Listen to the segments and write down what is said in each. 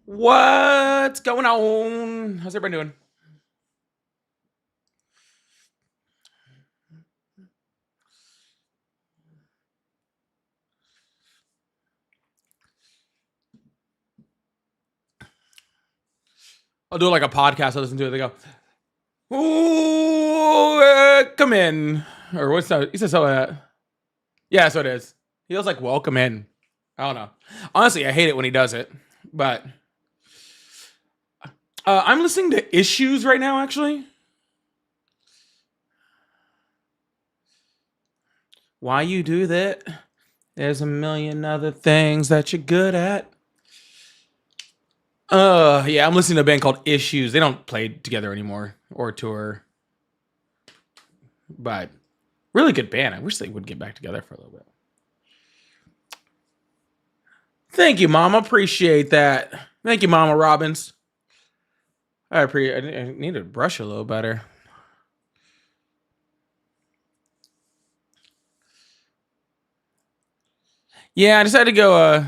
What's going on? How's everybody doing? I'll do like a podcast. I'll listen to it. They go, "Ooh, come in," or what's that? He says so. Yeah, so it is. He was like, "Welcome in." I don't know. Honestly, I hate it when he does it, but I'm listening to Issues right now. Actually, why you do that? There's a million other things that you're good at. Yeah, I'm listening to a band called Issues. They don't play together anymore or tour, but really good band. I wish they would get back together for a little bit. Thank you, Mama. Appreciate that. Thank you, Mama Robbins. I need to brush a little better. Yeah, I decided to go.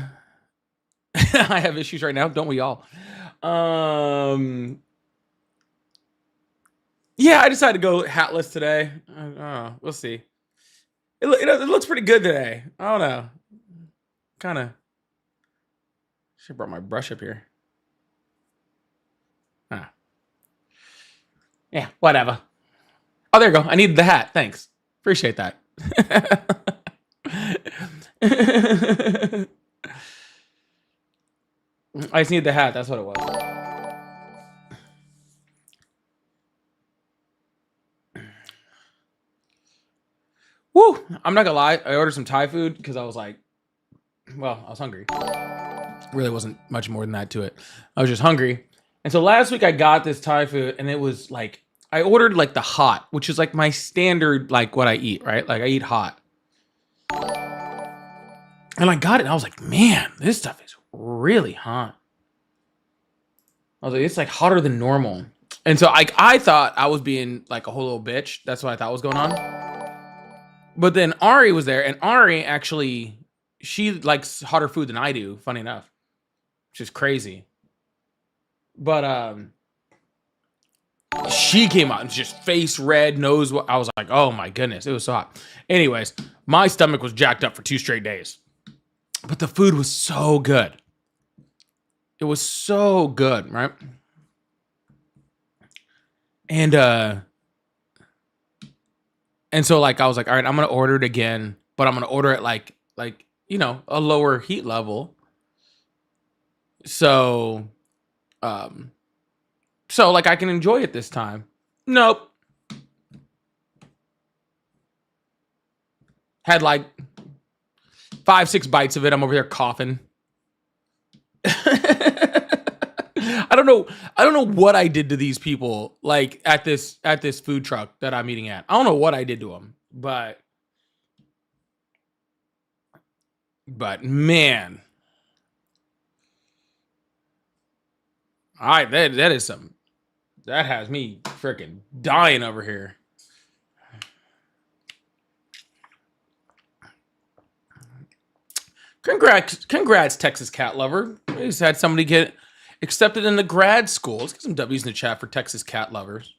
I have issues right now, don't we all? Yeah, I decided to go hatless today. We'll see. It looks pretty good today. I don't know. Kind of. Should have brought my brush up here. Yeah, whatever. Oh, there you go. I needed the hat. Thanks. Appreciate that. I just need the hat. That's what it was. Woo! I'm not gonna lie. I ordered some Thai food because I was like, well, I was hungry. Really wasn't much more than that to it. I was just hungry. And so last week I got this Thai food and it was like, I ordered like the hot, which is like my standard, like what I eat, right? Like I eat hot. And I got it and I was like, man, this stuff is really hot. I was like, it's like hotter than normal. And so I thought I was being like a whole little bitch. That's what I thought was going on. But then Ari was there, and Ari actually, she likes hotter food than I do, funny enough. Which is crazy. But she came out and just face red, nose. I was like, oh my goodness, it was so hot. Anyways, my stomach was jacked up for 2 straight days. But the food was so good. It was so good, right? And so like I was like, all right, I'm gonna order it again, but I'm gonna order it like a lower heat level. So so like I can enjoy it this time. Nope. Had like 5-6 bites of it. I'm over here coughing. I don't know what I did to these people like at this food truck that I'm eating at. I don't know what I did to them, but man, that is some that has me freaking dying over here. Congrats, Texas cat lover. We just had somebody get accepted into grad school. Let's get some W's in the chat for Texas cat lovers.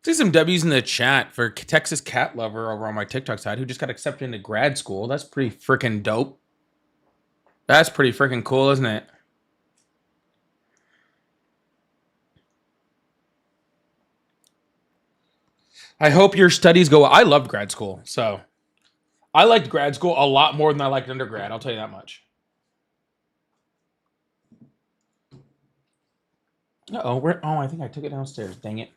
See some W's in the chat for Texas cat lover over on my TikTok side who just got accepted into grad school. That's pretty freaking dope. That's pretty freaking cool, isn't it? I hope your studies go well. I loved grad school, so I liked grad school a lot more than I liked undergrad. I'll tell you that much. Uh-oh, where? Oh, I think I took it downstairs. Dang it.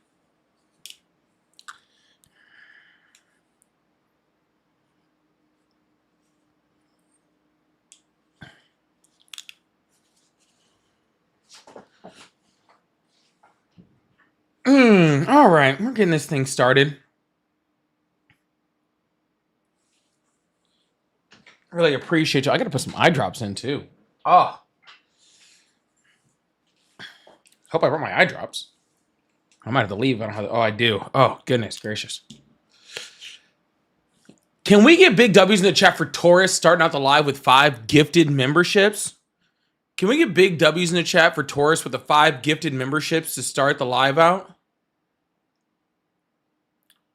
All right, we're getting this thing started. I really appreciate you. I gotta put some eye drops in too. Oh, hope I brought my eye drops. I might have to leave. I don't have. Oh, I do. Oh, goodness gracious. Can we get big W's in the chat for Taurus starting out the live with 5 gifted memberships? Can we get big W's in the chat for Taurus with the 5 gifted memberships to start the live out?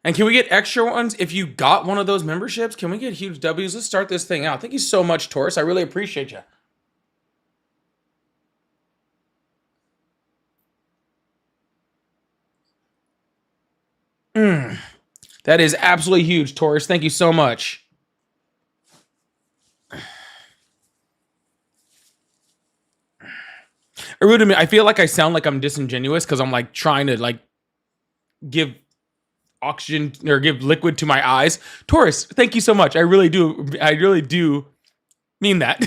And can we get extra ones if you got one of those memberships? Can we get huge W's? Let's start this thing out. Thank you so much, Taurus. I really appreciate you. That is absolutely huge, Taurus. Thank you so much. I feel like I sound like I'm disingenuous because I'm like trying to like give oxygen or give liquid to my eyes. Taurus, thank you so much. I really do mean that.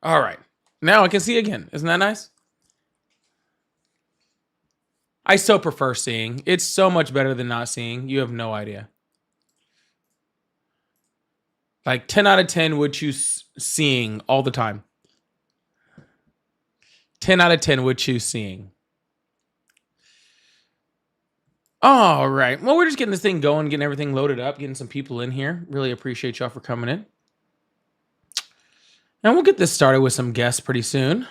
All right. Now I can see again. Isn't that nice? I so prefer seeing. It's so much better than not seeing. You have no idea. Like 10 out of 10 would choose seeing all the time. 10 out of 10 would choose seeing. All right. Well, we're just getting this thing going, getting everything loaded up, getting some people in here. Really appreciate y'all for coming in. And we'll get this started with some guests pretty soon.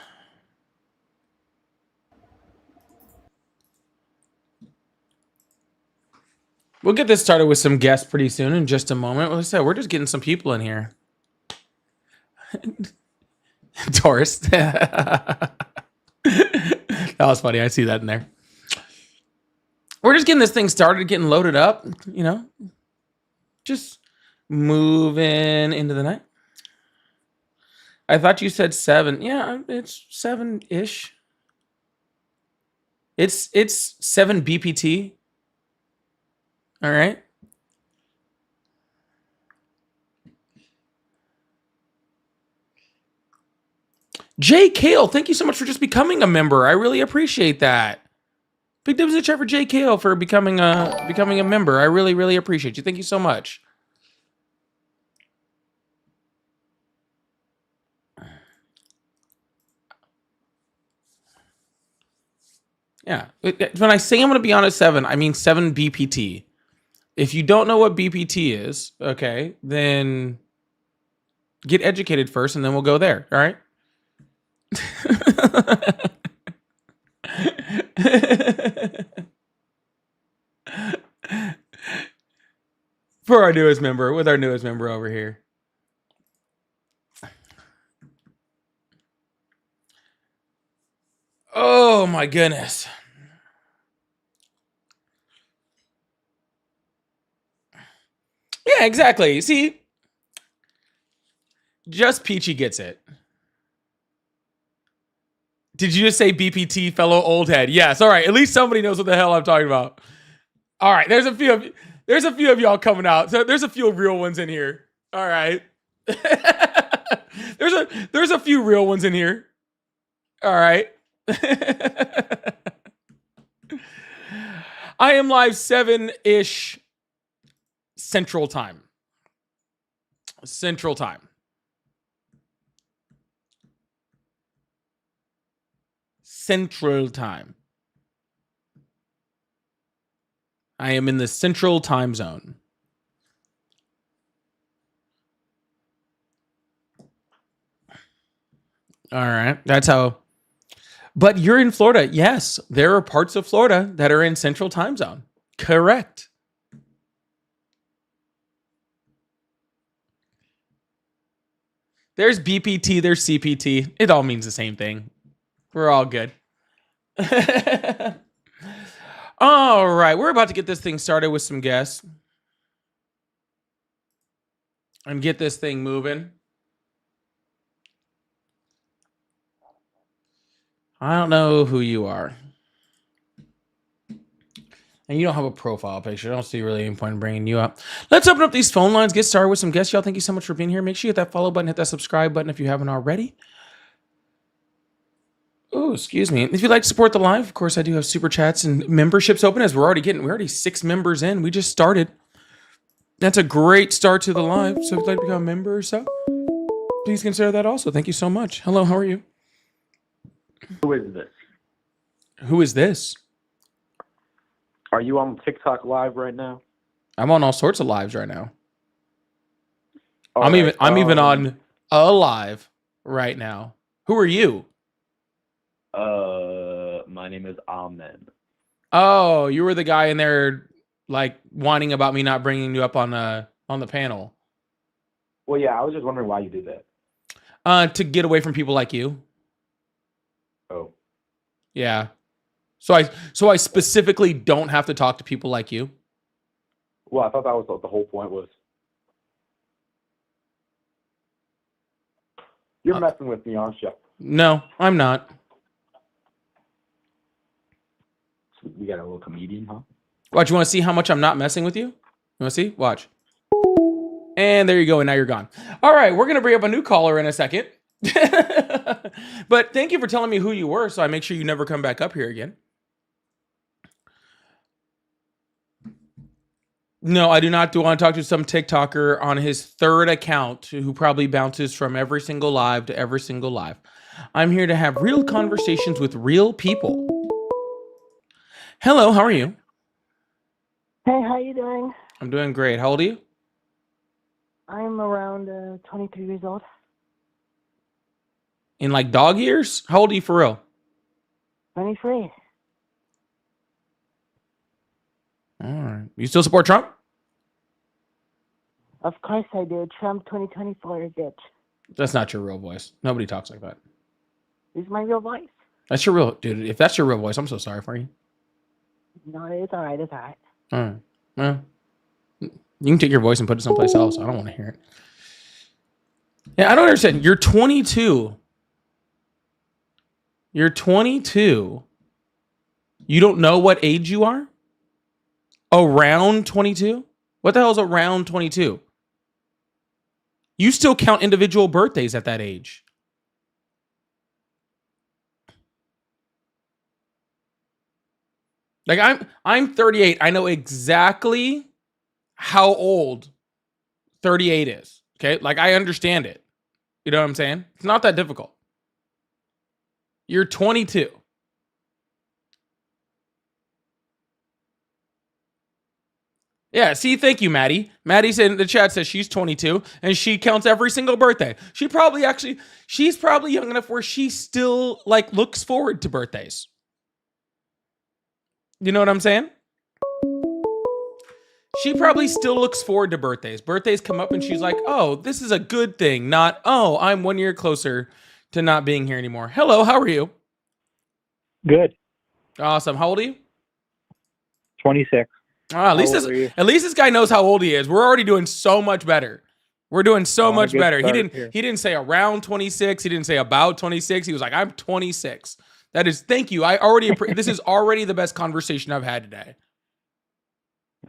We'll get this started with some guests pretty soon in just a moment. Like I said, we're just getting some people in here. Taurus. That was funny. I see that in there. We're just getting this thing started, getting loaded up, you know, just moving into the night. I thought you said 7. Yeah, it's 7-ish. It's 7 BPT. All right. Jay Kale, thank you so much for just becoming a member. I really appreciate that. Big dibs in the chat for Jay Kale for becoming a member. I really, really appreciate you. Thank you so much. Yeah. When I say I'm going to be on at 7, I mean 7 BPT. If you don't know what BPT is, okay, then get educated first and then we'll go there. All right. For our newest member, with our newest member over here. Oh my goodness. Yeah, exactly. See, just Peachy gets it. Did you just say BPT, fellow old head? Yes. All right. At least somebody knows what the hell I'm talking about. All right. There's a few of y'all coming out. So there's a few real ones in here. All right. there's a few real ones in here. All right. I am live 7-ish Central Time. Central Time. Central Time. I am in the Central Time Zone. All right. That's how. But you're in Florida. Yes, there are parts of Florida that are in Central Time Zone. Correct. There's BPT, there's CPT. It all means the same thing. We're all good. All right. We're about to get this thing started with some guests. And get this thing moving. I don't know who you are. And you don't have a profile picture. I don't see really any point in bringing you up. Let's open up these phone lines, get started with some guests. Y'all, thank you so much for being here. Make sure you hit that follow button, hit that subscribe button if you haven't already. Oh, excuse me. If you'd like to support the live, of course, I do have super chats and memberships open as we're already 6 members in. We just started. That's a great start to the live. So if you'd like to become a member or so, please consider that also. Thank you so much. Hello, how are you? Who is this? Who is this? Are you on TikTok live right now? I'm on all sorts of lives right now. All I'm right, even on a live right now. Who are you? My name is Amen. Oh, you were the guy in there like whining about me not bringing you up on the panel. Well, yeah, I was just wondering why you did that. To get away from people like you. Oh, Yeah. So I specifically don't have to talk to people like you. well, I thought that was what the whole point was. You're messing with me, aren't you? No, I'm not. We got a little comedian, huh? Watch, you want to see how much I'm not messing with you? You want to see? Watch. And there you go, and now you're gone. All right, we're gonna bring up a new caller in a second. But thank you for telling me who you were, so I make sure you never come back up here again. No, I do not want to talk to some TikToker on his third account who probably bounces from every single live to every single live. I'm here to have real conversations with real people. Hello, how are you? Hey, how you doing? I'm doing great. How old are you? I'm around 23 years old. In like dog years? How old are you for real? 23. All right. You still support Trump? Of course I do. Trump 2024, bitch. That's not your real voice. Nobody talks like that. This is my real voice. That's your real dude. If that's your real voice, I'm so sorry for you. No, it's all right. It's all right. All right. Well, you can take your voice and put it someplace else. I don't want to hear it. Yeah, I don't understand. You're 22. You're 22. You don't know what age you are? Around 22? What the hell is around 22? You still count individual birthdays at that age. Like I'm 38. I know exactly how old 38 is. Okay? Like I understand it. You know what I'm saying? It's not that difficult. You're 22. Yeah, see, thank you, Maddie. Maddie's in the chat says she's 22 and she counts every single birthday. She's probably young enough where she still like looks forward to birthdays. You know what I'm saying? She probably still looks forward to birthdays. Birthdays come up and she's like, oh, this is a good thing. Not, oh, I'm 1 year closer to not being here anymore. Hello, how are you? Good. Awesome. How old are you? 26. At least this guy knows how old he is. We're already doing so much better. We're doing so much better. He didn't say around 26. He didn't say about 26. He was like, I'm 26. That is, thank you. This is already the best conversation I've had today.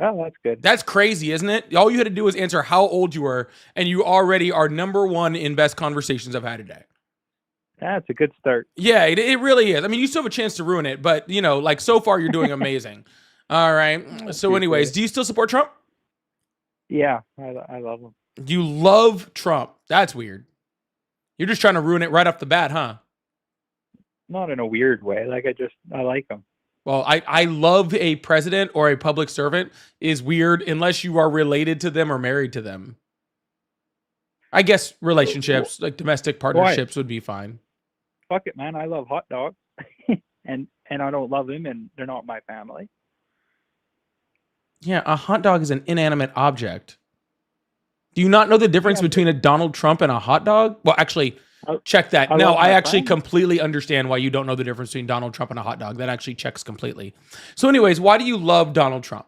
Oh, that's good. That's crazy, isn't it? All you had to do was answer how old you were, and you already are number one in best conversations I've had today. That's a good start. Yeah, it really is. I mean, you still have a chance to ruin it, but you know, like so far you're doing amazing. All right. So anyways, do you still support Trump? Yeah, I love him. You love Trump. That's weird. You're just trying to ruin it right off the bat, huh? Not in a weird way. Like I like him. Well, I love a president or a public servant is weird unless you are related to them or married to them. I guess relationships, like domestic partnerships would be fine. Fuck it, man. I love hot dogs. and I don't love him and they're not my family. Yeah, a hot dog is an inanimate object. Do you not know the difference between a Donald Trump and a hot dog? Well, actually, check that. No, I actually completely understand why you don't know the difference between Donald Trump and a hot dog. That actually checks completely. So anyways, why do you love Donald Trump?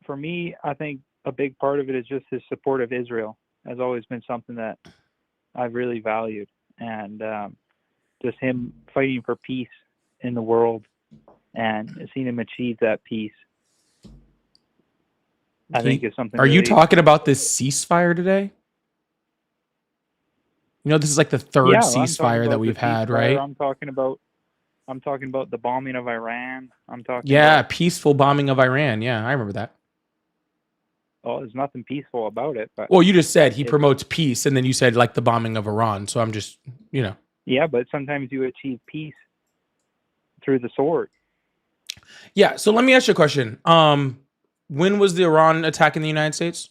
For me, I think a big part of it is just his support of Israel has always been something that I've really valued. And just him fighting for peace in the world and seeing him achieve that peace, I think is something. Are you talking about this ceasefire today? You know, this is like the third ceasefire that we've had, right? I'm talking about the bombing of Iran. Peaceful bombing of Iran. Yeah, I remember that. Well, there's nothing peaceful about it, but Well, you just said he It- promotes peace, and then you said like the bombing of Iran. So I'm just, yeah, but sometimes you achieve peace through the sword. Yeah. So let me ask you a question. When was the Iran attack in the United States?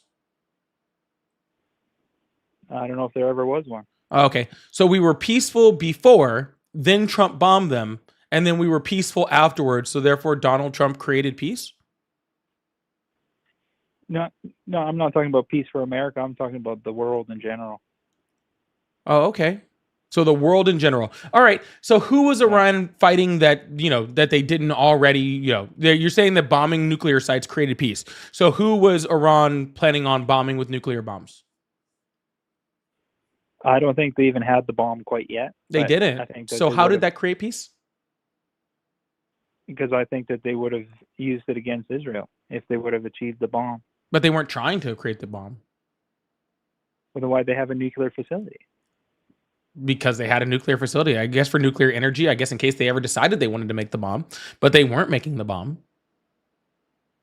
I don't know if there ever was one. Okay. So we were peaceful before, then Trump bombed them, and then we were peaceful afterwards. So therefore, Donald Trump created peace. No, I'm not talking about peace for America. I'm talking about the world in general. Oh, okay. So the world in general. All right. So who was Iran fighting that, that they didn't already, you're saying that bombing nuclear sites created peace. So who was Iran planning on bombing with nuclear bombs? I don't think they even had the bomb quite yet. They but didn't. I think that So they how would've- did that create peace? Because I think that they would have used it against Israel if they would have achieved the bomb. But they weren't trying to create the bomb Otherwise, they have a nuclear facility. because they had a nuclear facility. I guess for nuclear energy, I guess in case they ever decided they wanted to make the bomb, but they weren't making the bomb.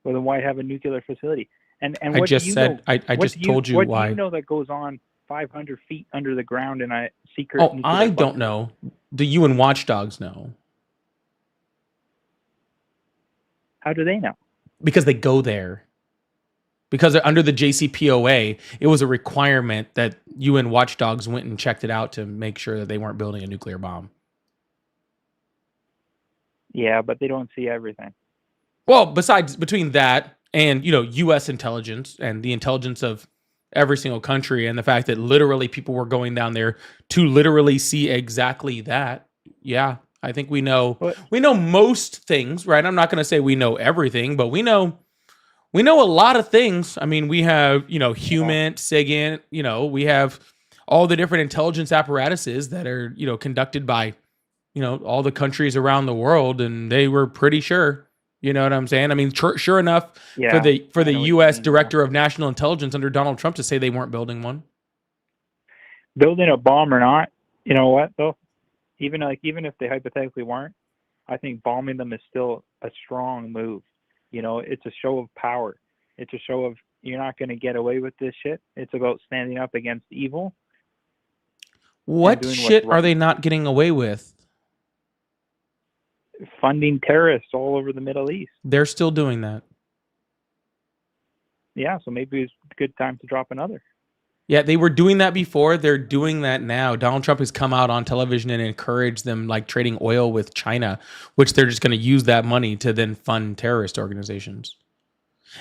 Well, then why have a nuclear facility? And I what just do you said, know? I what just do told you what why. do you know that goes on 500 feet under the ground in a secret? Oh, nuclear I don't bunker? know. The UN watchdogs know How do they know? because they go there. Because under the JCPOA, it was a requirement that UN watchdogs went and checked it out to make sure that they weren't building a nuclear bomb. Yeah, but they don't see everything. Well, between that and, US intelligence and the intelligence of every single country and the fact that literally people were going down there to literally see exactly that. Yeah, I think we know most things, right? I'm not going to say we know everything, but we know a lot of things. I mean, we have, HUMINT, SIGINT, we have all the different intelligence apparatuses that are, conducted by, all the countries around the world, and they were pretty sure. You know what I'm saying? I mean, sure enough, Yeah, for the I know what you U.S. mean, Director of National Intelligence under Donald Trump to say they weren't building one. Building a bomb or not, you know what though? Even if they hypothetically weren't, I think bombing them is still a strong move. It's a show of power. It's a show of you're not going to get away with this shit. It's about standing up against evil. What doing what's shit are right. they not getting away with? Funding terrorists all over the Middle East. They're still doing that. Yeah, so maybe it's a good time to drop another. Yeah, they were doing that before. They're doing that now. Donald Trump has come out on television and encouraged them, like trading oil with China, which they're just going to use that money to then fund terrorist organizations.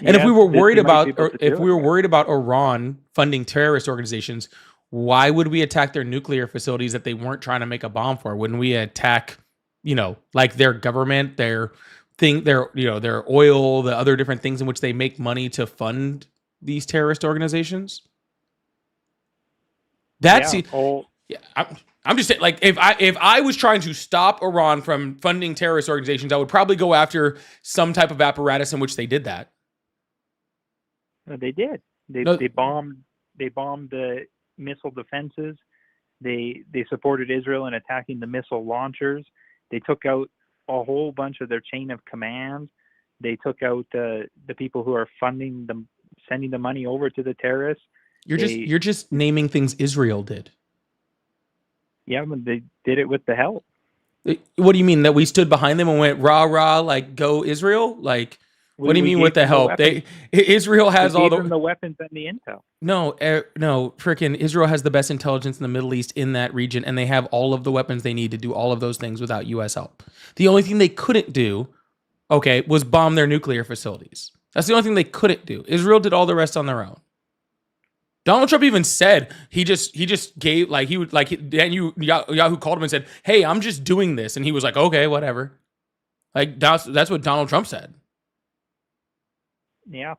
And if we were worried about, Iran funding terrorist organizations, why would we attack their nuclear facilities that they weren't trying to make a bomb for? Wouldn't we attack, like their government, their oil, the other different things in which they make money to fund these terrorist organizations? I'm just saying, like, if I was trying to stop Iran from funding terrorist organizations, I would probably go after some type of apparatus in which they did that. They did. They bombed the missile defenses. They supported Israel in attacking the missile launchers. They took out a whole bunch of their chain of command. They took out the people who are funding them, sending the money over to the terrorists. You're just naming things Israel did. Yeah, but they did it with the help. What do you mean, that we stood behind them and went rah rah, like go Israel? Like, what do you mean with the help? Israel has all the weapons and the intel. No, freaking Israel has the best intelligence in the Middle East in that region, and they have all of the weapons they need to do all of those things without U.S. help. The only thing they couldn't do, was bomb their nuclear facilities. That's the only thing they couldn't do. Israel did all the rest on their own. Donald Trump even said he just gave, like, he would, like, Yahoo called him and said, "Hey, I'm just doing this," and he was like, "Okay, whatever." Like, that's what Donald Trump said. Yeah,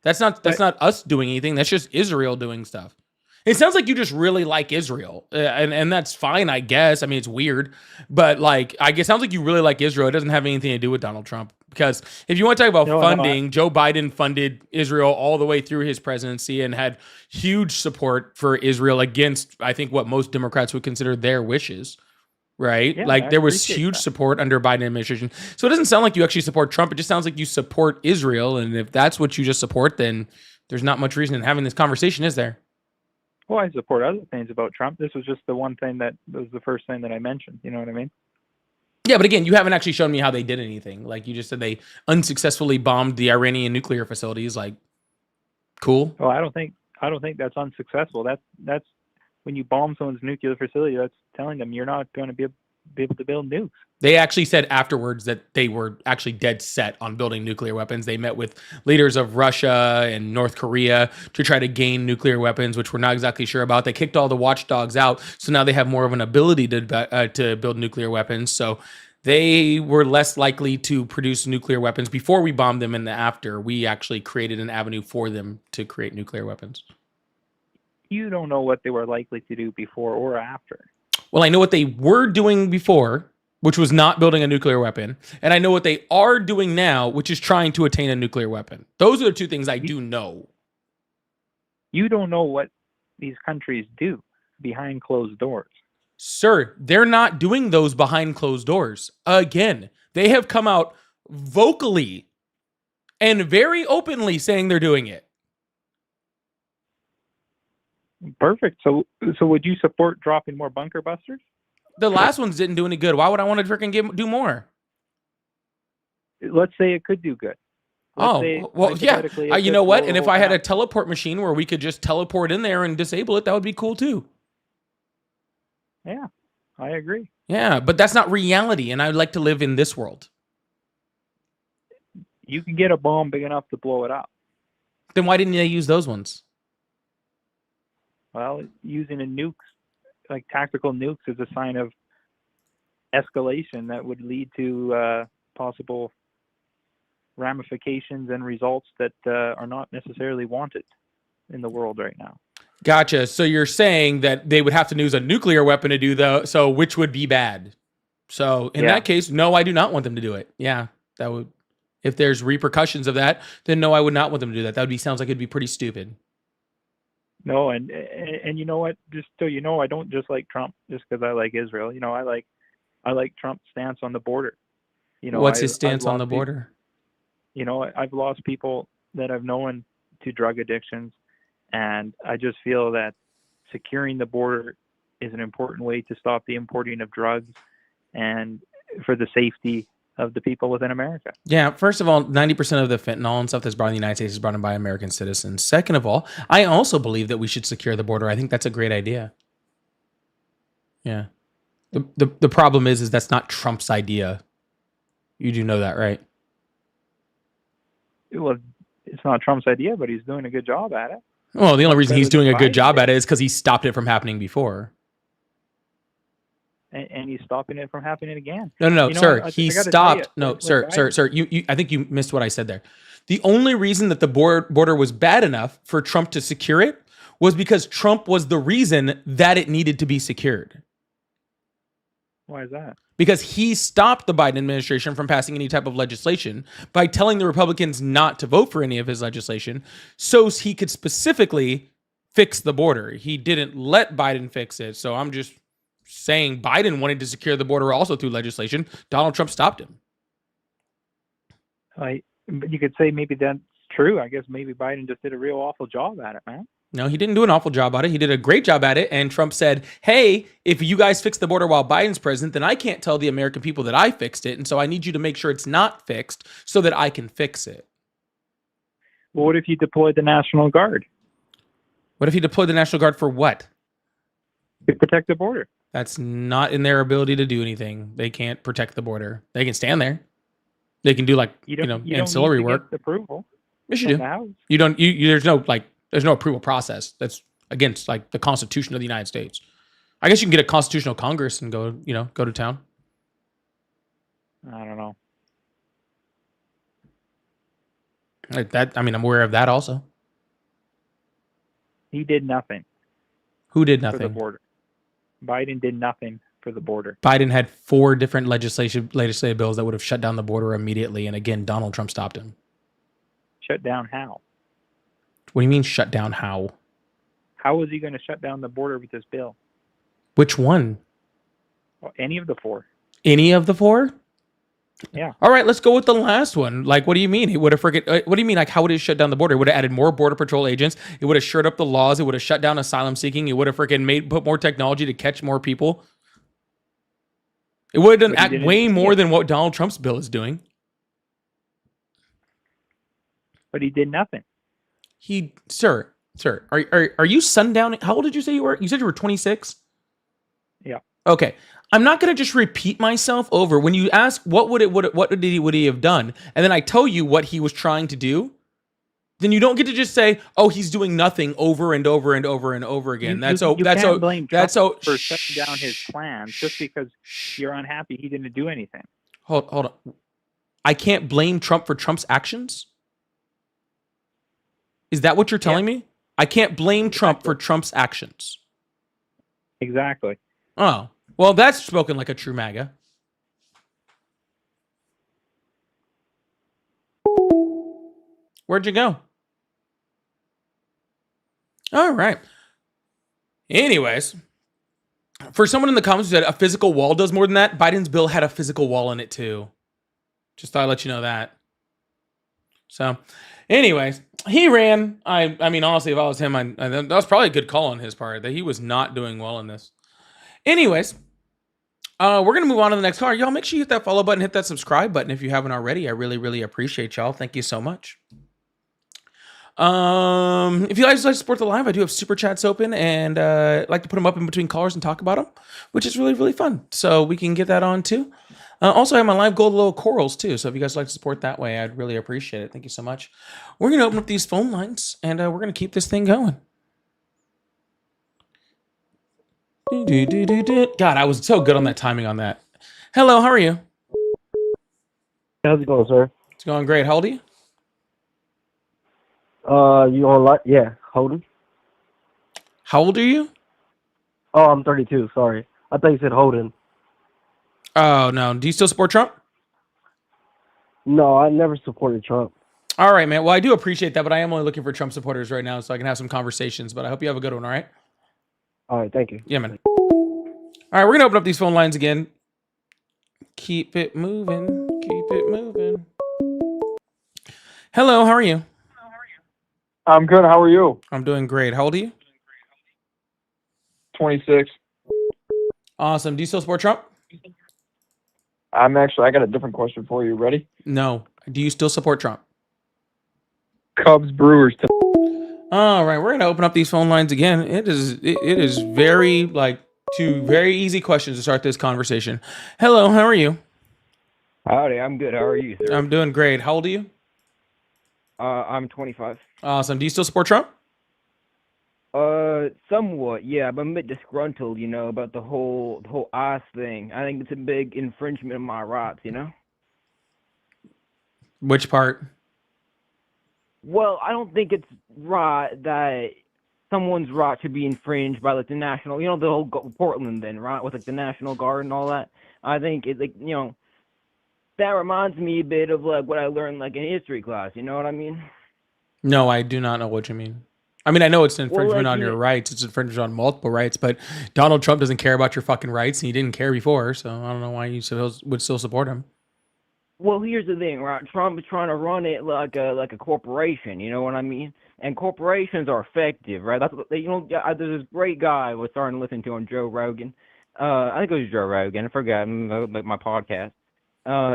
that's not us doing anything. That's just Israel doing stuff. It sounds like you just really like Israel, and that's fine, I guess. I mean, it's weird, but like, I guess it sounds like you really like Israel. It doesn't have anything to do with Donald Trump, because if you want to talk about funding, Joe Biden funded Israel all the way through his presidency and had huge support for Israel against, I think, what most Democrats would consider their wishes. Right? Yeah, like, there was huge support under Biden administration. So it doesn't sound like you actually support Trump. It just sounds like you support Israel. And if that's what you just support, then There's not much reason in having this conversation, is there? Well, I support other things about Trump. This was just the one thing that was the first thing that I mentioned. You know what I mean? Yeah, but again, you haven't actually shown me how they did anything. Like you just said they unsuccessfully bombed the Iranian nuclear facilities. Like, cool. Well, I don't think that's unsuccessful. That's when you bomb someone's nuclear facility, that's telling them you're not going to be able to build nukes. They actually said afterwards that they were actually dead set on building nuclear weapons. They met with leaders of Russia and North Korea to try to gain nuclear weapons, which we're not exactly sure about. They kicked all the watchdogs out, so now they have more of an ability to build nuclear weapons. So they were less likely to produce nuclear weapons before we bombed them, and after we actually created an avenue for them to create nuclear weapons. You don't know what they were likely to do before or after. Well, I know what they were doing before, which was not building a nuclear weapon. And I know what they are doing now, which is trying to attain a nuclear weapon. Those are the two things I do know. You don't know what these countries do behind closed doors. Sir, they're not doing those behind closed doors. Again, they have come out vocally and very openly saying they're doing it. Perfect. So would you support dropping more bunker busters? The last ones didn't do any good. Why would I want to freaking do more? Let's say it could do good. Well, yeah. You know what? And if I had a teleport machine where we could just teleport in there and disable it, that would be cool too. Yeah, I agree. Yeah, but that's not reality, and I'd like to live in this world. You can get a bomb big enough to blow it up. Then why didn't they use those ones? Well, using a nuke, like tactical nukes, is a sign of escalation that would lead to possible ramifications and results that are not necessarily wanted in the world right now. Gotcha. So you're saying that they would have to use a nuclear weapon to do that, so which would be bad? So in that case, no, I do not want them to do it. Yeah, that would. If there's repercussions of that, then no, I would not want them to do that. That would be sounds like it'd be pretty stupid. No, and you know what? Just so you know, I don't just like Trump just because I like Israel. You know, I like Trump's stance on the border. You know, what's his stance on the border? You know, I've lost people that I've known to drug addictions, and I just feel that securing the border is an important way to stop the importing of drugs and for the safety of the people within America. Yeah, first of all, 90% of the fentanyl and stuff that's brought in the United States is brought in by American citizens. Second of all, I also believe that we should secure the border. I think that's a great idea. Yeah. The problem is that's not Trump's idea. You do know that, right? Well, it's not Trump's idea, but he's doing a good job at it. Well, the only reason he's doing a good job at it is because he stopped it from happening before. And he's stopping it from happening again. No, sir. He stopped. No, sir. You. I think you missed what I said there. The only reason that the border was bad enough for Trump to secure it was because Trump was the reason that it needed to be secured. Why is that? Because he stopped the Biden administration from passing any type of legislation by telling the Republicans not to vote for any of his legislation so he could specifically fix the border. He didn't let Biden fix it. So I'm just saying Biden wanted to secure the border also through legislation. Donald Trump stopped him. But you could say maybe that's true. I guess maybe Biden just did a real awful job at it, man. No, he didn't do an awful job at it. He did a great job at it. And Trump said, hey, if you guys fix the border while Biden's president, then I can't tell the American people that I fixed it. And so I need you to make sure it's not fixed so that I can fix it. Well, what if you deployed the National Guard? What if he deployed the National Guard for what? To protect the border. That's not in their ability to do anything. They can't protect the border. They can stand there. They can do ancillary work. Approval. Yes, you do. You don't. There's no approval process. That's against the Constitution of the United States. I guess you can get a constitutional Congress and go to town. I don't know. Like that. I mean, I'm aware of that also. He did nothing. Who did nothing? For the border. Biden did nothing for the border. Biden had 4 different legislative bills that would have shut down the border immediately. And again, Donald Trump stopped him. Shut down how? What do you mean shut down how? How was he going to shut down the border with this bill? Which one? Well, any of the 4. Any of the 4? All right, let's go with the last one. Like, what do you mean? He would have what do you mean? Like, how would it shut down the border? It would have added more border patrol agents. It would have shored up the laws. It would have shut down asylum seeking. It would have put more technology to catch more people. It would have done way more than what Donald Trump's bill is doing. But he did nothing. Sir, are you sundown? How old did you say you were? You said you were 26? Yeah. Okay. I'm not going to just repeat myself over. When you ask what would he have done, and then I tell you what he was trying to do, then you don't get to just say, "Oh, he's doing nothing" over and over and over and over again. You can't blame Trump for shutting down his plans just because you're unhappy he didn't do anything. Hold on. I can't blame Trump for Trump's actions? Is that what you're telling me? I can't blame Trump for Trump's actions. Exactly. Oh. Well, that's spoken like a true MAGA. Where'd you go? All right. Anyways, for someone in the comments who said a physical wall does more than that, Biden's bill had a physical wall in it too. Just thought I'd let you know that. So, anyways, he ran. I mean, honestly, if I was him, that was probably a good call on his part that he was not doing well in this. Anyways, we're going to move on to the next car. Y'all make sure you hit that follow button, hit that subscribe button if you haven't already. I really, really appreciate y'all. Thank you so much. If you guys like to support the live, I do have super chats open and like to put them up in between callers and talk about them, which is really, really fun. So we can get that on too. Also, I have my live gold little corals too. So if you guys like to support that way, I'd really appreciate it. Thank you so much. We're going to open up these phone lines and we're going to keep this thing going. God, I was so good on that timing on that. Hello, how are you? How's it going, sir? It's going great. How old are you? You on yeah, Holden. How old are you? Oh, I'm 32. Sorry, I thought you said Holden. Oh no, do you still support Trump? No, I never supported Trump. All right, man. Well, I do appreciate that, but I am only looking for Trump supporters right now so I can have some conversations. But I hope you have a good one. All right. All right, thank you. Yeah, man. All right, we're gonna open up these phone lines again. Keep it moving. Keep it moving. Hello, how are you? I'm good. How are you? I'm doing great. How old are you? 26. Awesome. Do you still support Trump? I got a different question for you. Ready? No. Do you still support Trump? Cubs, Brewers. All right, we're gonna open up these phone lines again. It is very two very easy questions to start this conversation. Hello, how are you? Howdy, I'm good. How are you, sir? I'm doing great. How old are you? I'm 25. Awesome. Do you still support Trump? Somewhat, yeah, but I'm a bit disgruntled, about the whole ICE thing. I think it's a big infringement of my rights, Which part? Well, I don't think it's right that someone's right should be infringed by the national, the whole Portland then, right, with the National Guard and all that. I think it, that reminds me a bit of what I learned in history class. You know what I mean? No, I do not know what you mean. I mean, I know it's an infringement Well, on your rights. It's infringement on multiple rights, but Donald Trump doesn't care about your fucking rights, and he didn't care before, so I don't know why you would still support him. Well, here's the thing, right? Trump is trying to run it like a corporation. You know what I mean? And corporations are effective, right? That's what there's this great guy I was starting to listen to on Joe Rogan. I think it was Joe Rogan. I forgot my podcast.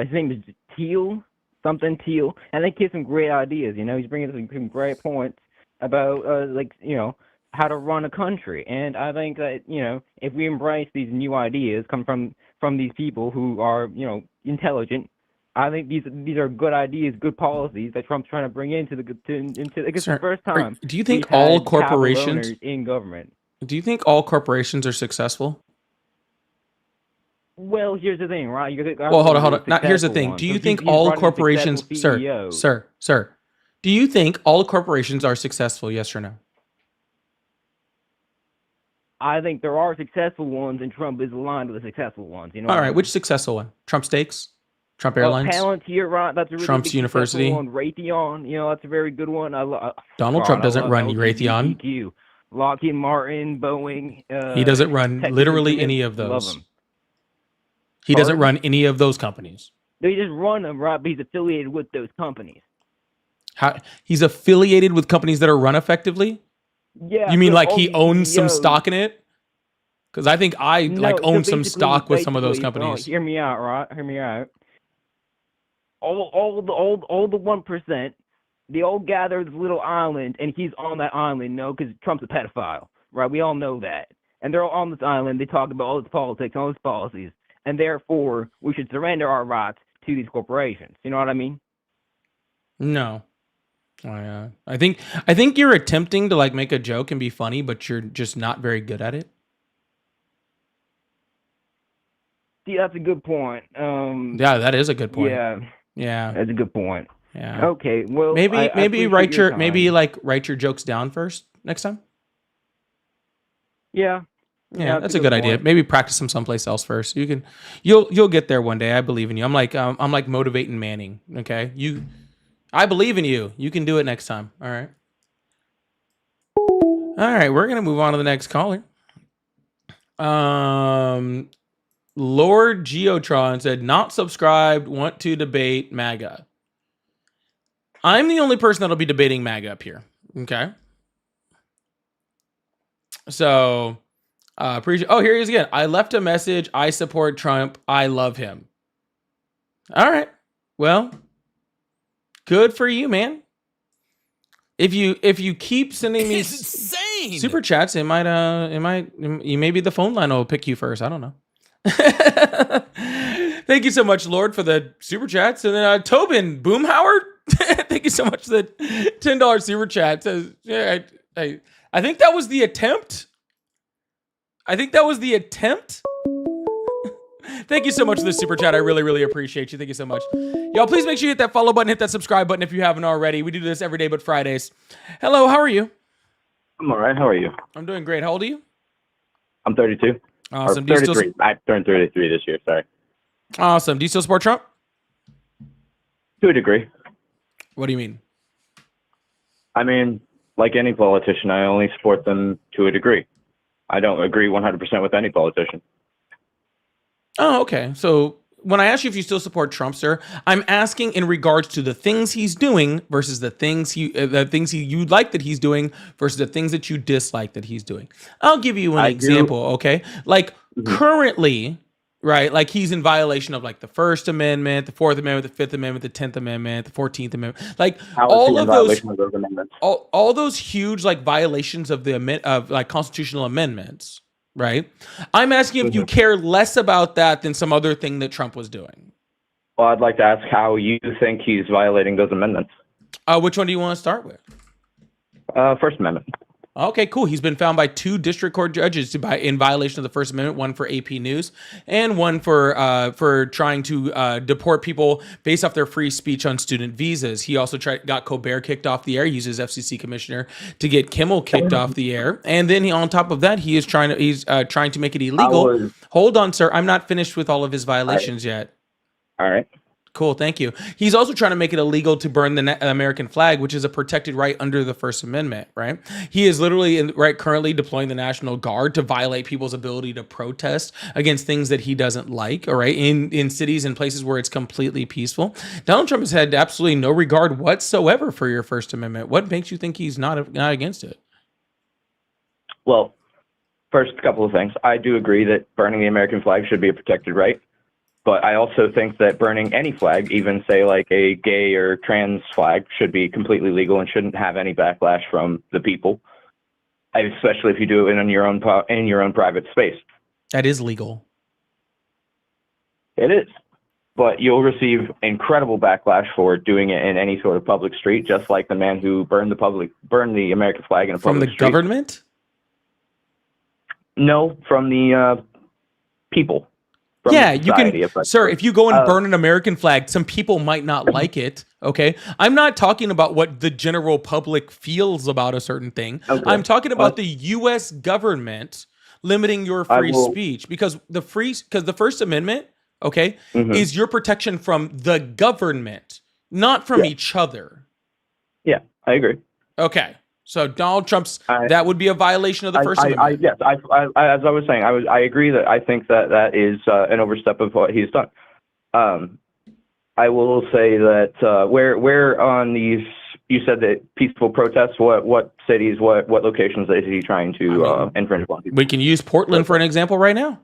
His name is Teal, something Teal, and they give some great ideas. He's bringing some great points about how to run a country. And I think that if we embrace these new ideas come from these people who are intelligent. I think these are good ideas, good policies that Trump's trying to bring into the first time. Do you think all corporations in government? Do you think all corporations are successful? Well, here's the thing, right? Well, hold on. Here's the thing. Do you think all corporations, sir? Do you think all corporations are successful? Yes or no? I think there are successful ones, and Trump is aligned with the successful ones. All right, which successful one? Trump Steaks? Trump Airlines? Palantir, right? That's a really Trump's University. One. Raytheon, that's a very good one. Donald Trump doesn't run Raytheon. Lockheed Martin, Boeing. He doesn't run literally any of those. He doesn't run any of those companies. They just run them, right? But he's affiliated with those companies. How he's affiliated with companies that are run effectively? Yeah. You mean so like all he the owns some CEOs stock in it? Because I think I No, own so some basically- stock with some of those basically, companies. hear me out, right? Hear me out. All the 1%, they all gather this little island, and he's on that island, because Trump's a pedophile, right? We all know that. And they're all on this island. They talk about all this politics, all these policies, and therefore we should surrender our rights to these corporations. You know what I mean? No. I think you're attempting to make a joke and be funny, but you're just not very good at it. See, that's a good point. Yeah, that is a good point. Yeah, Yeah. that's a good point. Yeah. Okay, well, Maybe I maybe appreciate write your your maybe time. write your jokes down first next time. Yeah. Yeah, that's a good idea. point. Maybe practice them someplace else first. You'll get there one day. I believe in you. I'm like motivating Manning. Okay, I believe in you. You can do it next time. All right. All right, we're gonna move on to the next caller. Lord Geotron said, "Not subscribed. Want to debate MAGA." I'm the only person that'll be debating MAGA up here. Okay. So, appreciate. Oh, here he is again. I left a message. I support Trump. I love him. All right. Well, good for you, man. If you keep sending me insane. super chats, you maybe the phone line will pick you first. I don't know. Thank you so much, Lord, for the super chats. And then Tobin Boomhauer, thank you so much for the $10 super chat. Says, yeah, I think that was the attempt. Thank you so much for the super chat. I really, really appreciate you. Thank you so much. Y'all, please make sure you hit that follow button, hit that subscribe button if you haven't already. We do this every day but Fridays. Hello, how are you? I'm all right. How are you? I'm doing great. How old are you? I'm 32. Awesome. Or Do you still 33. I turned 33 this year. Sorry. Awesome. Do you still support Trump? To a degree. What do you mean? I mean, like any politician, I only support them to a degree. I don't agree 100% with any politician. Oh, okay. So when I ask you if you still support Trump, sir, I'm asking in regards to the things he's doing versus the things you like that he's doing versus the things that you dislike that he's doing. I'll give you an example, okay? Like currently, right? Like he's in violation of like the First Amendment, the Fourth Amendment, the Fifth Amendment, the 10th Amendment, the 14th Amendment. Like all of those amendments? all those huge like violations of like constitutional amendments. Right. I'm asking if you care less about that than some other thing that Trump was doing. Well, I'd like to ask how you think he's violating those amendments. Which one do you want to start with? First Amendment. Okay, cool. He's been found by 2 district court judges in violation of the First Amendment, one for AP News and one for trying to deport people based off their free speech on student visas. He also got Colbert kicked off the air, used his FCC commissioner to get Kimmel kicked off the air, and then on top of that, he's trying to make it illegal. Hold on, sir. I'm not finished with all of his violations yet. All right. Cool, thank you. He's also trying to make it illegal to burn the American flag, which is a protected right under the First Amendment, right? He is literally currently deploying the National Guard to violate people's ability to protest against things that he doesn't like, all right, in cities and places where it's completely peaceful. Donald Trump has had absolutely no regard whatsoever for your First Amendment. What makes you think he's not against it? Well, first couple of things. I do agree that burning the American flag should be a protected right. But I also think that burning any flag, even say like a gay or trans flag, should be completely legal and shouldn't have any backlash from the people, especially if you do it in your own private space. That is legal. It is, but you'll receive incredible backlash for doing it in any sort of public street, just like the man who burned the American flag in a public street. From the government? No, from the people. Yeah, you can, sir, if you go and burn an American flag, some people might not like it, okay? I'm not talking about what the general public feels about a certain thing. Okay. I'm talking about the U.S. government limiting your free speech because the First Amendment, okay, is your protection from the government, not from each other. Yeah, I agree. Okay. So Donald Trump's that would be a violation of the First Amendment. Yes, as I was saying, I agree that I think that is an overstep of what he's done. I will say that where on these, you said that peaceful protests, what cities, what locations is he trying to infringe upon people? We can use Portland for an example right now.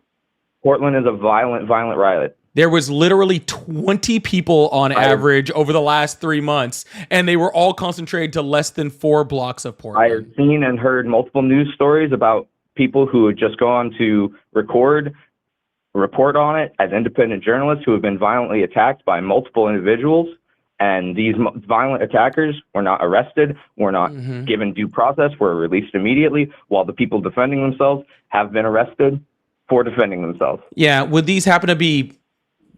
Portland is a violent riot. There was literally 20 people on average over the last 3 months, and they were all concentrated to less than 4 blocks of I have Portland. seen and heard multiple news stories about people who would just go on to report on it as independent journalists who have been violently attacked by multiple individuals. And these violent attackers were not arrested, were not given due process, were released immediately, while the people defending themselves have been arrested for defending themselves. Yeah, would these happen to be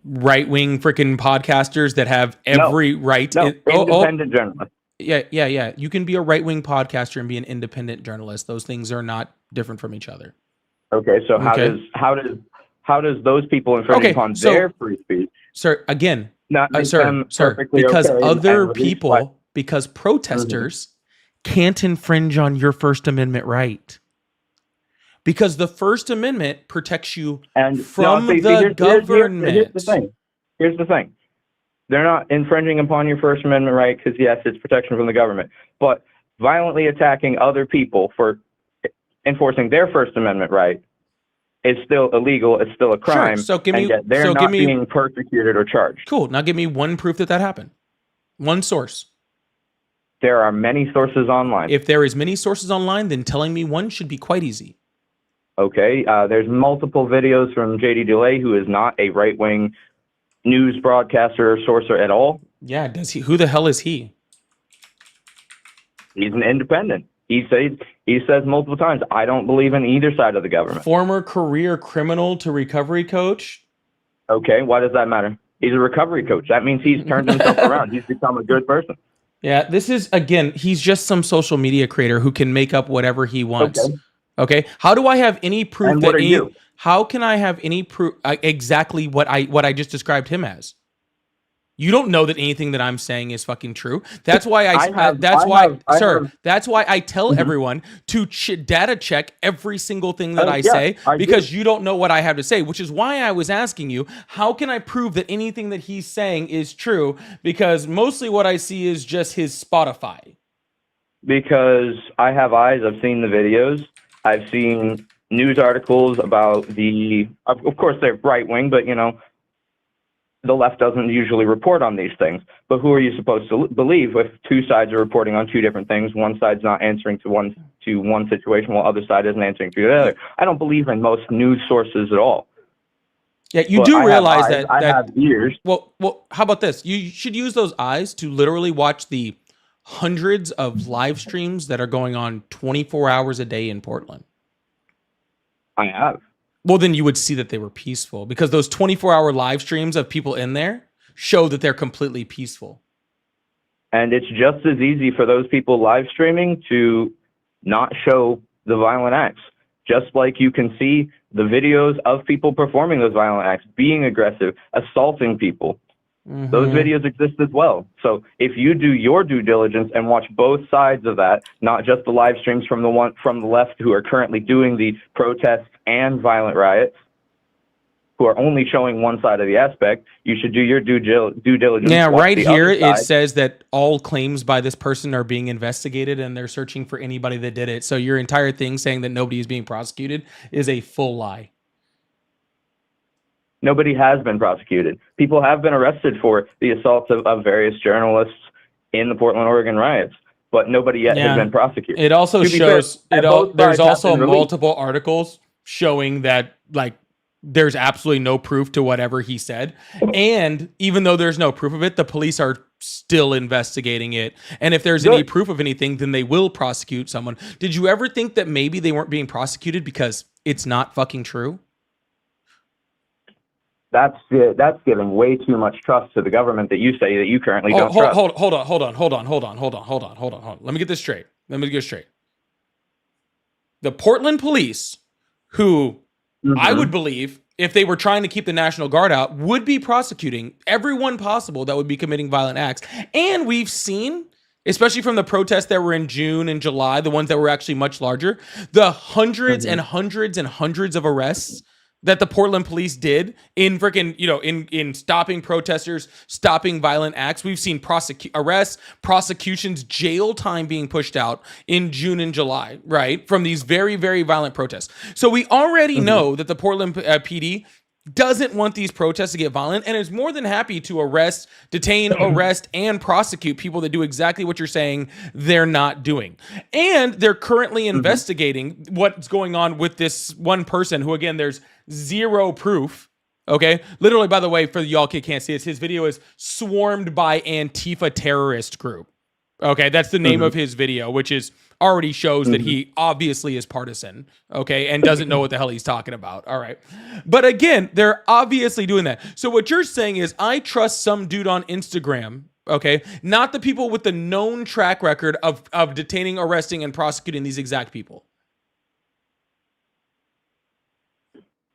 right-wing freaking podcasters that have every right? No, independent journalists. Yeah. You can be a right-wing podcaster and be an independent journalist. Those things are not different from each other. Okay, so how does those people infringe upon their free speech? Sir, again, Not make them sir, perfectly because okay other and release people, what- because protesters can't infringe on your First Amendment right. Because the First Amendment protects you from the government. Here's the thing. Here's the thing. They're not infringing upon your First Amendment right because, yes, it's protection from the government. But violently attacking other people for enforcing their First Amendment right is still illegal. It's still a crime. So give me, and yet they're not being persecuted or charged. Cool. Now give me one proof that happened. One source. There are many sources online. If there is many sources online, then telling me one should be quite easy. Okay, there's multiple videos from JD DeLay, who is not a right-wing news broadcaster or sourcer at all. Yeah, does he? Who the hell is he? He's an independent. He says multiple times, I don't believe in either side of the government. Former career criminal to recovery coach. Okay, why does that matter? He's a recovery coach. That means he's turned himself around. He's become a good person. Yeah, this is, again, he's just some social media creator who can make up whatever he wants. Okay. How do I have any proof And that what are you? How can I have any proof exactly what I just described him as? You don't know that anything that I'm saying is fucking true. That's why that's why I tell everyone to data check every single thing that I say, because you don't know what I have to say, which is why I was asking you, how can I prove that anything that he's saying is true? Because mostly what I see is just his Spotify. Because I have eyes. I've seen the videos. I've seen news articles about of course they're right wing, but you know, the left doesn't usually report on these things. But who are you supposed to believe if two sides are reporting on two different things? One side's not answering to one situation while other side isn't answering to the other. I don't believe in most news sources at all. Yeah, you But do I realize have eyes, that I have ears. Well, how about this? You should use those eyes to literally watch the hundreds of live streams that are going on 24 hours a day in Portland. I have. Well, then you would see that they were peaceful, because those 24-hour live streams of people in there show that they're completely peaceful. And it's just as easy for those people live streaming to not show the violent acts. Just like you can see the videos of people performing those violent acts, being aggressive, assaulting people. Those videos exist as well. So if you do your due diligence and watch both sides of that, not just the live streams from the left who are currently doing the protests and violent riots, who are only showing one side of the aspect, you should do your due diligence. Yeah, watch right the here other it side. says that all claims by this person are being investigated and they're searching for anybody that did it. So your entire thing saying that nobody is being prosecuted is a full lie. Nobody has been prosecuted. People have been arrested for the assaults of various journalists in the Portland, Oregon riots, but nobody yet has been prosecuted. It also To be fair, shows both there's sides have also been released. multiple articles showing that there's absolutely no proof to whatever he said. And even though there's no proof of it, the police are still investigating it. And if there's any proof of anything, then they will prosecute someone. Did you ever think that maybe they weren't being prosecuted because it's not fucking true? That's giving way too much trust to the government that you say that you currently don't trust. Hold on. Let me get this straight. The Portland police, who I would believe, if they were trying to keep the National Guard out, would be prosecuting everyone possible that would be committing violent acts. And we've seen, especially from the protests that were in June and July, the ones that were actually much larger, the hundreds and hundreds and hundreds of arrests that the Portland police did in freaking, in stopping protesters, stopping violent acts. We've seen arrests, prosecutions, jail time being pushed out in June and July, right? From these very, very violent protests. So we already know that the Portland PD doesn't want these protests to get violent and is more than happy to detain, arrest, and prosecute people that do exactly what you're saying they're not doing. And they're currently investigating what's going on with this one person who, again, there's zero proof. Okay. Literally, by the way, for y'all can't see this, his video is swarmed by Antifa terrorist group. Okay. That's the name of his video, which is already shows that he obviously is partisan. Okay. And doesn't know what the hell he's talking about. All right. But again, they're obviously doing that. So what you're saying is I trust some dude on Instagram. Okay. Not the people with the known track record of detaining, arresting, and prosecuting these exact people.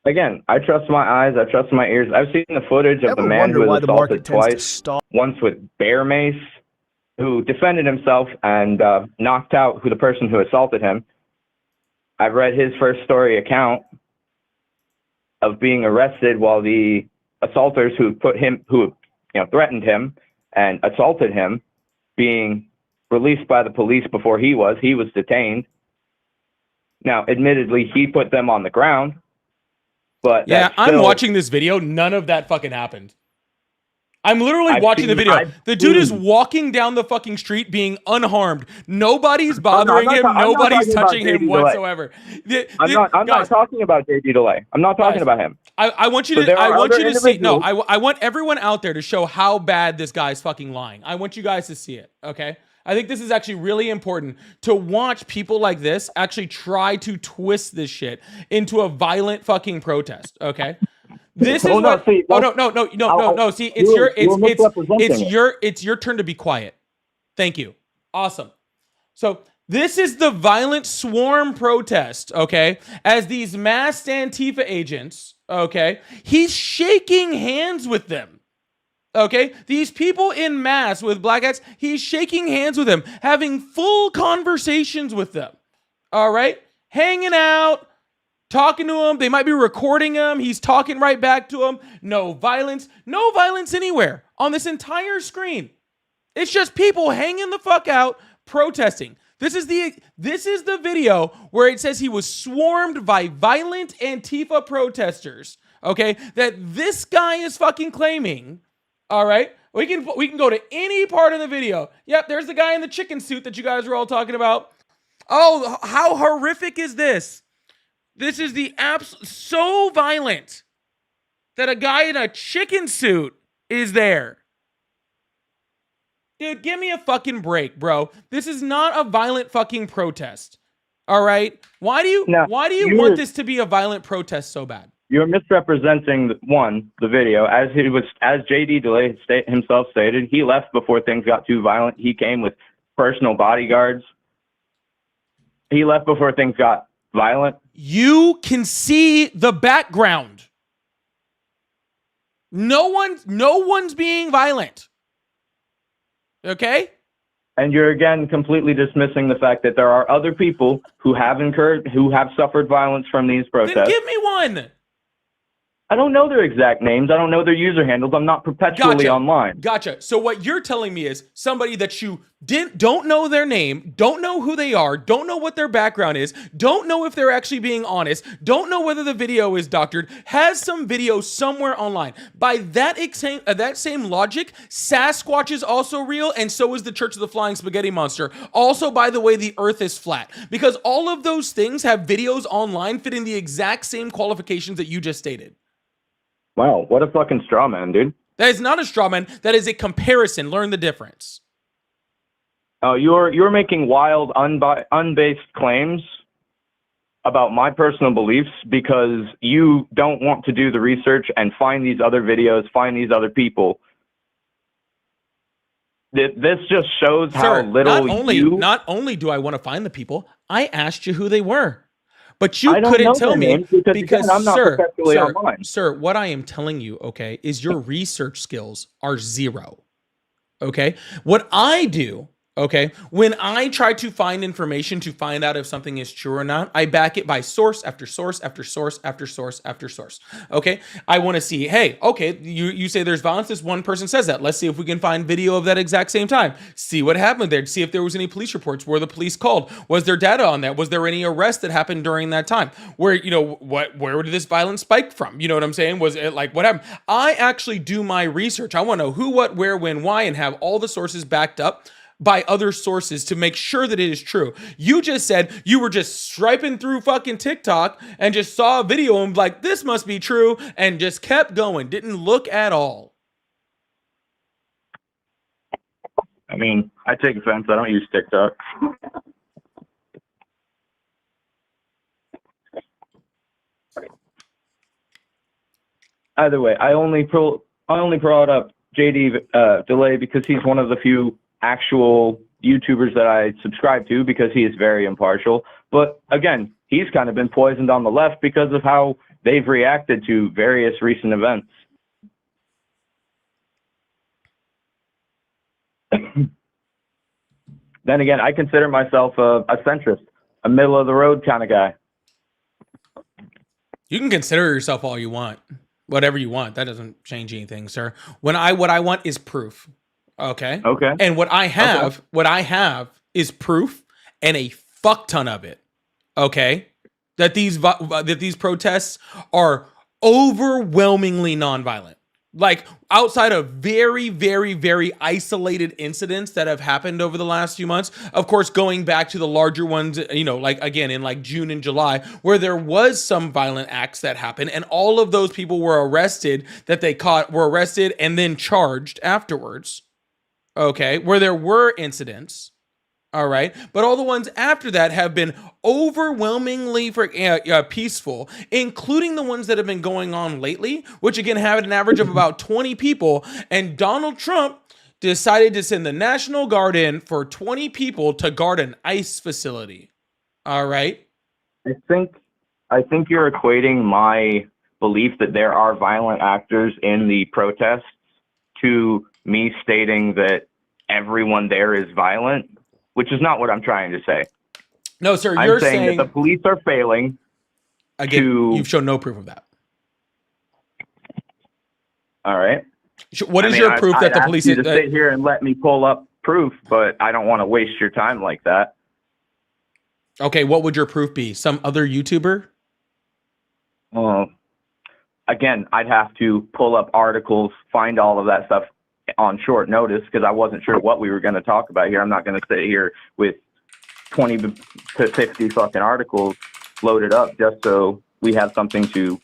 Again, I trust my eyes. I trust my ears. I've seen the footage of the man who was assaulted twice. Once with bear mace, who defended himself and knocked out the person who assaulted him. I've read his first story account of being arrested while the assaulters who threatened him and assaulted him, being released by the police before he was detained. Now, admittedly, he put them on the ground, but yeah, I'm watching this video. None of that fucking happened. I'm literally watching the video. The dude is walking down the fucking street being unharmed. Nobody's bothering him. Nobody's touching him whatsoever. I'm not talking about JD Delay. I'm not talking about him. I want you to see. No, I want everyone out there to show how bad this guy's fucking lying. I want you guys to see it. Okay. I think this is actually really important to watch people like this actually try to twist this shit into a violent fucking protest. Okay. This is no. See, it's your turn to be quiet. Thank you. Awesome. So this is the violent swarm protest, okay? As these masked Antifa agents, okay? He's shaking hands with them, okay? These people in masks with black hats, he's shaking hands with them, having full conversations with them, all right? Hanging out, talking to him. They might be recording him. He's talking right back to him. No violence anywhere on this entire screen. It's just people hanging the fuck out, protesting. This is the video where it says he was swarmed by violent Antifa protesters. Okay, that this guy is fucking claiming. All right, we can go to any part of the video. Yep, there's the guy in the chicken suit that you guys were all talking about. Oh, how horrific is this? This is so violent that a guy in a chicken suit is there. Dude, give me a fucking break, bro. This is not a violent fucking protest. All right? Why do you want this to be a violent protest so bad? You're misrepresenting the video. As JD Delay himself stated, he left before things got too violent. He came with personal bodyguards. He left before things got violent. You can see the background. No one's being violent. Okay? And you're again completely dismissing the fact that there are other people who have suffered violence from these protests. Then give me one. I don't know their exact names. I don't know their user handles. I'm not perpetually online. Gotcha. So what you're telling me is somebody that you don't know their name, don't know who they are, don't know what their background is, don't know if they're actually being honest, don't know whether the video is doctored, has some video somewhere online. By that same logic, Sasquatch is also real, and so is the Church of the Flying Spaghetti Monster. Also, by the way, the Earth is flat. Because all of those things have videos online fitting the exact same qualifications that you just stated. Wow, what a fucking straw man, dude. That is not a straw man. That is a comparison. Learn the difference. Oh, you're making wild, unbased claims about my personal beliefs because you don't want to do the research and find these other videos, find these other people. This just shows how little Not only do I want to find the people, I asked you who they were. But you couldn't tell me because I'm not perpetually online. Sir, what I am telling you, okay, is your research skills are zero. Okay? What I do, Okay. When I try to find information to find out if something is true or not, I back it by source after source after source after source after source. Okay. I want to see, hey, okay, you say there's violence. This one person says that. Let's see if we can find video of that exact same time. See what happened there. See if there was any police reports. Were the police called? Was there data on that? Was there any arrest that happened during that time? Where, where did this violence spike from? You know what I'm saying? Was it like what happened? I actually do my research. I want to know who, what, where, when, why, and have all the sources backed up by other sources to make sure that it is true. You just said you were just swiping through fucking TikTok and just saw a video and like, this must be true, and just kept going. Didn't look at all. I mean, I take offense. I don't use TikTok. Either way, I only brought up JD Delay because he's one of the few actual YouTubers that I subscribe to because he is very impartial. But again, he's kind of been poisoned on the left because of how they've reacted to various recent events. Then again, I consider myself a centrist, a middle of the road kind of guy. You can consider yourself all you want, whatever you want. That doesn't change anything, sir. What I want is proof. Okay. Okay. And what I have is proof and a fuck ton of it. Okay. That these protests are overwhelmingly nonviolent. Like outside of very, very, very isolated incidents that have happened over the last few months, of course, going back to the larger ones, like again, in like June and July, where there was some violent acts that happened and all of those people were arrested were arrested and then charged afterwards. Okay, where there were incidents, all right, but all the ones after that have been overwhelmingly peaceful, including the ones that have been going on lately, which again have an average of about 20 people, and Donald Trump decided to send the National Guard in for 20 people to guard an ICE facility, all right? I think you're equating my belief that there are violent actors in the protests to me stating that everyone there is violent, which is not what I'm trying to say. No, sir, I'm saying that the police are failing. Again, you've shown no proof of that. All right. What is your proof that the police... I'd ask you to sit here and let me pull up proof, but I don't want to waste your time like that. Okay, what would your proof be? Some other YouTuber? Again, I'd have to pull up articles, find all of that stuff on short notice because I wasn't sure what we were going to talk about here. I'm not going to sit here with 20 to 50 fucking articles loaded up just so we have something to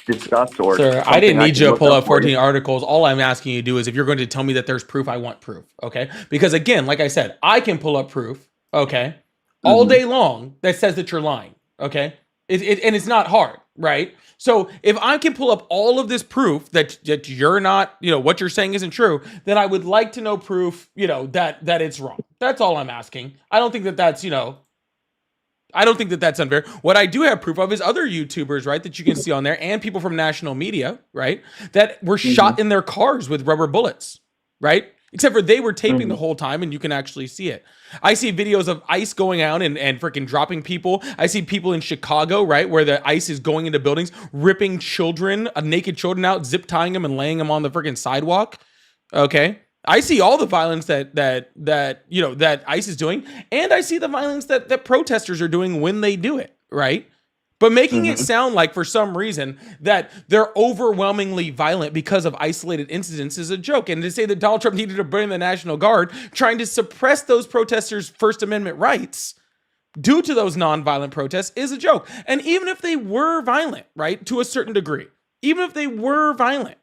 discuss. Or sir, I didn't need you to pull up 14 articles. All I'm asking you to do is if you're going to tell me that there's proof, I want proof. Okay, because again, like I said, I can pull up proof. Okay, all day long that says that you're lying. Okay, and it's not hard, right? So if I can pull up all of this proof that you're not, what you're saying isn't true, then I would like to know proof, that it's wrong. That's all I'm asking. I don't think that that's, I don't think that that's unfair. What I do have proof of is other YouTubers, right, that you can see on there and people from national media, right, that were shot in their cars with rubber bullets, right? Except for they were taping the whole time and you can actually see it. I see videos of ICE going out and freaking dropping people. I see people in Chicago, right, where the ICE is going into buildings, ripping children, naked children out, zip tying them and laying them on the freaking sidewalk. Okay. I see all the violence that ICE is doing, and I see the violence that protesters are doing when they do it, right? But making it sound like for some reason that they're overwhelmingly violent because of isolated incidents is a joke. And to say that Donald Trump needed to bring the National Guard trying to suppress those protesters' First Amendment rights due to those nonviolent protests is a joke. And even if they were violent, right, to a certain degree, even if they were violent,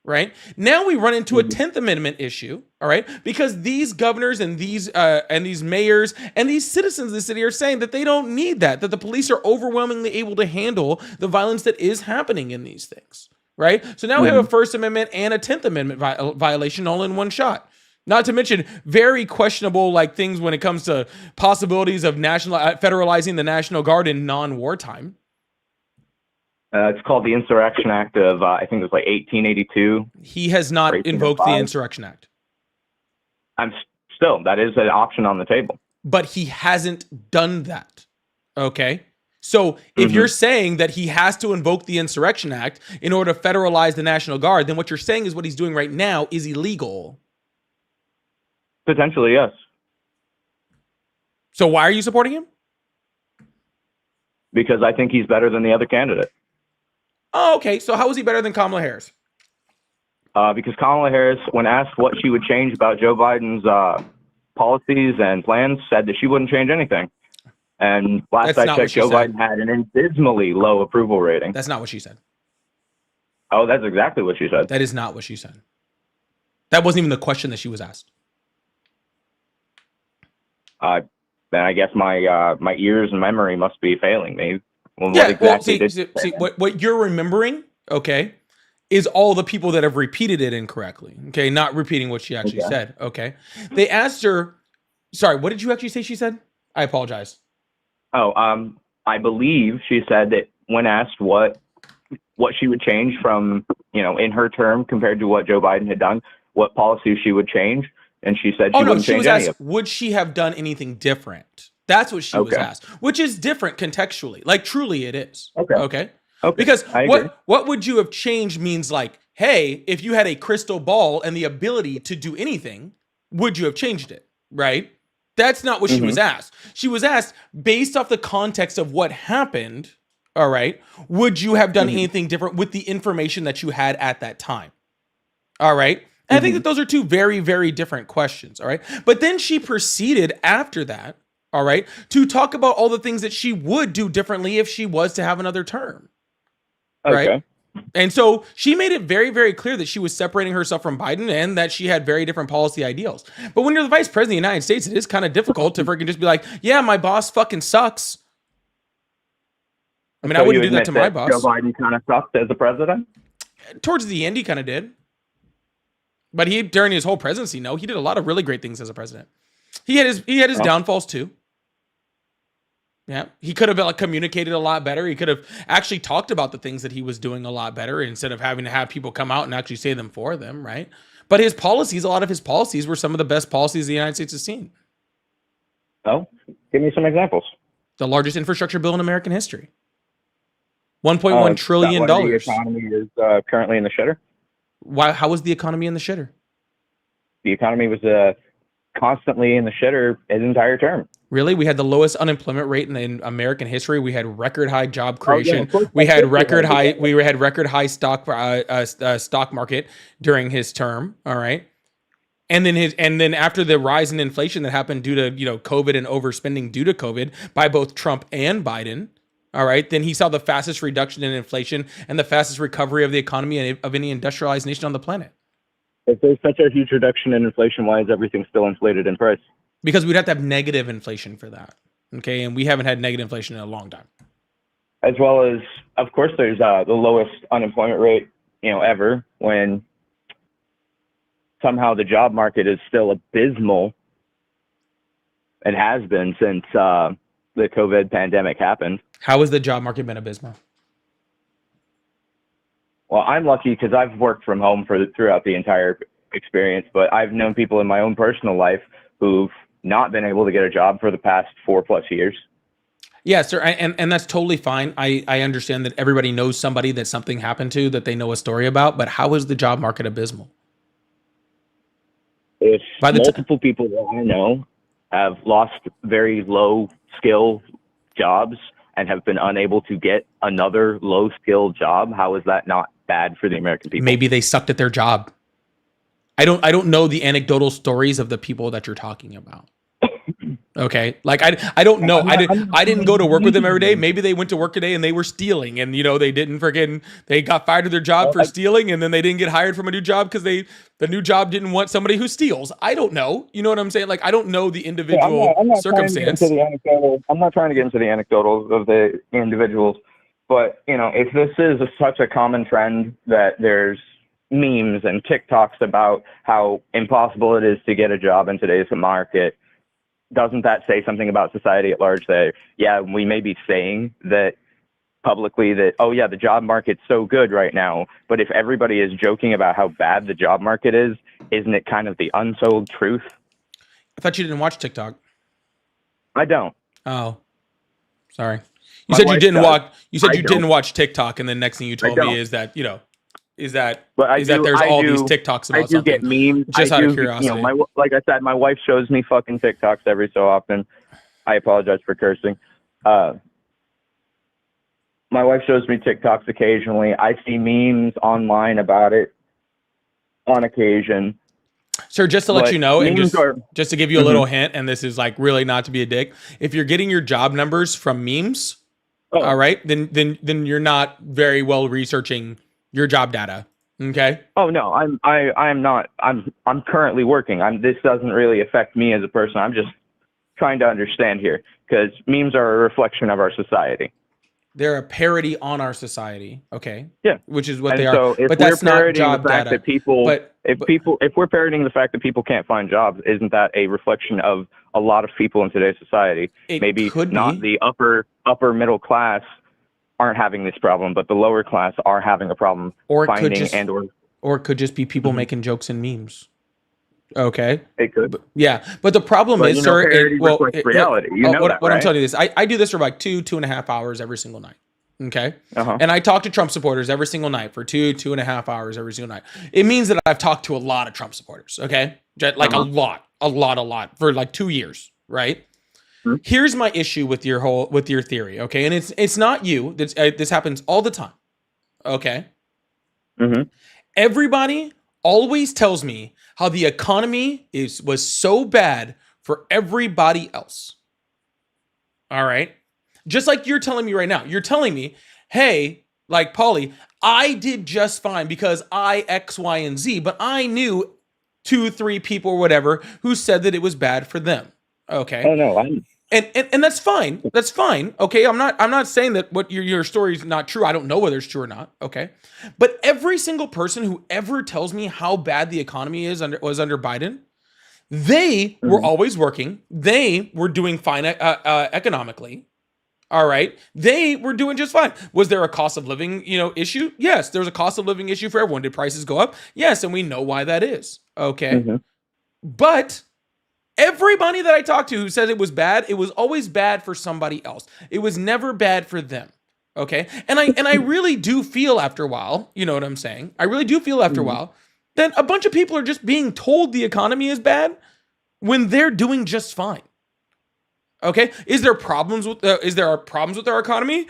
right, now we run into a 10th Amendment issue, all right, because these governors and these mayors and these citizens of the city are saying that they don't need that the police are overwhelmingly able to handle the violence that is happening in these things, right? So now we have a First Amendment and a 10th Amendment violation all in one shot. Not to mention very questionable things when it comes to possibilities of federalizing the National Guard in non-wartime. It's called the Insurrection Act of, I think it was 1882. He has not invoked the Insurrection Act. I'm still, that is an option on the table. But he hasn't done that. Okay. So if you're saying that he has to invoke the Insurrection Act in order to federalize the National Guard, then what you're saying is what he's doing right now is illegal. Potentially, yes. So why are you supporting him? Because I think he's better than the other candidate. Oh, okay. So how is he better than Kamala Harris? Because Kamala Harris, when asked what she would change about Joe Biden's policies and plans, said that she wouldn't change anything. And last That's I not checked, what she Joe said. Biden had an abysmally low approval rating. That's not what she said. Oh, that's exactly what she said. That is not what she said. That wasn't even the question that she was asked. Then I guess my ears and memory must be failing me. Well, Yeah, what exactly well, did see what you're remembering, okay, is all the people that have repeated it incorrectly. Okay, not repeating what she actually said. Okay, they asked her. Sorry, what did you actually say? She said. I apologize. Oh, I believe she said that when asked what she would change from, in her term compared to what Joe Biden had done, what policies she would change, and she said she wouldn't she change was any asked, of them. would she have done anything different? That's what she was Okay. asked, which is different contextually. Like truly, it is. Okay. Okay. Okay, Because I agree. what would you have changed means like, hey, if you had a crystal ball and the ability to do anything, would you have changed it? Right? That's not what she was asked. She was asked based off the context of what happened. All right. Would you have done anything different with the information that you had at that time? All right. And I think that those are two very, very different questions. All right. But then she proceeded after that, all right, to talk about all the things that she would do differently if she was to have another term. Okay. Right. And so she made it very, very clear that she was separating herself from Biden and that she had very different policy ideals. But when you're the vice president of the United States, it is kind of difficult to freaking just be like, yeah, my boss fucking sucks. I mean, So I wouldn't you do that to admit my boss. Joe Biden kind of sucked as a president? Towards the end, he kind of did. But during his whole presidency, no, he did a lot of really great things as a president. He had his downfalls too. Yeah, he could have communicated a lot better. He could have actually talked about the things that he was doing a lot better instead of having to have people come out and actually say them for them, right? But his policies, a lot of his policies were some of the best policies the United States has seen. Oh, give me some examples. The largest infrastructure bill in American history. $1.1 trillion. The economy is currently in the shitter. Why? How was the economy in the shitter? The economy was constantly in the shitter his entire term. Really? We had the lowest unemployment rate in American history. We had record high job creation. of course. We had record high stock market during his term. All right. And then after the rise in inflation that happened due to, COVID and overspending due to COVID by both Trump and Biden. All right. Then he saw the fastest reduction in inflation and the fastest recovery of the economy of any industrialized nation on the planet. If there's such a huge reduction in inflation, why is everything still inflated in price? Because we'd have to have negative inflation for that. Okay. And we haven't had negative inflation in a long time. As well as, of course, there's the lowest unemployment rate, ever, when somehow the job market is still abysmal and has been since the COVID pandemic happened. How has the job market been abysmal? Well, I'm lucky because I've worked from home throughout the entire experience, but I've known people in my own personal life who've not been able to get a job for the past 4+ years. Yeah, sir, and that's totally fine. I understand that everybody knows somebody that something happened to that they know a story about, but how is the job market abysmal? If By the multiple people that I know have lost very low skill jobs and have been unable to get another low skill job, how is that not bad for the American people? Maybe they sucked at their job. I don't know the anecdotal stories of the people that you're talking about. Okay, like I don't know. I didn't go to work with them every day. Maybe they went to work today and they were stealing, and they didn't they got fired of their job for stealing, and then they didn't get hired from a new job because the new job didn't want somebody who steals. I don't know. You know what I'm saying? Like I don't know the individual I'm not circumstance. I'm not trying to get into the anecdotals of the individuals, but if this is such a common trend that there's memes and TikToks about how impossible it is to get a job in today's market, doesn't that say something about society at large? That, yeah, we may be saying that publicly that, oh yeah, the job market's so good right now, but if everybody is joking about how bad the job market is, isn't it kind of the unsold truth? I thought you didn't watch TikTok. I don't. Oh, sorry. You My said you wife didn't does. watch. You said I you don't. didn't watch TikTok, and then next thing you told don't. me is that is that But I is that do- there's I all do- these TikToks I about do get something. memes. Just I out of do, curiosity. like I said, my wife shows me fucking TikToks every so often. I apologize for cursing. My wife shows me TikToks occasionally. I see memes online about it on occasion. Sir, just to let But you know, and memes just to give you a little hint, and this is like really not to be a dick. If you're getting your job numbers from memes, Oh. all right, then you're not very well researching your job data. Okay. Oh no, I am not. I'm currently working. This doesn't really affect me as a person. I'm just trying to understand here because memes are a reflection of our society. They're a parody on our society. Okay. Yeah. Which is what And they so are. if But we're that's not parodying job the fact data. that people, But if we're parodying the fact that people can't find jobs, isn't that a reflection of a lot of people in today's society? it Maybe could not be. the upper middle class aren't having this problem, but the lower class are having a problem Or it could finding just or it could just be people making jokes and memes. Okay. it could. Yeah, but the problem But, is, you know, sir. parody reflects reality. You know what, that, what I'm right? telling you is, I do this for like 2.5 hours every single night. Okay, Uh-huh. and I talk to Trump supporters every single night for 2.5 hours every single night. It means that I've talked to a lot of Trump supporters. Okay, like a lot for like 2 years, right? Mhm. Here's my issue with your theory. Okay, and it's not you. This happens all the time. Okay. Mm-hmm. Everybody always tells me how the economy was so bad for everybody else. All right. Just like you're telling me right now. You're telling me, hey, like Paulie, I did just fine because I X, Y, and Z, but I knew 2-3 people or whatever who said that it was bad for them. Okay. Oh no, And that's fine. That's fine. Okay. I'm not saying that what your story is not true. I don't know whether it's true or not. Okay. But every single person who ever tells me how bad the economy was under Biden, they were always working. They were doing fine economically. All right. They were doing just fine. Was there a cost of living, issue? Yes. There was a cost of living issue for everyone. Did prices go up? Yes. And we know why that is. Okay. Mhm. But everybody that I talked to who said it was bad, it was always bad for somebody else. It was never bad for them. Okay. And I really do feel after a while, you know what I'm saying? I really do feel after a while that a bunch of people are just being told the economy is bad when they're doing just fine. Okay. Is there problems with our economy?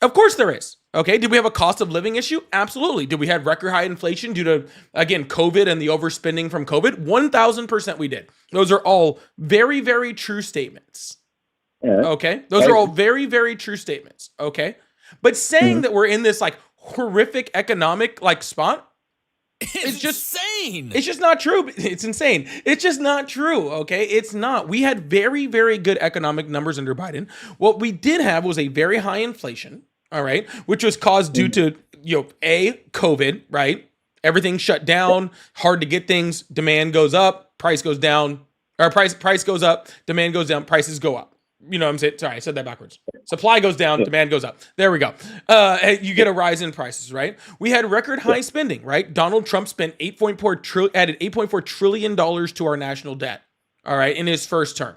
Of course there is. Okay. Did we have a cost of living issue? Absolutely. Did we have record high inflation due to, again, COVID and the overspending from COVID? 1000% we did. Those are all very, very true statements. Yeah. Okay. Those are all very, very true statements. Okay. But saying that we're in this like horrific economic like spot, it's just insane. it's just not true. It's insane. It's just not true. Okay. It's not. We had very, very good economic numbers under Biden. What we did have was a very high inflation. All right. Which was caused due to, COVID, right? Everything shut down, hard to get things. Demand goes up, price goes down, or price goes up, demand goes down, prices go up. You know what I'm saying? Sorry, I said that backwards. Supply goes down, demand goes up. There we go. You get a rise in prices, right? We had record high spending, right? Donald Trump spent added $8.4 trillion to our national debt, all right, in his first term,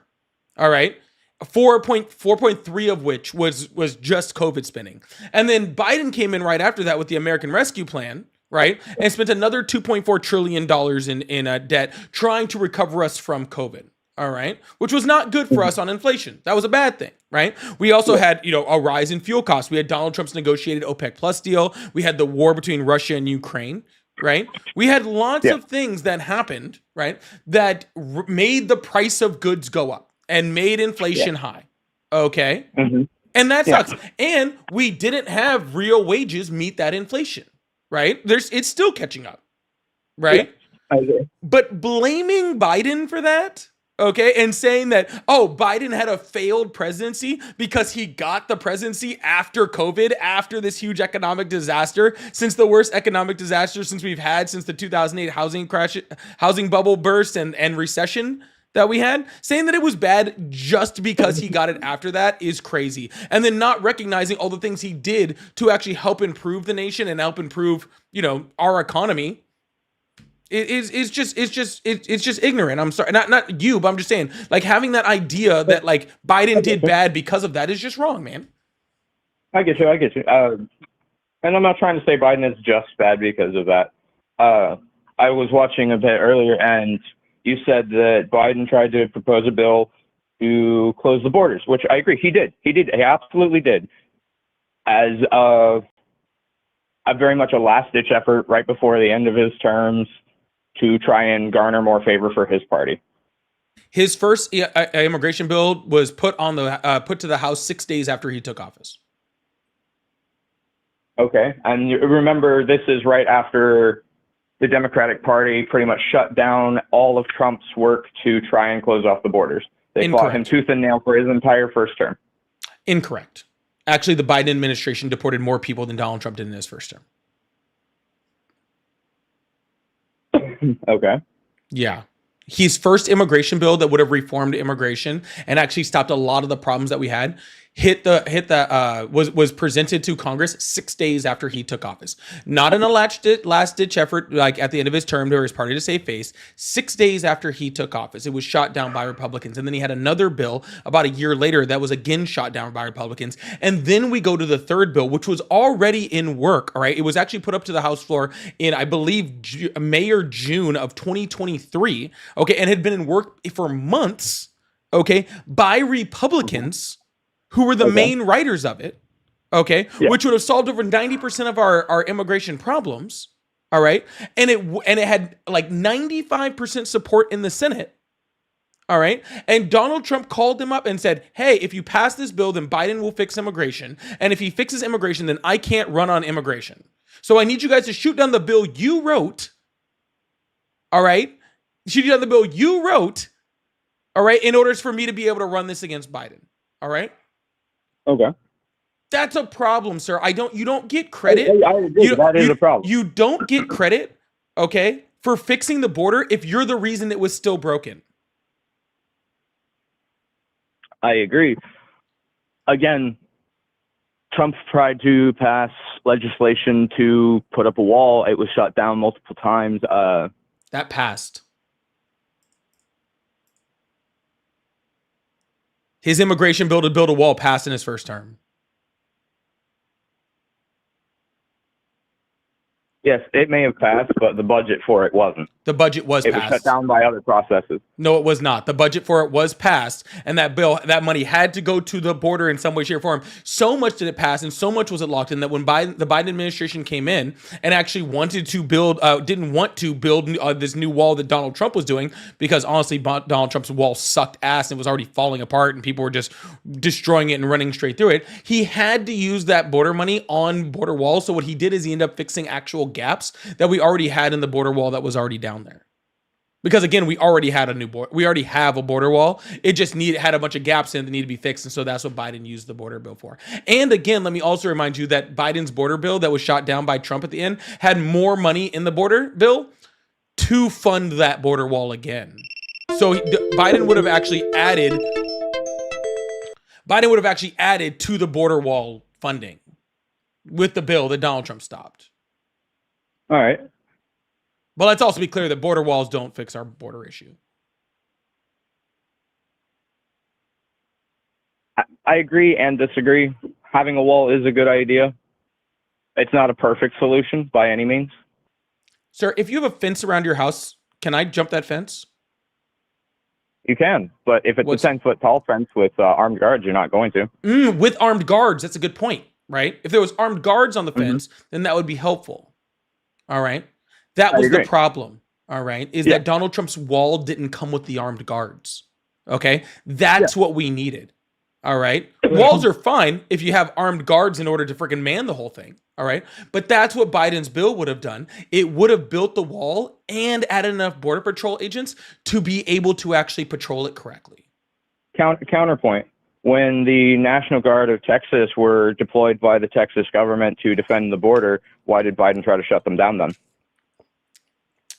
all right? 4.3 of which was just COVID spending. And then Biden came in right after that with the American Rescue Plan, right? And spent another $2.4 trillion in debt trying to recover us from COVID. All right. Which was not good for us on inflation. That was a bad thing, right? We also had, a rise in fuel costs. We had Donald Trump's negotiated OPEC Plus deal. We had the war between Russia and Ukraine, right? We had lots of things that happened, right? That made the price of goods go up and made inflation high. Okay. Mm-hmm. And that sucks. And we didn't have real wages meet that inflation, right? It's still catching up, right? I agree. But blaming Biden for that, okay, and saying that, Biden had a failed presidency because he got the presidency after COVID, after this huge economic disaster, since the worst economic disaster since we've had since the 2008 housing bubble burst and recession that we had, saying that it was bad just because he got it after that is crazy. And then not recognizing all the things he did to actually help improve the nation and help improve, our economy It's just ignorant. I'm sorry, not you, but I'm just saying, like, having that idea that like Biden did bad because of that is just wrong, man. I get you. And I'm not trying to say Biden is just bad because of that. I was watching a bit earlier, and you said that Biden tried to propose a bill to close the borders, which I agree. He did. He absolutely did. As a very much a last-ditch effort right before the end of his terms to try and garner more favor for his party. His first immigration bill was put to the House 6 days after he took office. Okay, and you remember, this is right after the Democratic Party pretty much shut down all of Trump's work to try and close off the borders. They fought him tooth and nail for his entire first term. Incorrect. Actually, the Biden administration deported more people than Donald Trump did in his first term. Okay. Yeah. His first immigration bill that would have reformed immigration and actually stopped a lot of the problems that we had was presented to Congress 6 days after he took office. Not in a last ditch effort, like at the end of his term to his party to save face. 6 days after he took office, it was shot down by Republicans. And then he had another bill about a year later that was again shot down by Republicans. And then we go to the third bill, which was already in work. All right. It was actually put up to the House floor in, I believe, May or June of 2023. Okay. And had been in work for months. Okay. By Republicans who were the main writers of it, okay, which would have solved over 90% of our immigration problems, all right, and it had like 95% support in the Senate, all right, and Donald Trump called him up and said, hey, if you pass this bill, then Biden will fix immigration, and if he fixes immigration, then I can't run on immigration. So I need you guys to shoot down the bill you wrote, all right, shoot down the bill you wrote, all right, in order for me to be able to run this against Biden, all right. Okay. That's a problem, sir. You don't get credit. I agree. That is a problem. You don't get credit, okay, for fixing the border if you're the reason it was still broken. I agree. Again, Trump tried to pass legislation to put up a wall. It was shut down multiple times. That passed. His immigration bill to build a wall passed in his first term. Yes, it may have passed, but the budget for it wasn't. The budget was passed. It was shut down by other processes. No, it was not. The budget for it was passed, and that money had to go to the border in some way, shape, or form. So much did it pass, and so much was it locked in that when the Biden administration came in and actually didn't want to build this new wall that Donald Trump was doing, because honestly, Donald Trump's wall sucked ass and it was already falling apart, and people were just destroying it and running straight through it. He had to use that border money on border walls. So what he did is he ended up fixing actual gaps that we already had in the border wall that was already down there. Because again, we already have a border wall. It just had a bunch of gaps in it that need to be fixed. And so that's what Biden used the border bill for. And again, let me also remind you that Biden's border bill that was shot down by Trump at the end had more money in the border bill to fund that border wall again. So Biden would have actually added to the border wall funding with the bill that Donald Trump stopped. All right. But let's also be clear that border walls don't fix our border issue. I agree and disagree. Having a wall is a good idea. It's not a perfect solution by any means. Sir, if you have a fence around your house, can I jump that fence? You can, but if it's a 10-foot tall fence with armed guards, you're not going to. With armed guards, that's a good point, right? If there was armed guards on the fence, then that would be helpful. All right. That was the problem. All right. Is that Donald Trump's wall didn't come with the armed guards. Okay. That's what we needed. All right. Walls are fine if you have armed guards in order to freaking man the whole thing. All right. But that's what Biden's bill would have done. It would have built the wall and added enough Border Patrol agents to be able to actually patrol it correctly. Counterpoint. When the National Guard of Texas were deployed by the Texas government to defend the border, why did Biden try to shut them down then?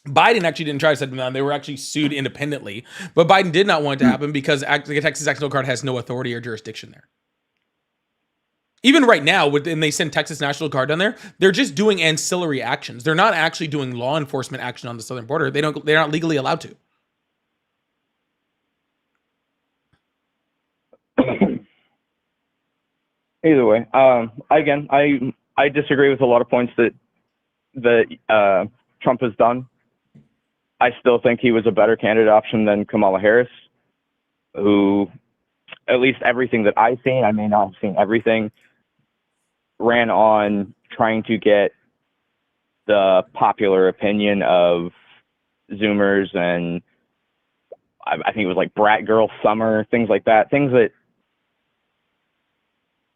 Biden actually didn't try to shut them down. They were actually sued independently. But Biden did not want it to happen because the Texas National Guard has no authority or jurisdiction there. Even right now, when they send Texas National Guard down there, they're just doing ancillary actions. They're not actually doing law enforcement action on the southern border. They're not legally allowed to. Either way, I disagree with a lot of points that Trump has done. I still think he was a better candidate option than Kamala Harris, who, at least everything that I've seen, I may not have seen everything, ran on trying to get the popular opinion of Zoomers and I think it was like Brat Girl Summer, things like that, things that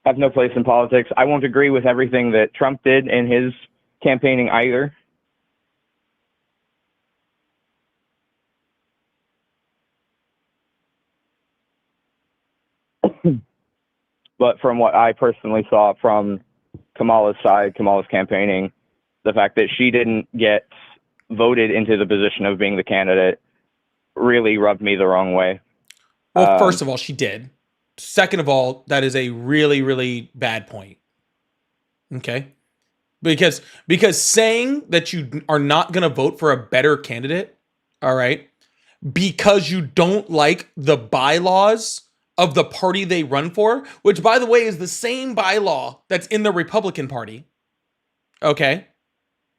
have no place in politics. I won't agree with everything that Trump did in his campaigning either. But from what I personally saw from Kamala's side, Kamala's campaigning, the fact that she didn't get voted into the position of being the candidate really rubbed me the wrong way. Well, first of all, she did. Second of all, that is a really, really bad point. Okay? Because saying that you are not going to vote for a better candidate, all right, because you don't like the bylaws of the party they run for, which, by the way, is the same bylaw that's in the Republican Party, okay?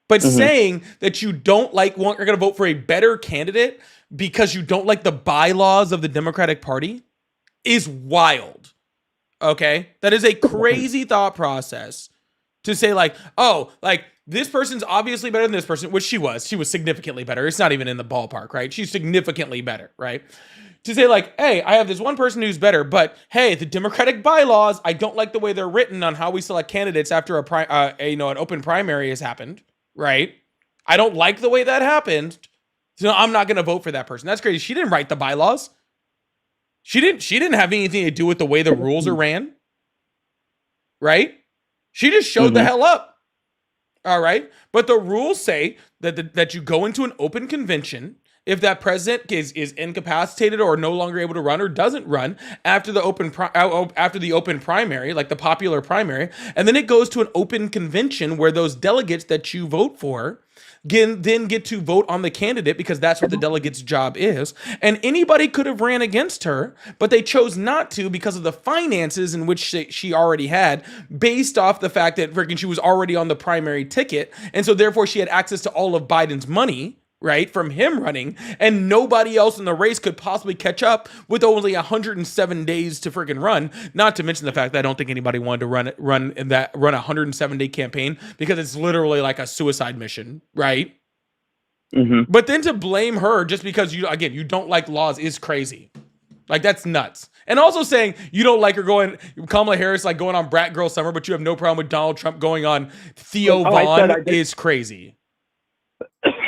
But saying that you don't like, you're going to vote for a better candidate because you don't like the bylaws of the Democratic Party is wild, okay? That is a crazy thought process to say like, oh, like this person's obviously better than this person, which she was. She was significantly better. It's not even in the ballpark, right? She's significantly better, right? To say like, hey, I have this one person who's better, but hey, the Democratic bylaws, I don't like the way they're written on how we select candidates after an open primary has happened, right? I don't like the way that happened, so I'm not going to vote for that person. That's crazy. She didn't write the bylaws. She didn't have anything to do with the way the rules are ran, right? She just showed the hell up. All right. But the rules say that you go into an open convention if that president is incapacitated or no longer able to run or doesn't run after the open primary, like the popular primary, and then it goes to an open convention where those delegates that you vote for then get to vote on the candidate because that's what the delegate's job is. And anybody could have ran against her, but they chose not to because of the finances in which she already had, based off the fact that freaking she was already on the primary ticket. And so therefore she had access to all of Biden's money, right, from him running, and nobody else in the race could possibly catch up with only 107 days to freaking run. Not to mention the fact that I don't think anybody wanted to run a 107-day campaign because it's literally like a suicide mission, right? But then to blame her just because you don't like laws is crazy. Like, that's nuts. And also saying you don't like her Kamala Harris like going on Brat Girl Summer, but you have no problem with Donald Trump going on Theo Vaughn is crazy.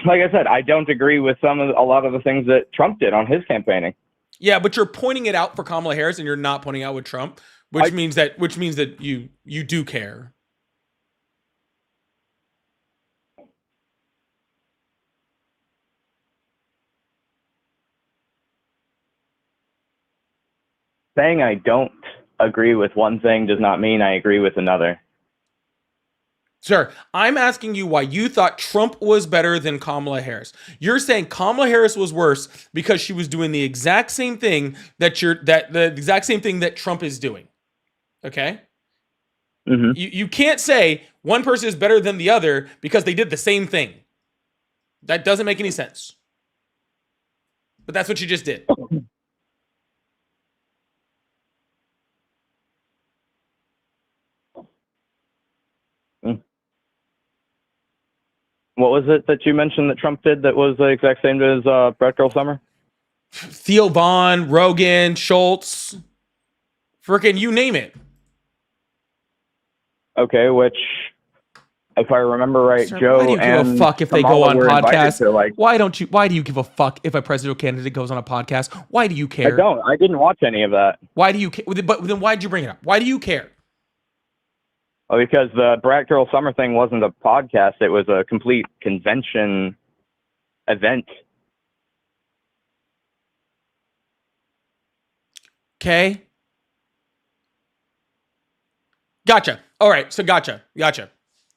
Like I said, I don't agree with a lot of the things that Trump did on his campaigning. Yeah, but you're pointing it out for Kamala Harris and you're not pointing out with Trump, which means that you do care. Saying I don't agree with one thing does not mean I agree with another. Sir, I'm asking you why you thought Trump was better than Kamala Harris. You're saying Kamala Harris was worse because she was doing the exact same thing the exact same thing that Trump is doing. Okay? You can't say one person is better than the other because they did the same thing. That doesn't make any sense. But that's what you just did. What was it that you mentioned that Trump did that was the exact same as Brat Girl Summer? Theo Vaughn, Rogan, Schultz, freaking you name it. Okay, which, if I remember right, Sir, Joe why do you and give a fuck if they go Kamala on were invited podcasts? to, like, Why do you give a fuck if a presidential candidate goes on a podcast? Why do you care? I don't. I didn't watch any of that. Why do you care? But then why'd you bring it up? Why do you care? Well, because the Brat Girl Summer thing wasn't a podcast. It was a complete convention event. Okay. Gotcha. All right. So gotcha.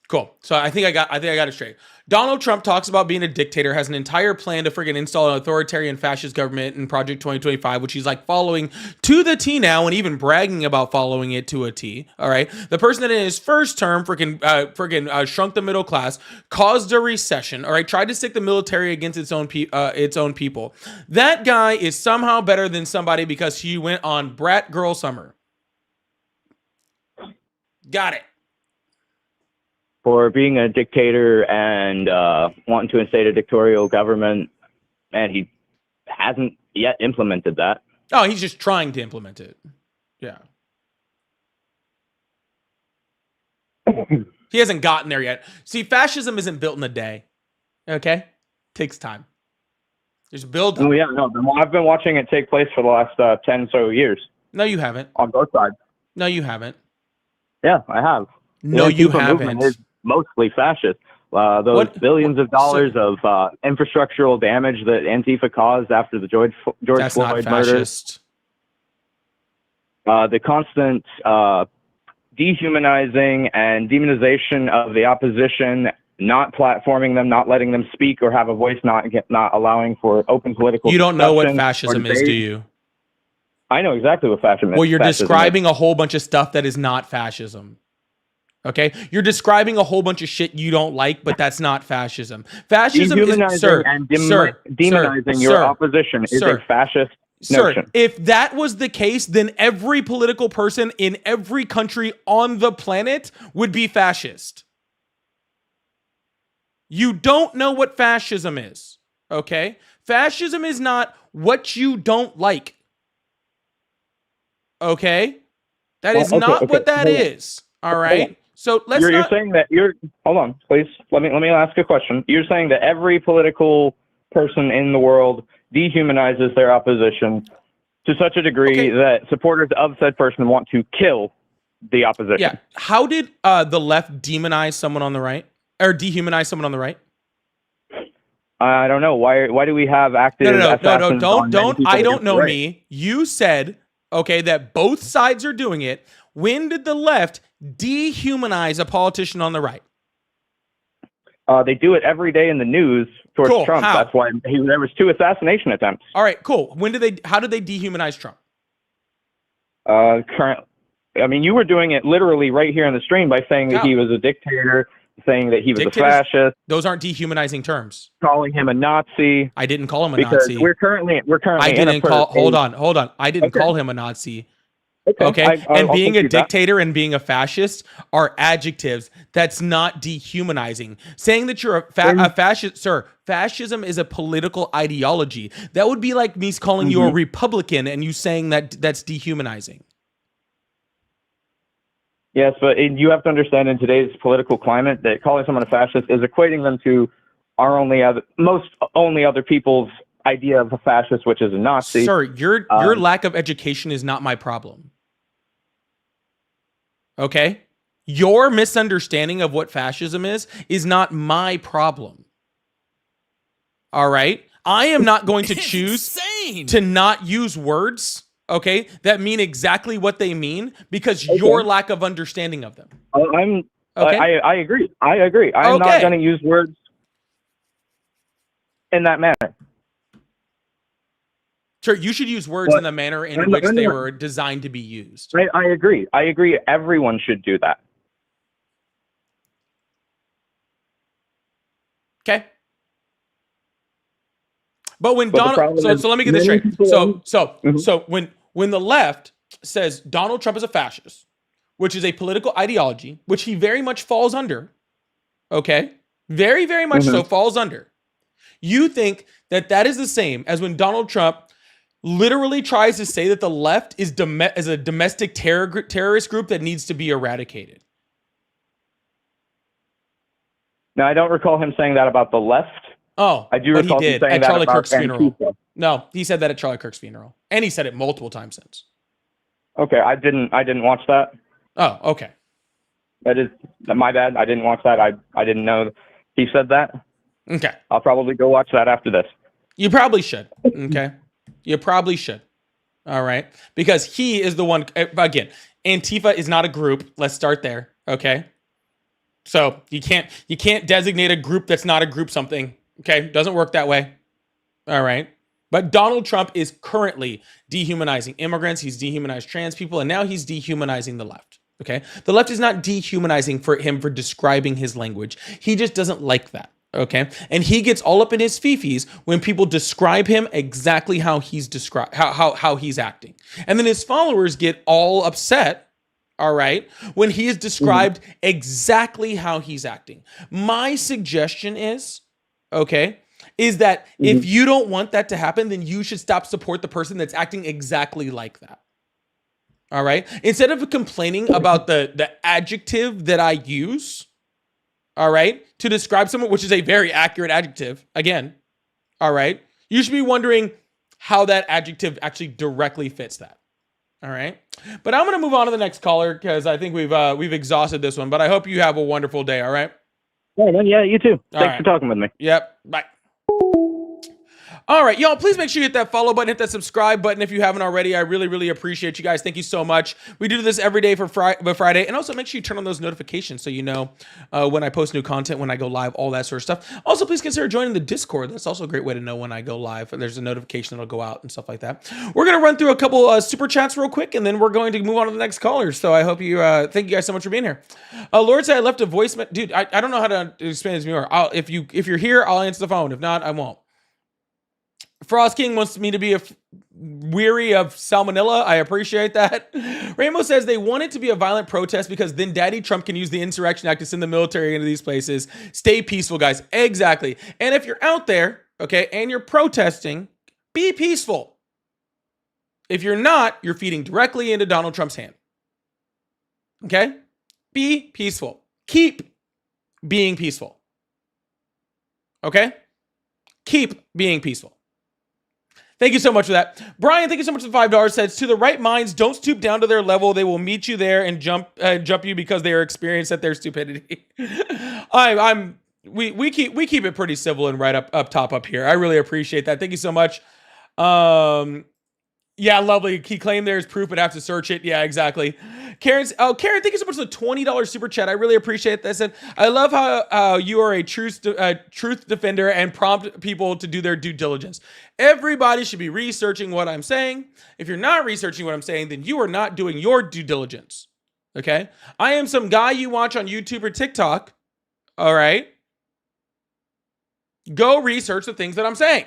Cool. So I think I got it straight. Donald Trump talks about being a dictator, has an entire plan to friggin' install an authoritarian fascist government in Project 2025, which he's like following to the T now and even bragging about following it to a T. All right. The person that in his first term friggin' shrunk the middle class, caused a recession. All right. Tried to stick the military against its own people. That guy is somehow better than somebody because he went on Brat Girl Summer. Got it. For being a dictator and wanting to instate a dictatorial government, and he hasn't yet implemented that. Oh, he's just trying to implement it. Yeah. He hasn't gotten there yet. See, fascism isn't built in a day. Okay? Takes time. There's a build up. Oh, yeah, no. I've been watching it take place for the last 10 so years. No, you haven't. On both sides. No, you haven't. Yeah, I have. No, the you Antifa movement haven't. is mostly fascist. Billions of dollars of infrastructural damage that Antifa caused after the George That's not Floyd murder. fascist. The constant dehumanizing and demonization of the opposition, not platforming them, not letting them speak or have a voice, not allowing for open political. You don't know what discussion or fascism is, debate. do you? I know exactly what fascism is. Well, you're fascism describing a whole bunch of stuff that is not fascism. Okay? You're describing a whole bunch of shit you don't like, but that's not fascism. Fascism is, dehumanizing and demonizing your opposition is a fascist notion. If that was the case, then every political person in every country on the planet would be fascist. You don't know what fascism is. Okay? Fascism is not what you don't like. Okay? That is not what that is. All right? So let's You're saying that hold on, please. Let me ask a question. You're saying that every political person in the world dehumanizes their opposition to such a degree that supporters of said person want to kill the opposition. Yeah. How did the left demonize someone on the right? Or dehumanize someone on the right? I don't know. Why do we have active No, assassins on many don't. people I don't against know the right? me. You said, okay, that both sides are doing it. When did the left dehumanize a politician on the right? They do it every day in the news towards Cool. Trump. How? That's why there was 2 assassination attempts. All right, cool. How did they dehumanize Trump? You were doing it literally right here on the stream by saying that he was a dictator, saying that he was a fascist. Those aren't dehumanizing terms. Calling him a Nazi. I didn't call him a because Nazi. We're currently. I didn't call. Hold on. I didn't call him a Nazi. Okay. And being a dictator and being a fascist are adjectives. That's not dehumanizing. Saying that you're a fascist, sir, fascism is a political ideology. That would be like me calling you a Republican and you saying that that's dehumanizing. Yes, but you have to understand in today's political climate that calling someone a fascist is equating them to most other people's idea of a fascist, which is a Nazi. Sir, your lack of education is not my problem. Okay? Your misunderstanding of what fascism is not my problem. All right? I am not going to choose to not use words, okay, that mean exactly what they mean because your lack of understanding of them. I agree. I'm not going to use words in that manner. Sure, you should use words in the manner in which they were designed to be used. I agree. Everyone should do that. Okay. But when Donald, so let me get this straight. So when the left says Donald Trump is a fascist, which is a political ideology, which he very much falls under, okay, very, very much so falls under. You think that is the same as when Donald Trump literally tries to say that the left is a domestic terrorist group that needs to be eradicated. Now, I don't recall him saying that about the left. Oh, I do recall him saying at that Charlie about Kirk's funeral. Antifa. No, he said that at Charlie Kirk's funeral, and he said it multiple times since. Okay, I didn't watch that. Oh, okay. That is my bad. I didn't watch that. I didn't know he said that. Okay. I'll probably go watch that after this. You probably should. Okay. You probably should. All right. Because he is the one, again, Antifa is not a group. Let's start there. Okay. So you can't designate a group that's not a group something. Okay. Doesn't work that way. All right. But Donald Trump is currently dehumanizing immigrants. He's dehumanized trans people. And now he's dehumanizing the left. Okay. The left is not dehumanizing for him for describing his language. He just doesn't like that. Okay. And he gets all up in his fifis when people describe him exactly how he's described, how he's acting. And then his followers get all upset. All right. When he is described exactly how he's acting. My suggestion is, okay, is that if you don't want that to happen, then you should stop support the person that's acting exactly like that. All right. Instead of complaining about the adjective that I use, all right, to describe someone, which is a very accurate adjective, again, all right, you should be wondering how that adjective actually directly fits that. All right. But I'm going to move on to the next caller because I think we've exhausted this one, but I hope you have a wonderful day. All right. Yeah, you too. All Thanks right. for talking with me. Yep. Bye. All right, y'all, please make sure you hit that follow button, hit that subscribe button if you haven't already. I really, really appreciate you guys. Thank you so much. We do this every day for Friday. And also make sure you turn on those notifications so you know when I post new content, when I go live, all that sort of stuff. Also, please consider joining the Discord. That's also a great way to know when I go live. And there's a notification that'll go out and stuff like that. We're going to run through a couple super chats real quick, and then we're going to move on to the next caller. So I hope you, thank you guys so much for being here. Lord said I left a voice, dude, I don't know how to explain this more. If you're here, I'll answer the phone. If not, I won't. Frost King wants me to be weary of salmonella. I appreciate that. Rainbow says they want it to be a violent protest because then Daddy Trump can use the Insurrection Act to send the military into these places. Stay peaceful, guys. Exactly. And if you're out there, okay, and you're protesting, be peaceful. If you're not, you're feeding directly into Donald Trump's hand. Okay? Be peaceful. Keep being peaceful. Okay? Keep being peaceful. Thank you so much for that. Brian, thank you so much for the $5. Says, to the right minds, don't stoop down to their level. They will meet you there and jump you because they are experienced at their stupidity. We keep it pretty civil and right up top up here. I really appreciate that. Thank you so much. Yeah, lovely. He claimed there's proof, but have to search it. Yeah, exactly. Karen, thank you so much for the $20 super chat. I really appreciate this. And I love how you are a truth defender and prompt people to do their due diligence. Everybody should be researching what I'm saying. If you're not researching what I'm saying, then you are not doing your due diligence. Okay? I am some guy you watch on YouTube or TikTok. All right? Go research the things that I'm saying.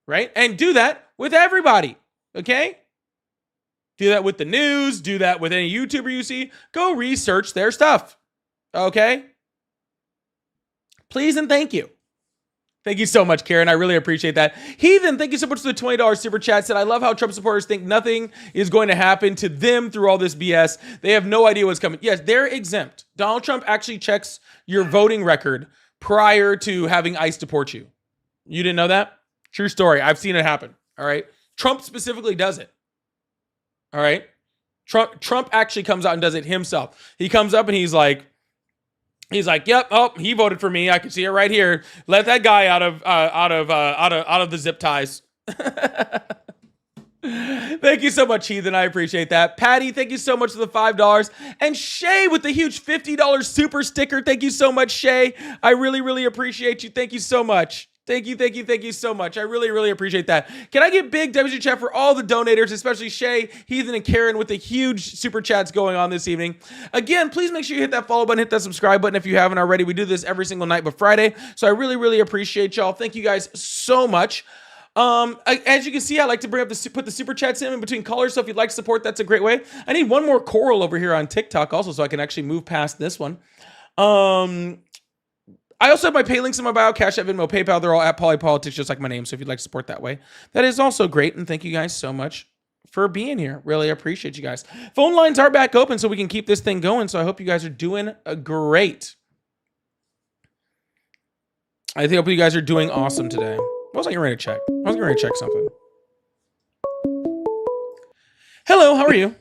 Right? And do that with everybody. Okay? Do that with the news. Do that with any YouTuber you see. Go research their stuff. Okay? Please and thank you. Thank you so much, Karen. I really appreciate that. Heathen, thank you so much for the $20 super chat. Said, I love how Trump supporters think nothing is going to happen to them through all this BS. They have no idea what's coming. Yes, they're exempt. Donald Trump actually checks your voting record prior to having ICE deport you. You didn't know that? True story. I've seen it happen. All right. Trump specifically does it. All right. Trump actually comes out and does it himself. He comes up and he's like, yep. Oh, he voted for me. I can see it right here. Let that guy out of the zip ties. Thank you so much, Heathen. I appreciate that. Patty, thank you so much for the $5. And Shay with the huge $50 super sticker. Thank you so much, Shay. I really, really appreciate you. Thank you so much. Thank you so much. I really, really appreciate that. Can I get big WG chat for all the donators, especially Shay, Heathen, and Karen with the huge super chats going on this evening? Again, please make sure you hit that follow button, hit that subscribe button if you haven't already. We do this every single night but Friday, so I really, really appreciate y'all. Thank you guys so much. As you can see, I like to put the super chats in between callers, so if you'd like to support, that's a great way. I need one more coral over here on TikTok also, so I can actually move past this one. I also have my pay links in my bio, Cash App, Venmo, PayPal. They're all at PollyPolitics, just like my name. So if you'd like to support that way, that is also great. And thank you guys so much for being here. Really appreciate you guys. Phone lines are back open so we can keep this thing going. So I hope you guys are doing great. I hope you guys are doing awesome today. What was I getting ready to check? I was getting ready to check something. Hello, how are you?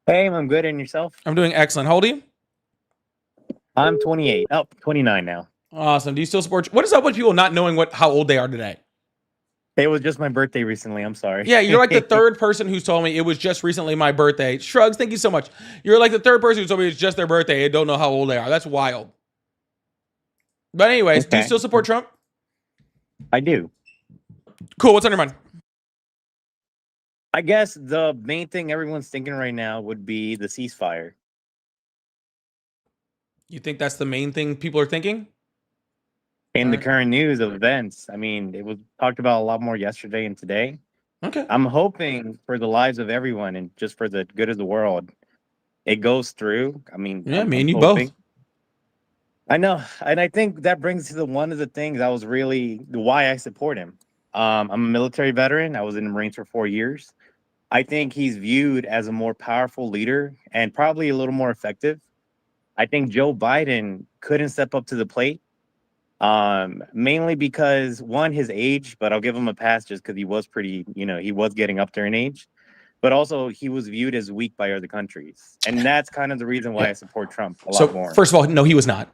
Hey, I'm good. And yourself? I'm doing excellent. How old are you? I'm 28. Oh, 29 now. Awesome. Do you still support? What is up with people not knowing how old they are today? It was just my birthday recently. I'm sorry. Yeah, you're like the third person who's told me it was just recently my birthday. Shrugs, thank you so much. You're like the third person who told me it's just their birthday and don't know how old they are. That's wild. But anyways, do you Okay. still support Trump? I do. Cool. What's on your mind? I guess the main thing everyone's thinking right now would be the ceasefire. You think that's the main thing people are thinking? In the Alright. current news of events, I mean, it was talked about a lot more yesterday and today. Okay. I'm hoping for the lives of everyone and just for the good of the world, it goes through. I mean, Yeah, I'm me and you hoping. both. I know, and I think that brings to the one of the things that was really why I support him. I'm a military veteran. I was in the Marines for 4 years. I think he's viewed as a more powerful leader and probably a little more effective. I think Joe Biden couldn't step up to the plate, mainly because one, his age, but I'll give him a pass just because he was pretty, he was getting up there in age, but also he was viewed as weak by other countries. And that's kind of the reason why I support Trump a lot more. First of all, no, he was not.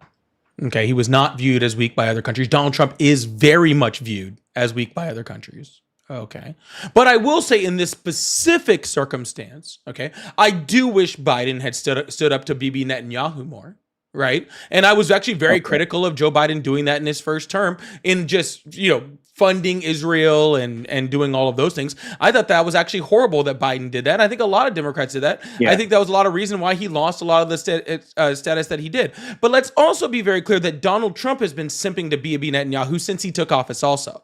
Okay, he was not viewed as weak by other countries. Donald Trump is very much viewed as weak by other countries. Okay. But I will say in this specific circumstance, okay, I do wish Biden had stood up to Bibi Netanyahu more, right? And I was actually very critical of Joe Biden doing that in his first term in just, funding Israel and doing all of those things. I thought that was actually horrible that Biden did that. I think a lot of Democrats did that. Yeah. I think that was a lot of reason why he lost a lot of the status that he did. But let's also be very clear that Donald Trump has been simping to Bibi Netanyahu since he took office also.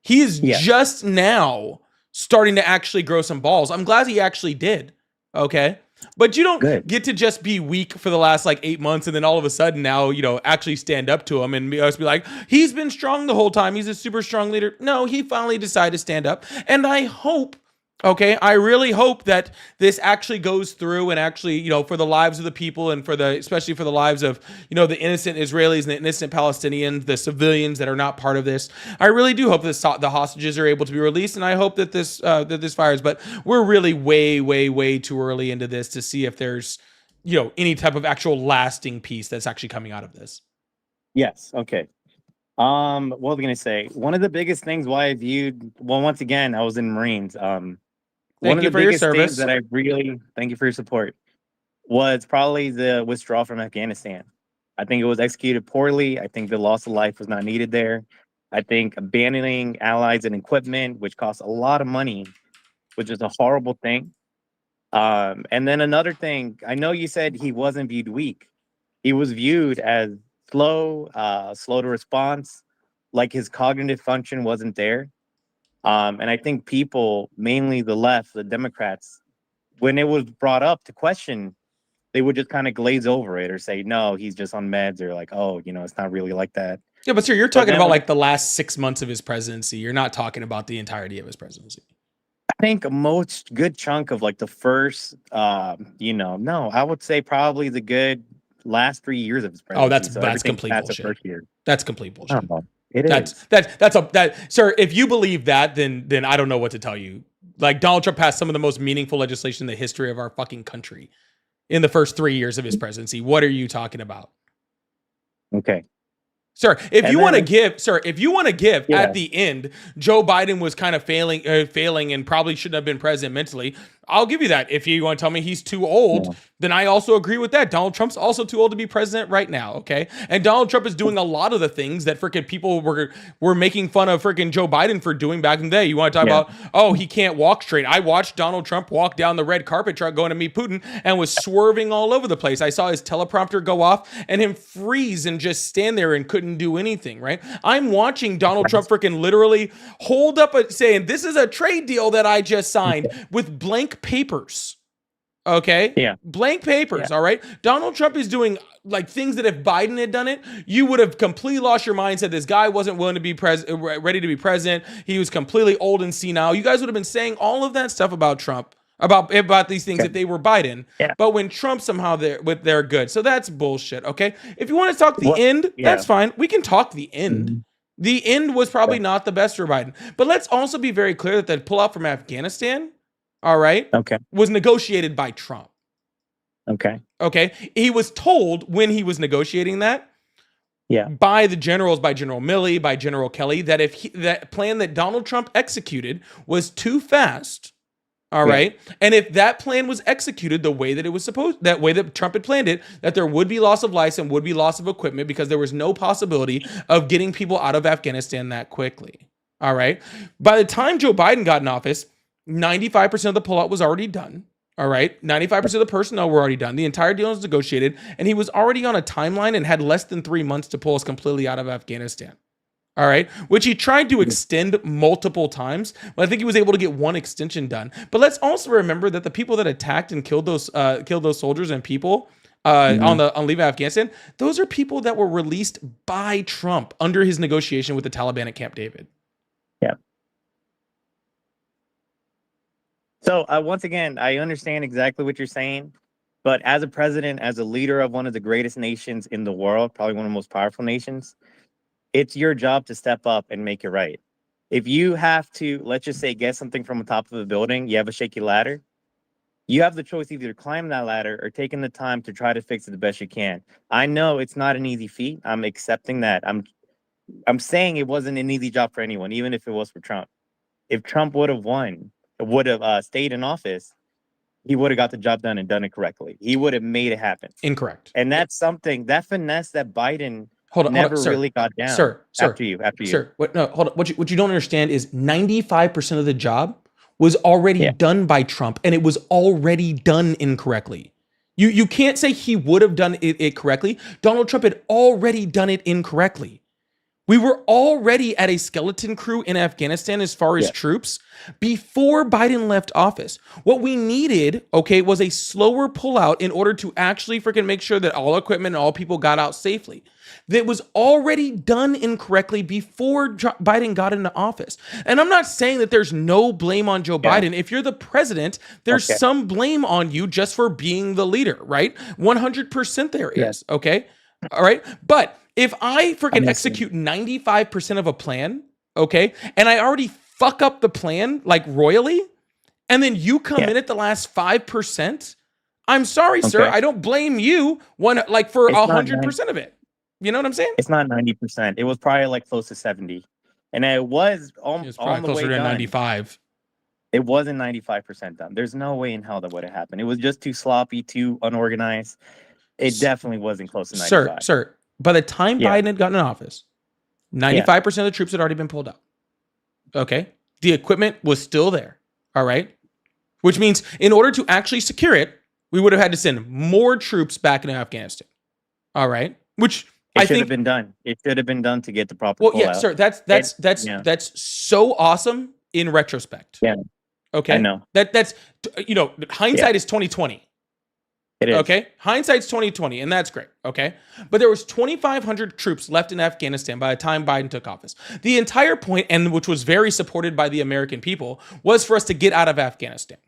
He is just now starting to actually grow some balls. I'm glad he actually did. Okay. But you don't get to just be weak for the last 8 months and then all of a sudden now, actually stand up to him and be like, he's been strong the whole time. He's a super strong leader. No, he finally decided to stand up. And I hope, I really hope that this actually goes through and actually, for the lives of the people and especially for the lives of, the innocent Israelis and the innocent Palestinians, the civilians that are not part of this. I really do hope that the hostages are able to be released. And I hope that this fires, but we're really way, way, way too early into this to see if there's, any type of actual lasting peace that's actually coming out of this. Yes. Okay. What was I going to say? One of the biggest things why I viewed, once again, I was in Marines. One of the biggest things that I really thank you for your support was probably the withdrawal from Afghanistan. I think it was executed poorly. I think the loss of life was not needed there. I think abandoning allies and equipment, which costs a lot of money, which is a horrible thing. And then another thing, I know you said he wasn't viewed weak. He was viewed as slow to response, like his cognitive function wasn't there. And I think people, mainly the left, the Democrats, when it was brought up to question, they would just kind of glaze over it or say, no, he's just on meds, or like, oh, it's not really like that. Yeah, but sir, you're talking about the last 6 months of his presidency. You're not talking about the entirety of his presidency. I think a most good chunk of the first, no, I would say probably the good last 3 years of his presidency. Oh, that's complete bullshit. The first year. That's complete bullshit. It is. Sir, if you believe that, then I don't know what to tell you. Donald Trump passed some of the most meaningful legislation in the history of our fucking country in the first 3 years of his presidency. What are you talking about? Okay. Sir, if you want to give at the end, Joe Biden was kind of failing and probably shouldn't have been president mentally. I'll give you that. If you want to tell me he's too old, then I also agree with that. Donald Trump's also too old to be president right now, okay? And Donald Trump is doing a lot of the things that freaking people were making fun of freaking Joe Biden for doing back in the day. You want to talk about, oh, he can't walk straight. I watched Donald Trump walk down the red carpet truck going to meet Putin and was swerving all over the place. I saw his teleprompter go off and him freeze and just stand there and couldn't do anything, right? I'm watching Donald Trump freaking literally hold up saying, this is a trade deal that I just signed with blank papers. Okay? Yeah. Blank papers, all right? Donald Trump is doing things that if Biden had done it, you would have completely lost your mind, said this guy wasn't willing to be ready to be president. He was completely old and senile. You guys would have been saying all of that stuff about Trump, about these things if they were Biden. Yeah. But when Trump somehow they're good. So that's bullshit, okay? If you want to talk the end, that's fine. We can talk the end. Mm-hmm. The end was probably not the best for Biden. But let's also be very clear that the pullout from Afghanistan, all right, was negotiated by Trump. Okay. Okay. He was told when he was negotiating that, by the generals, by General Milley, by General Kelly, that if that plan that Donald Trump executed was too fast, all right, and if that plan was executed the way that it was supposed, that way that Trump had planned it, that there would be loss of life and would be loss of equipment because there was no possibility of getting people out of Afghanistan that quickly. All right. By the time Joe Biden got in office, 95% of the pullout was already done. All right. 95% of the personnel were already done. The entire deal was negotiated, and he was already on a timeline and had less than 3 months to pull us completely out of Afghanistan. All right. Which he tried to extend multiple times, but I think he was able to get one extension done. But let's also remember that the people that attacked and killed those soldiers and people on leaving Afghanistan, those are people that were released by Trump under his negotiation with the Taliban at Camp David. Yeah. So once again, I understand exactly what you're saying, but as a president, as a leader of one of the greatest nations in the world, probably one of the most powerful nations, it's your job to step up and make it right. If you have to, let's just say, get something from the top of a building, you have a shaky ladder, you have the choice either to climb that ladder or taking the time to try to fix it the best you can. I know it's not an easy feat. I'm accepting that. I'm saying it wasn't an easy job for anyone, even if it was for Trump. If Trump would have stayed in office, he would have got the job done and done it correctly. He would have made it happen. Incorrect. And that's something, that finesse that Biden never really got down. Sir. After you. Sir, hold on. What you don't understand is 95% of the job was already done by Trump, and it was already done incorrectly. You can't say he would have done it correctly. Donald Trump had already done it incorrectly. We were already at a skeleton crew in Afghanistan as far as troops before Biden left office. What we needed, was a slower pullout in order to actually freaking make sure that all equipment and all people got out safely. That was already done incorrectly before Biden got into office. And I'm not saying that there's no blame on Joe Biden. If you're the president, there's some blame on you just for being the leader, right? 100% there is, okay? All right? But if I freaking execute 95% of a plan, and I already fuck up the plan like royally, and then you come in at the last 5%, I'm sorry, sir. I don't blame you for 100% of it. You know what I'm saying? It's not 90%. It was probably like close to 70. And it was probably closer to 95. It wasn't 95% done. There's no way in hell that would have happened. It was just too sloppy, too unorganized. It definitely wasn't close to 95. Sir, by the time Biden had gotten in office, 95% of the troops had already been pulled out. Okay? The equipment was still there. All right? Which means in order to actually secure it, we would have had to send more troops back into Afghanistan. All right? Which it should have been done. It should have been done to get the proper pullout. Sir, that's so awesome in retrospect. Yeah. Okay? I know. That's hindsight is 2020. It is. Okay, hindsight's 2020, and that's great. Okay, but there was 2,500 troops left in Afghanistan by the time Biden took office. The entire point, and which was very supported by the American people, was for us to get out of Afghanistan.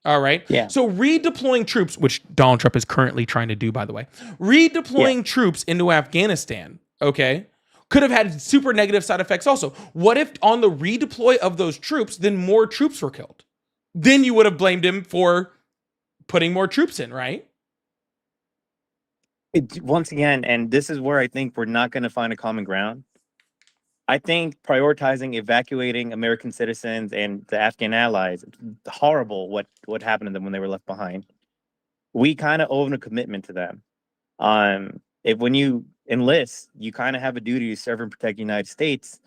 All right. Yeah. So redeploying troops, which Donald Trump is currently trying to do, by the way, redeploying troops into Afghanistan. Okay. Could have had super negative side effects. Also, what if on the redeploy of those troops, then more troops were killed? Then you would have blamed him for putting more troops in, right? Once again, and this is where I think we're not going to find a common ground. I think prioritizing evacuating American citizens and the Afghan allies, horrible what happened to them when they were left behind. We kind of owe a commitment to them. When you enlist, you kind of have a duty to serve and protect the United States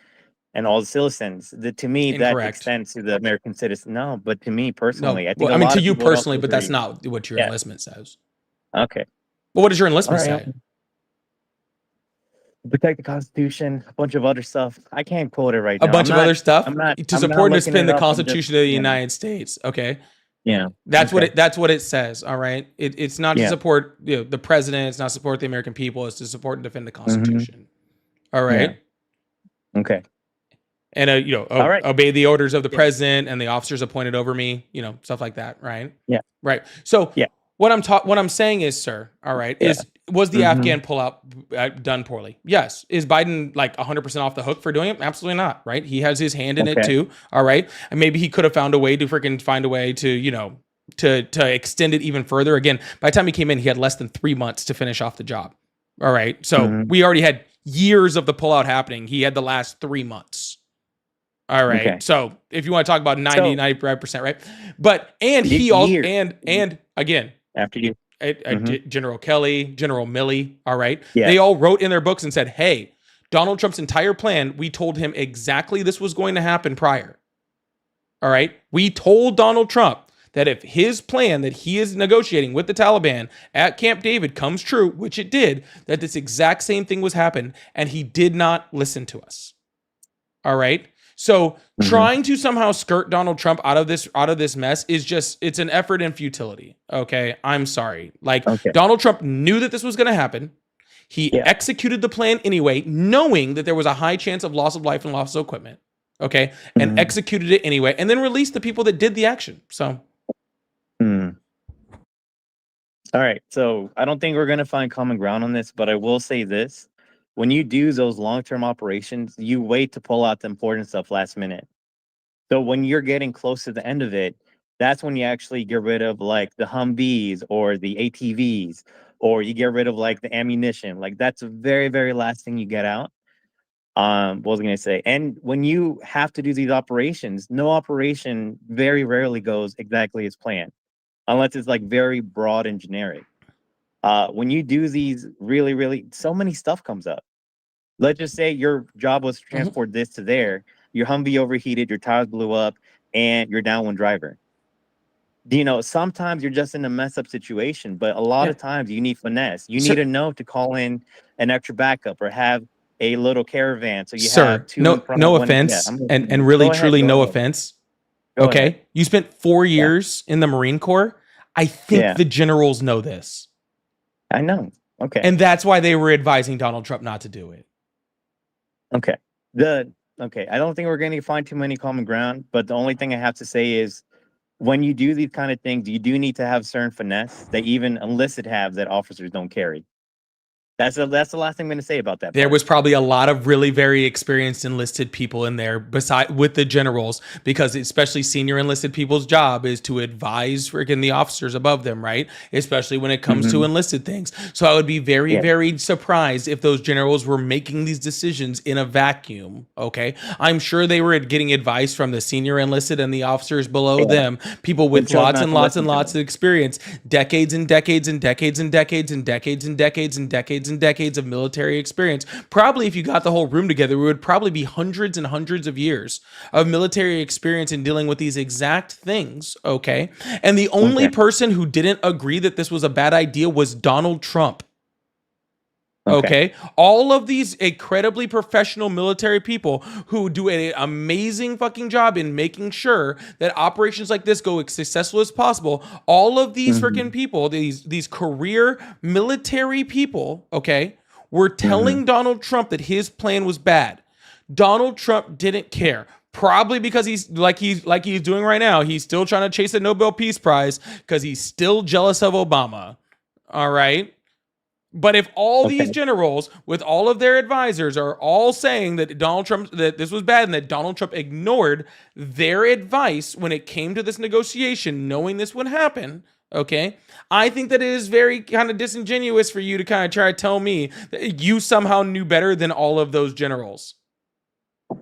and all the citizens. To me, Incorrect. that extends to the American citizens. No, but to me personally, no. I think. To you personally, but that's not what your enlistment says. Okay. Well, what does your enlistment say? Protect the Constitution, a bunch of other stuff. I can't quote it right now. A bunch of other stuff to support and defend the Constitution of the United States. Okay. Yeah. That's what it says. All right. It's not to support the president. It's not to support the American people. It's to support and defend the Constitution. All right. Yeah. Okay. And obey the orders of the president and the officers appointed over me. Stuff like that. Right. Yeah. Right. So what I'm saying is, sir. All right. Was the Afghan pullout done poorly? Yes. Is Biden like 100% off the hook for doing it? Absolutely not. Right. He has his hand in it too. All right. And maybe he could have found a way to to extend it even further. Again, by the time he came in, he had less than 3 months to finish off the job. All right. So we already had years of the pullout happening. He had the last 3 months. All right. Okay. So if you want to talk about 95%, right? But, and he also, and again, after you, General Kelly, General Milley, all right. Yeah. They all wrote in their books and said, hey, Donald Trump's entire plan, we told him exactly this was going to happen prior. All right. We told Donald Trump that if his plan that he is negotiating with the Taliban at Camp David comes true, which it did, that this exact same thing was happened, and he did not listen to us. All right. So trying to somehow skirt Donald Trump out of this mess is just, it's an effort in futility. Okay. I'm sorry. Like Donald Trump knew that this was going to happen. He executed the plan anyway, knowing that there was a high chance of loss of life and loss of equipment. Okay. And executed it anyway, and then released the people that did the action. So. All right. So I don't think we're going to find common ground on this, but I will say this. When you do those long-term operations, you wait to pull out the important stuff last minute. So when you're getting close to the end of it, that's when you actually get rid of like the Humvees or the ATVs, or you get rid of like the ammunition. Like that's the very, very last thing you get out. What was I going to say? And when you have to do these operations, no operation very rarely goes exactly as planned, unless it's like very broad and generic. When you do these really, so many stuff comes up. Let's just say your job was to transport this to there. Your Humvee overheated, your tires blew up, and you're down one driver. You know, sometimes you're just in a mess up situation, but a lot of times you need finesse. You need to know to call in an extra backup or have a little caravan. So you have two. No offense, and really, truly, no offense. Okay, you spent 4 years in the Marine Corps. I think the generals know this. I know. Okay. And that's why they were advising Donald Trump not to do it. Okay. I don't think we're going to find too many common ground, but the only thing I have to say is when you do these kind of things, you do need to have certain finesse that even enlisted have that officers don't carry. That's the last thing I'm going to say about that. There was probably a lot of really very experienced enlisted people in there with the generals, because especially senior enlisted people's job is to advise freaking the officers above them, right? Especially when it comes to enlisted things. So I would be very, very surprised if those generals were making these decisions in a vacuum. Okay. I'm sure they were getting advice from the senior enlisted and the officers below them, people with lots and lots and lots of experience, decades and decades and decades and decades and decades and decades and decades and decades of military experience. Probably if you got the whole room together, it would probably be hundreds and hundreds of years of military experience in dealing with these exact things. Okay. And the only person who didn't agree that this was a bad idea was Donald Trump. Okay. All of these incredibly professional military people who do an amazing fucking job in making sure that operations like this go as successful as possible. All of these freaking people, these career military people, okay, were telling Donald Trump that his plan was bad. Donald Trump didn't care. Probably because he's doing right now. He's still trying to chase a Nobel Peace Prize because he's still jealous of Obama. All right. But if all these generals with all of their advisors are all saying that that this was bad and that Donald Trump ignored their advice when it came to this negotiation, knowing this would happen, okay, I think that it is very kind of disingenuous for you to kind of try to tell me that you somehow knew better than all of those generals.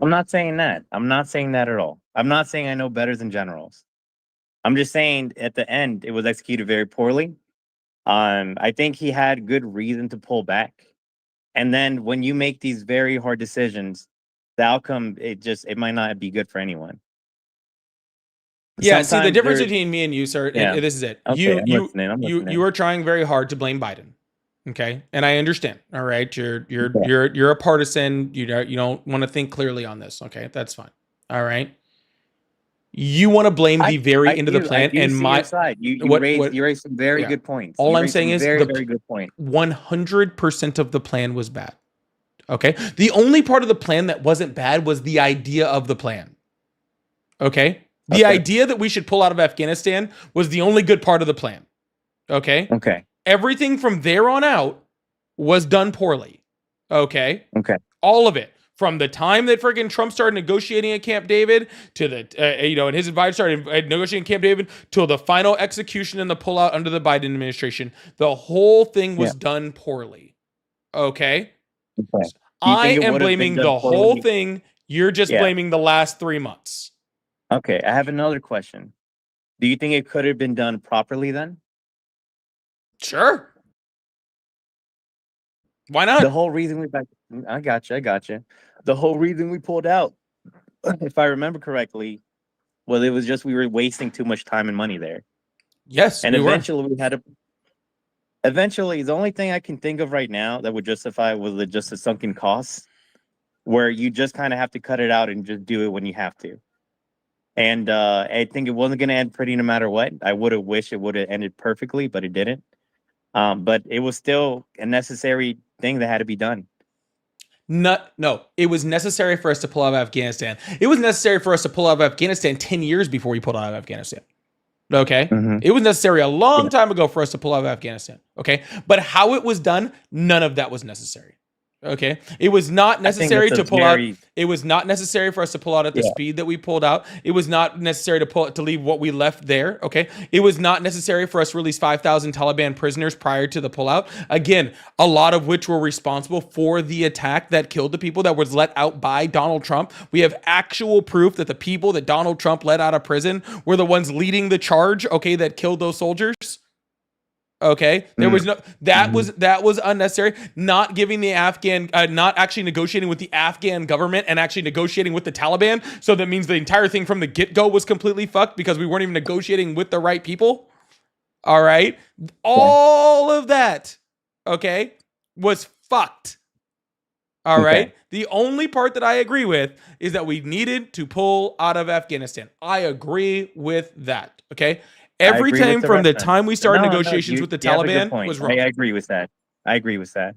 I'm not saying that. I'm not saying that at all. I'm not saying I know better than generals. I'm just saying at the end, it was executed very poorly. I think he had good reason to pull back. And then when you make these very hard decisions, the outcome, it might not be good for anyone. Yeah, see, the difference between me and you, sir, this is it. Okay, you are trying very hard to blame Biden. Okay. And I understand. All right. You're a partisan. You don't want to think clearly on this. Okay. That's fine. All right. You want to blame the very end of the plan, and my side. You raised some very good points. All I'm saying is very good point. 100% of the plan was bad. Okay, the only part of the plan that wasn't bad was the idea of the plan. Okay, the idea that we should pull out of Afghanistan was the only good part of the plan. Okay. Okay. Everything from there on out was done poorly. Okay. Okay. All of it. From the time that freaking Trump started negotiating at Camp David to and his advisor started negotiating Camp David till the final execution and the pullout under the Biden administration, the whole thing was done poorly. Okay. I think it am would have been blaming done the whole poorly? thing. You're just Yeah. blaming the last 3 months. Okay, I have another question. Do you think it could have been done properly then? Sure. Why The not? whole reason I got you. I got you. The whole reason we pulled out, if I remember correctly, well, it was just we were wasting too much time and money there, Yes, and we were. eventually we had to. Eventually, the only thing I can think of right now that would justify was just the sunken costs, where you just kind of have to cut it out and just do it when you have to. And I think it wasn't going to end pretty no matter what. I would have wished it would have ended perfectly, but it didn't. But it was still a necessary thing that had to be done. No, it was necessary for us to pull out of Afghanistan. It was necessary for us to pull out of Afghanistan 10 years before we pulled out of Afghanistan. Okay? Mhm. It was necessary a long time ago for us to pull out of Afghanistan. Okay? But how it was done, none of that was necessary. Okay, it was not necessary to pull out. It was not necessary for us to pull out at the speed that we pulled out. It was not necessary to leave what we left there. Okay, it was not necessary for us to release 5,000 Taliban prisoners prior to the pullout. Again, a lot of which were responsible for the attack that killed the people that was let out by Donald Trump. We have actual proof that the people that Donald Trump let out of prison were the ones leading the charge. Okay, that killed those soldiers. Okay, there was no that was unnecessary. Not giving the Afghan, not actually negotiating with the Afghan government and actually negotiating with the Taliban. So that means the entire thing from the get-go was completely fucked because we weren't even negotiating with the right people. All right, all of that, okay, was fucked. All right. The only part that I agree with is that we needed to pull out of Afghanistan. I agree with that. Okay. Everything from the time we started negotiations with the Taliban was wrong. I agree with that. I agree with that.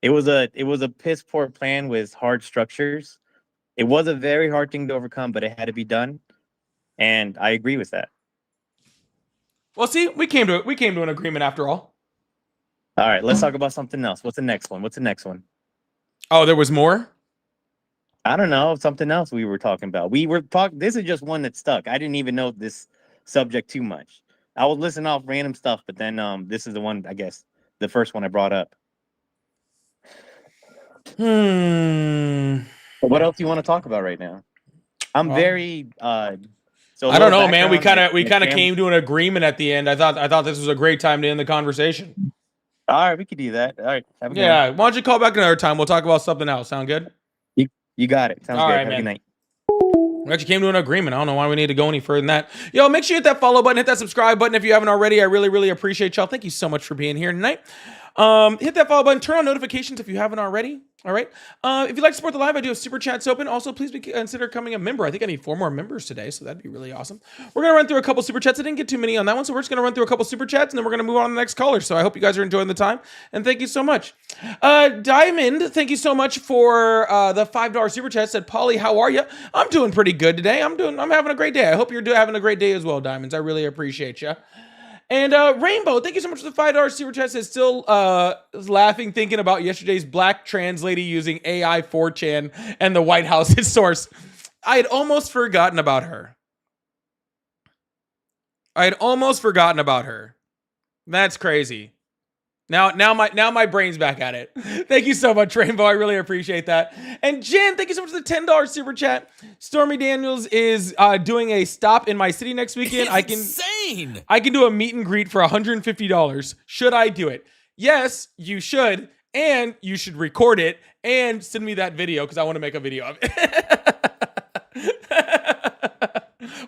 It was a piss poor plan with hard structures. It was a very hard thing to overcome, but it had to be done. And I agree with that. Well, see, we came to an agreement after all. All right, let's talk about something else. What's the next one? Oh, there was more? I don't know. Something else we were talking about. This is just one that stuck. I didn't even know this subject too much. I was listening off random stuff, but then this is the one, I guess, the first one I brought up. What else do you want to talk about right now? I'm very so I don't know, man. We kind of came to an agreement at the end. I thought this was a great time to end the conversation. All right, we could do that. All right, have a good night. Why don't you call back another time? We'll talk about something else. Sound good? You got it. Sounds good. Right, have man. a good night. We actually came to an agreement. I don't know why we need to go any further than that. Yo, make sure you hit that follow button, hit that subscribe button if you haven't already. I really, really appreciate y'all. Thank you so much for being here tonight. Hit that follow button, turn on notifications if you haven't already. All right. If you'd like to support the live, I do have super chats open. Also, please consider becoming a member. I think I need 4 more members today, so that'd be really awesome. We're going to run through a couple super chats. I didn't get too many on that one, so we're just going to run through a couple super chats, and then we're going to move on to the next caller. So I hope you guys are enjoying the time, and thank you so much. Diamond, thank you so much for the $5 super chat. Said, Polly, how are you? I'm doing pretty good today. I'm having a great day. I hope you're having a great day as well, Diamonds. I really appreciate you. And Rainbow, thank you so much for the $5 super chat. Says still laughing thinking about yesterday's black trans lady using AI 4chan and the White House's source. I had almost forgotten about her. That's crazy. Now my brain's back at it. Thank you so much, Rainbow. I really appreciate that. And Jen, thank you so much for the $10 super chat. Stormy Daniels is doing a stop in my city next weekend. Insane. I can do a meet and greet for $150. Should I do it? Yes, you should. And you should record it and send me that video because I want to make a video of it.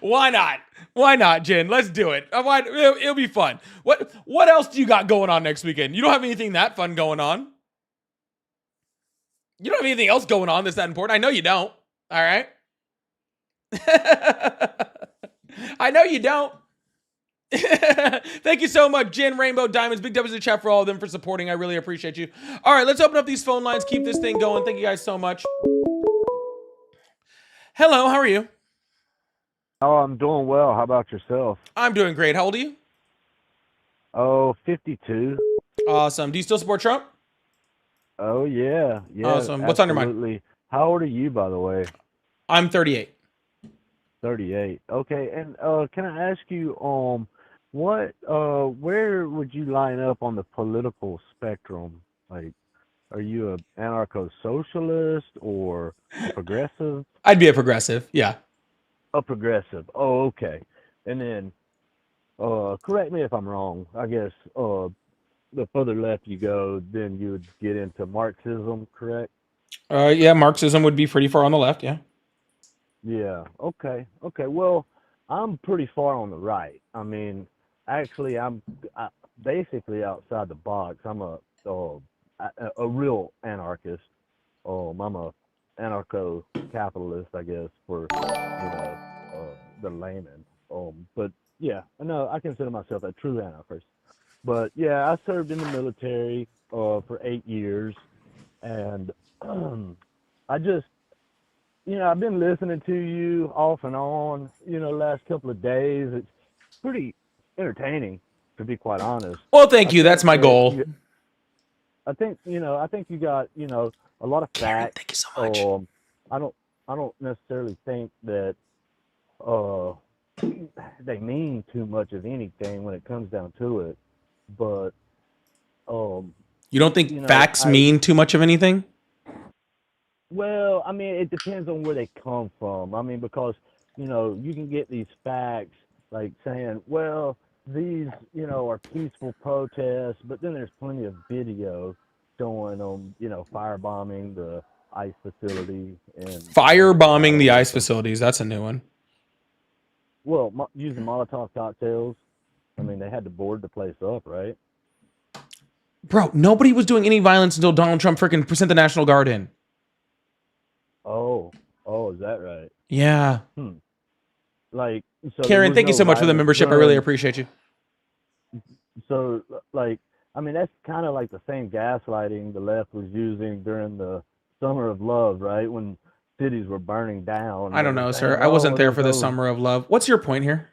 Why not? Why not, Jen? Let's do it. It'll be fun. What else do you got going on next weekend? You don't have anything that fun going on. You don't have anything else going on that's that important. I know you don't. All right. I know you don't. Thank you so much, Jen, Rainbow, Diamonds, big W's in the chat for all of them for supporting. I really appreciate you. All right, let's open up these phone lines. Keep this thing going. Thank you guys so much. Hello, how are you? Oh, I'm doing well. How about yourself? I'm doing great. How old are you? Oh, 52. Awesome. Do you still support Trump? Oh, yeah. Awesome. What's on your mind? How old are you, by the way? I'm 38. 38. Okay. And can I ask you, where would you line up on the political spectrum? Like, are you a anarcho-socialist or a progressive? I'd be a progressive. Yeah. A progressive. Oh, okay. And then, correct me if I'm wrong. I guess the further left you go, then you would get into Marxism, correct? Yeah, Marxism would be pretty far on the left. Yeah. Yeah. Okay. Okay. Well, I'm pretty far on the right. I mean, actually, I'm basically outside the box. I'm a real anarchist. I'm a anarcho-capitalist, I guess, for the layman. But yeah, no, I consider myself a true anarchist. But yeah, I served in the military for 8 years, and I just, I've been listening to you off and on, last couple of days. It's pretty entertaining, to be quite honest. Well, thank you. That's my goal. I think you got, a lot of Karen, facts. thank you so much. I don't necessarily think that they mean too much of anything when it comes down to it. But You don't think facts mean too much of anything? Well, I mean, it depends on where they come from. I mean, because, you can get these facts like saying, well, these, are peaceful protests, but then there's plenty of video showing them, firebombing the ICE facility. And Firebombing the ICE facilities. That's a new one. Well, using Molotov cocktails. I mean, they had to board the place up, right? Bro, nobody was doing any violence until Donald Trump freaking sent the National Guard in. Oh, is that right? Yeah. Like, so Karen, thank you so much for the membership. I really appreciate you. So, like, I mean, that's kind of like the same gaslighting the left was using during the Summer of Love, right? When cities were burning down. I don't know, sir. I wasn't there for the Summer of Love. What's your point here?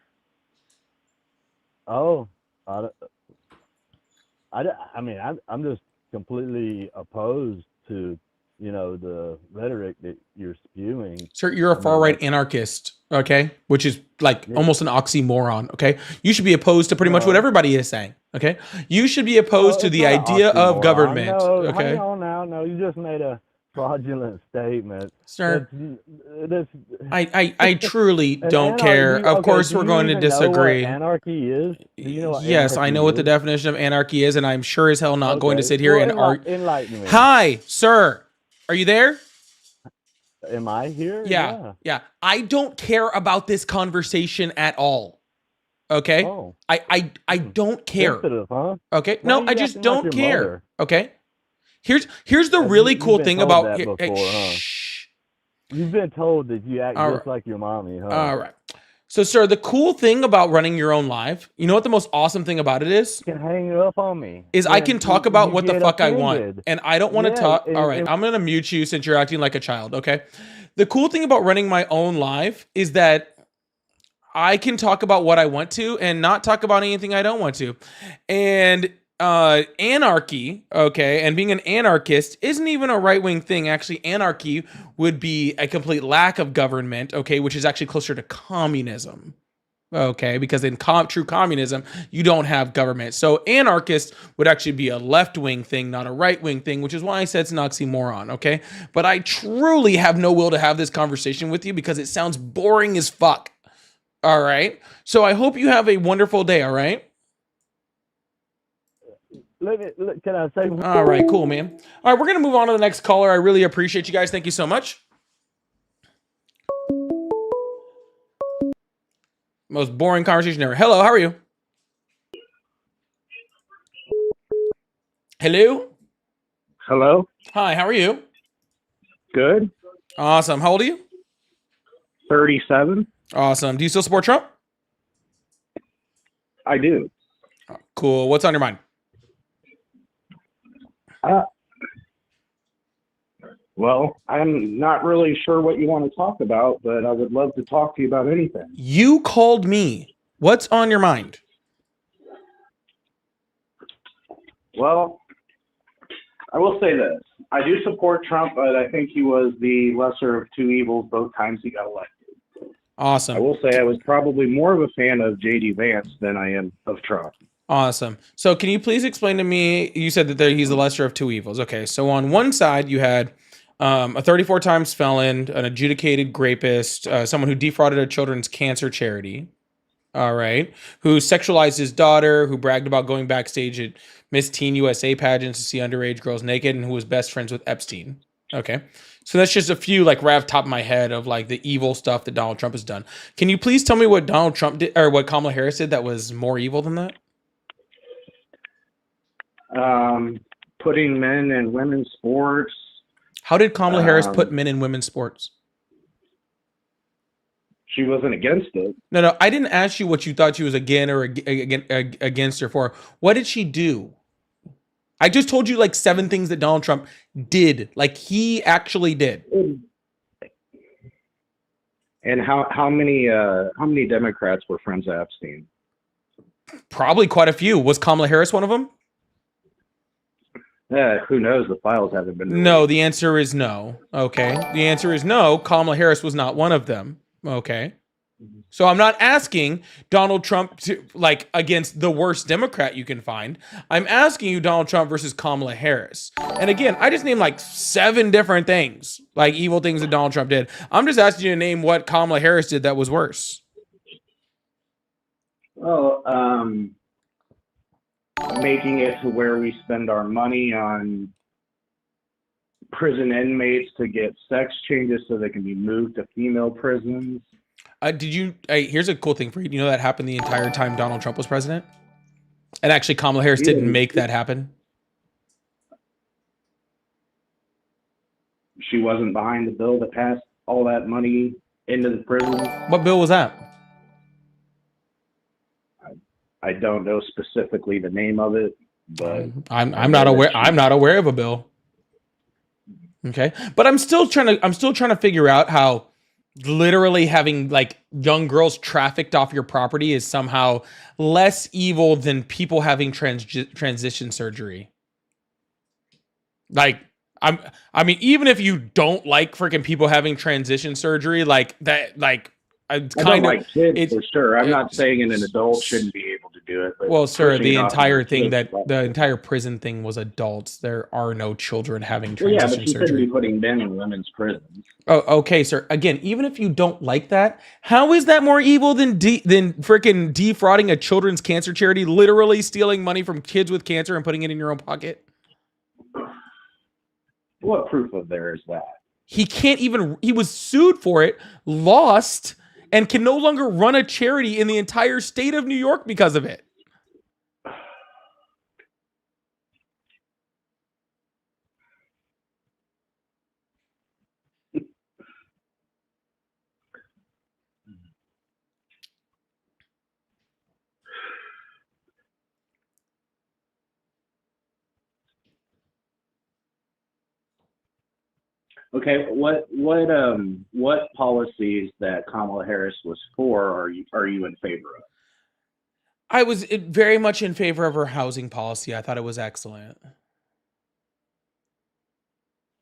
Oh, I mean, I'm just completely opposed to, the rhetoric that you're spewing. Sir, you're a far-right anarchist, okay? Which is like almost an oxymoron, okay? You should be opposed to pretty much what everybody is saying, okay? You should be opposed to the idea of government, okay? Hang on now. No, you just made a fraudulent statement. Sir, I truly don't care. Of course, we're going to disagree. Anarchy is? Do you know what yes, I know what the definition of anarchy is, and I'm sure as hell not going to sit here and argue. Enlighten me. Hi, sir. Are you there? Am I here? Yeah. I don't care about this conversation at all. Okay? Oh. I don't care. Sensitive, huh? Okay? Why No, you I just acting like don't your care. mother? Okay? Here's the really cool been thing told about that before, huh? shh. You've been told that you act All just like your mommy, huh? All right. So, sir, the cool thing about running your own live, you know what the most awesome thing about it is? You can hang it up on me. Is I can talk about what the fuck I want. offended. And I don't want to Yeah, talk. and- All right. and- I'm going to mute you since you're acting like a child. Okay. The cool thing about running my own live is that I can talk about what I want to and not talk about anything I don't want to. And anarchy, okay, and being an anarchist isn't even a right-wing thing. Actually, anarchy would be a complete lack of government, okay, which is actually closer to communism. Okay, because in true communism, you don't have government. So anarchist would actually be a left-wing thing, not a right-wing thing, which is why I said it's an oxymoron, okay? But I truly have no will to have this conversation with you because it sounds boring as fuck. All right? So I hope you have a wonderful day, all right? Can I say? All right, cool, man. All right, we're going to move on to the next caller. I really appreciate you guys. Thank you so much. Most boring conversation ever. Hello, how are you? Hello? Hello? Hi, how are you? Good. Awesome. How old are you? 37. Awesome. Do you still support Trump? I do. Cool. What's on your mind? Well, I'm not really sure what you want to talk about, but I would love to talk to you about anything. You called me. What's on your mind? Well, I will say this. I do support Trump, but I think he was the lesser of two evils both times he got elected. Awesome. I will say I was probably more of a fan of J.D. Vance than I am of Trump. Awesome. So can you please explain to me, you said that he's the lesser of two evils. Okay, so on one side you had a 34 times felon, an adjudicated rapist, someone who defrauded a children's cancer charity, all right, who sexualized his daughter, who bragged about going backstage at Miss Teen USA pageants to see underage girls naked, and who was best friends with Epstein. Okay, so that's just a few, like, right off the top of my head of, like, the evil stuff that Donald Trump has done. Can you please tell me what Donald Trump did, or what Kamala Harris did that was more evil than that? Putting men in women's sports. How did Kamala Harris put men in women's sports? She wasn't against it. No, I didn't ask you what you thought she was against or for. What did she do? I just told you like 7 things that Donald Trump did. Like, he actually did. And how many Democrats were friends of Epstein? Probably quite a few. Was Kamala Harris one of them? Who knows? The files haven't been released. No, the answer is no. Okay. The answer is no. Kamala Harris was not one of them. Okay. So I'm not asking Donald Trump to, like, against the worst Democrat you can find. I'm asking you Donald Trump versus Kamala Harris. And again, I just named like 7 different things, like evil things that Donald Trump did. I'm just asking you to name what Kamala Harris did that was worse. Well, making it to where we spend our money on prison inmates to get sex changes so they can be moved to female prisons. Here's a cool thing for you. You know that happened the entire time Donald Trump was president? And actually Kamala Harris didn't make that happen. She wasn't behind the bill that passed all that money into the prison. What bill was that? I don't know specifically the name of it, but I'm not aware of a bill. Okay, but I'm still trying to figure out how literally having like young girls trafficked off your property is somehow less evil than people having transition surgery. Like, I mean, even if you don't like freaking people having transition surgery, like that, like. I don't like kids for sure. I'm not saying an adult shouldn't be able to do it. But well, sir, the entire thing the entire prison thing was adults. There are no children having transition but you surgery. shouldn't be putting men in women's prisons. Oh, okay, sir. Again, even if you don't like that, how is that more evil than freaking defrauding a children's cancer charity, literally stealing money from kids with cancer and putting it in your own pocket? What proof of there is that? He can't even. He was sued for it, lost, and can no longer run a charity in the entire state of New York because of it. Okay, what policies that Kamala Harris was for are you in favor of? I was very much in favor of her housing policy. I thought it was excellent.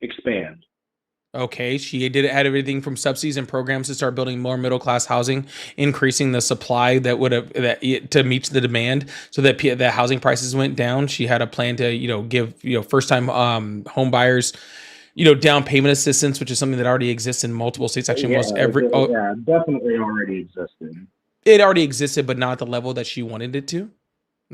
Expand. Okay, she had everything from subsidies and programs to start building more middle class housing, increasing the supply to meet the demand, so that the housing prices went down. She had a plan to give first time home buyers down payment assistance, which is something that already exists in multiple states. Actually, definitely already existed. It already existed, but not at the level that she wanted it to.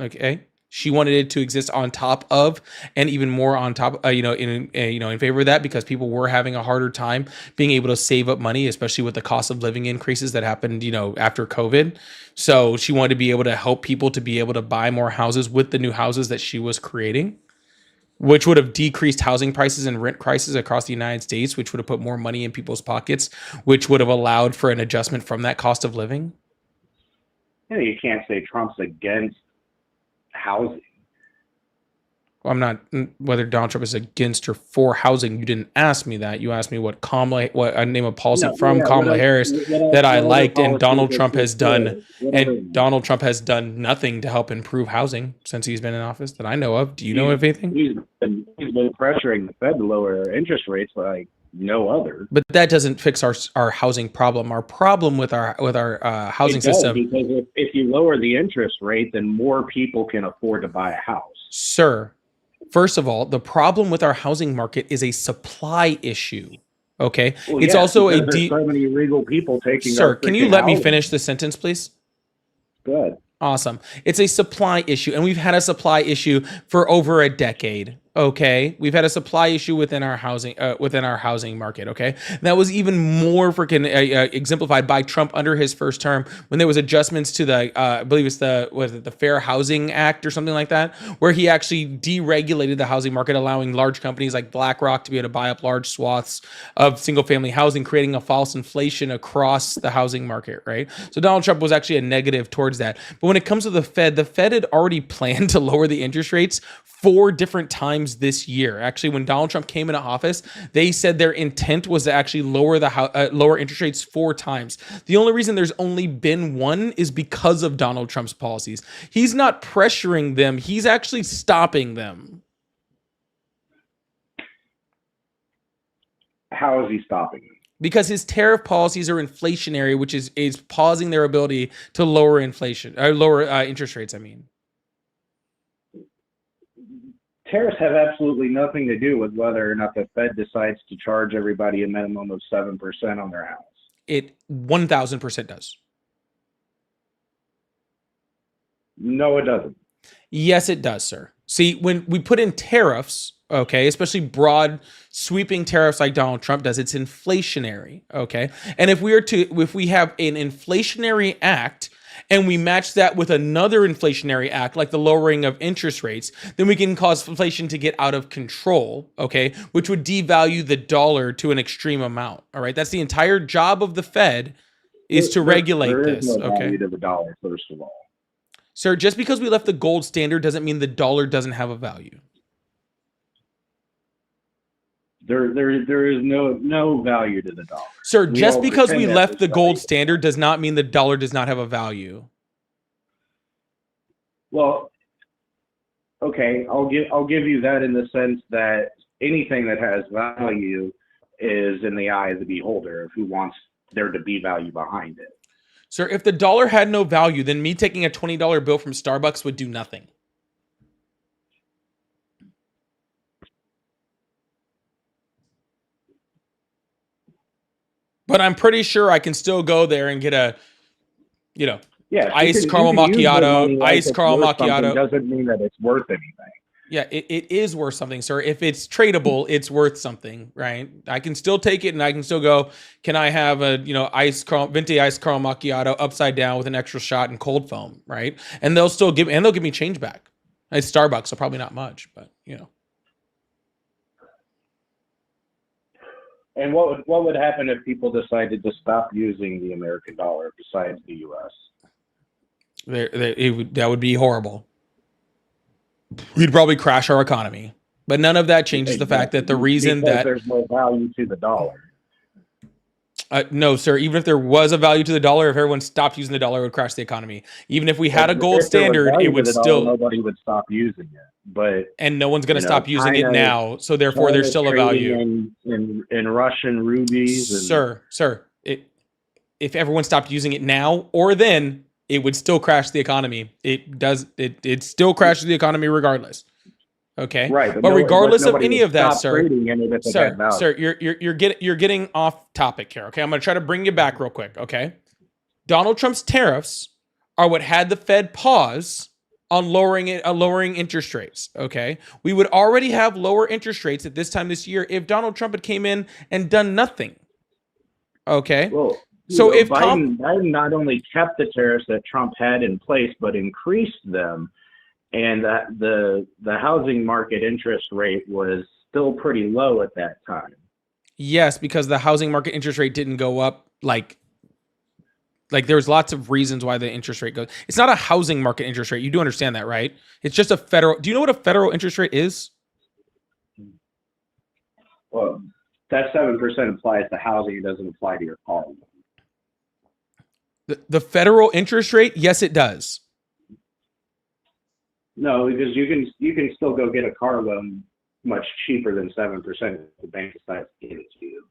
Okay, she wanted it to exist on top of, and even more on top. In favor of that, because people were having a harder time being able to save up money, especially with the cost of living increases that happened, after COVID. So she wanted to be able to help people to be able to buy more houses with the new houses that she was creating, which would have decreased housing prices and rent prices across the United States, which would have put more money in people's pockets, which would have allowed for an adjustment from that cost of living. Yeah, you can't say Trump's against housing. Well, I'm not whether Donald Trump is against or for housing. You didn't ask me that. You asked me what I name a policy Kamala Harris that I liked, and Donald Trump has done. And Donald Trump has done nothing to help improve housing since he's been in office that I know of. Do you know of anything? He's been pressuring the Fed to lower interest rates like no other. But that doesn't fix our housing problem. Our problem with our housing It does, system, because if you lower the interest rate, then more people can afford to buy a house. sir. First of all, the problem with our housing market is a supply issue. Okay, Well, it's yes, also because a there's so many illegal people taking. Sir, our can you freaking let me houses. finish the sentence, please? Good. Awesome. It's a supply issue, and we've had a supply issue for over a decade. Okay, we've had a supply issue within our housing market. Okay, that was even more freaking exemplified by Trump under his first term when there was adjustments to the I believe it's the Fair Housing Act or something like that, where he actually deregulated the housing market, allowing large companies like BlackRock to be able to buy up large swaths of single family housing, creating a false inflation across the housing market. Right. So Donald Trump was actually a negative towards that. But when it comes to the Fed had already planned to lower the interest rates 4 different times this year. Actually, when Donald Trump came into office, they said their intent was to actually lower lower interest rates 4 times. The only reason there's only been one is because of Donald Trump's policies. He's not pressuring them. He's actually stopping them. How is he stopping them? Because his tariff policies are inflationary, which is pausing their ability to lower inflation or lower interest rates. I mean, Tariffs have absolutely nothing to do with whether or not the Fed decides to charge everybody a minimum of 7% on their house. it 1000% does. No, it doesn't. Yes, it does, sir. See, when we put in tariffs, okay, especially broad sweeping tariffs like Donald Trump does, it's inflationary, okay? And if we have an inflationary act and we match that with another inflationary act like the lowering of interest rates, then we can cause inflation to get out of control, okay? Which would devalue the dollar to an extreme amount, all right? That's the entire job of the Fed is to regulate this, There is no okay? value to the dollar, first of all. Sir, just because we left the gold standard doesn't mean the dollar doesn't have a value. There is no value to the dollar. Sir, We just all because we pretend that left the there's gold value. standard does not mean the dollar does not have a value. Well, okay, I'll give you that in the sense that anything that has value is in the eye of the beholder of who wants there to be value behind it. Sir, if the dollar had no value, then me taking a $20 bill from Starbucks would do nothing. But I'm pretty sure I can still go there and get a, Yeah, iced caramel macchiato, iced caramel macchiato. Doesn't mean that it's worth anything. Yeah, it is worth something, sir. If it's tradable, it's worth something, right? I can still take it and I can still go, can I have a, venti iced caramel macchiato upside down with an extra shot and cold foam, right? And they'll give me change back. It's Starbucks, so probably not much, but And what would happen if people decided to stop using the American dollar besides the U.S.? That would be horrible. We'd probably crash our economy. But none of that changes the fact that the reason Because that there's no value to the dollar. no, sir. Even if there was a value to the dollar, if everyone stopped using the dollar, it would crash the economy. Even if we had a gold If there was standard, value it to would the dollar, still. nobody would stop using it. But And no one's going to stop using it China- now. So therefore, there's still a value. in Russian rubies. And, Sir. If everyone stopped using it now or then, it would still crash the economy. It still crashes the economy regardless. Okay. Right, But regardless of nobody any would of that, stop sir. trading in it if it had value. Sir, you're getting off topic here. Okay. I'm going to try to bring you back real quick. Okay. Donald Trump's tariffs are what had the Fed pause on lowering interest rates. Okay. We would already have lower interest rates at this time this year if Donald Trump had came in and done nothing. Okay. Well, So if Biden not only kept the tariffs that Trump had in place, but increased them, and that the housing market interest rate was still pretty low at that time. Yes, because the housing market interest rate didn't go up like there's lots of reasons why the interest rate goes. It's not a housing market interest rate. You do understand that, right? It's just a federal. Do you know what a federal interest rate is? Well, that 7% applies to housing. It doesn't apply to your car. The federal interest rate? Yes, it does. No, because you can still go get a car loan much cheaper than 7% if the bank decides to give it to you.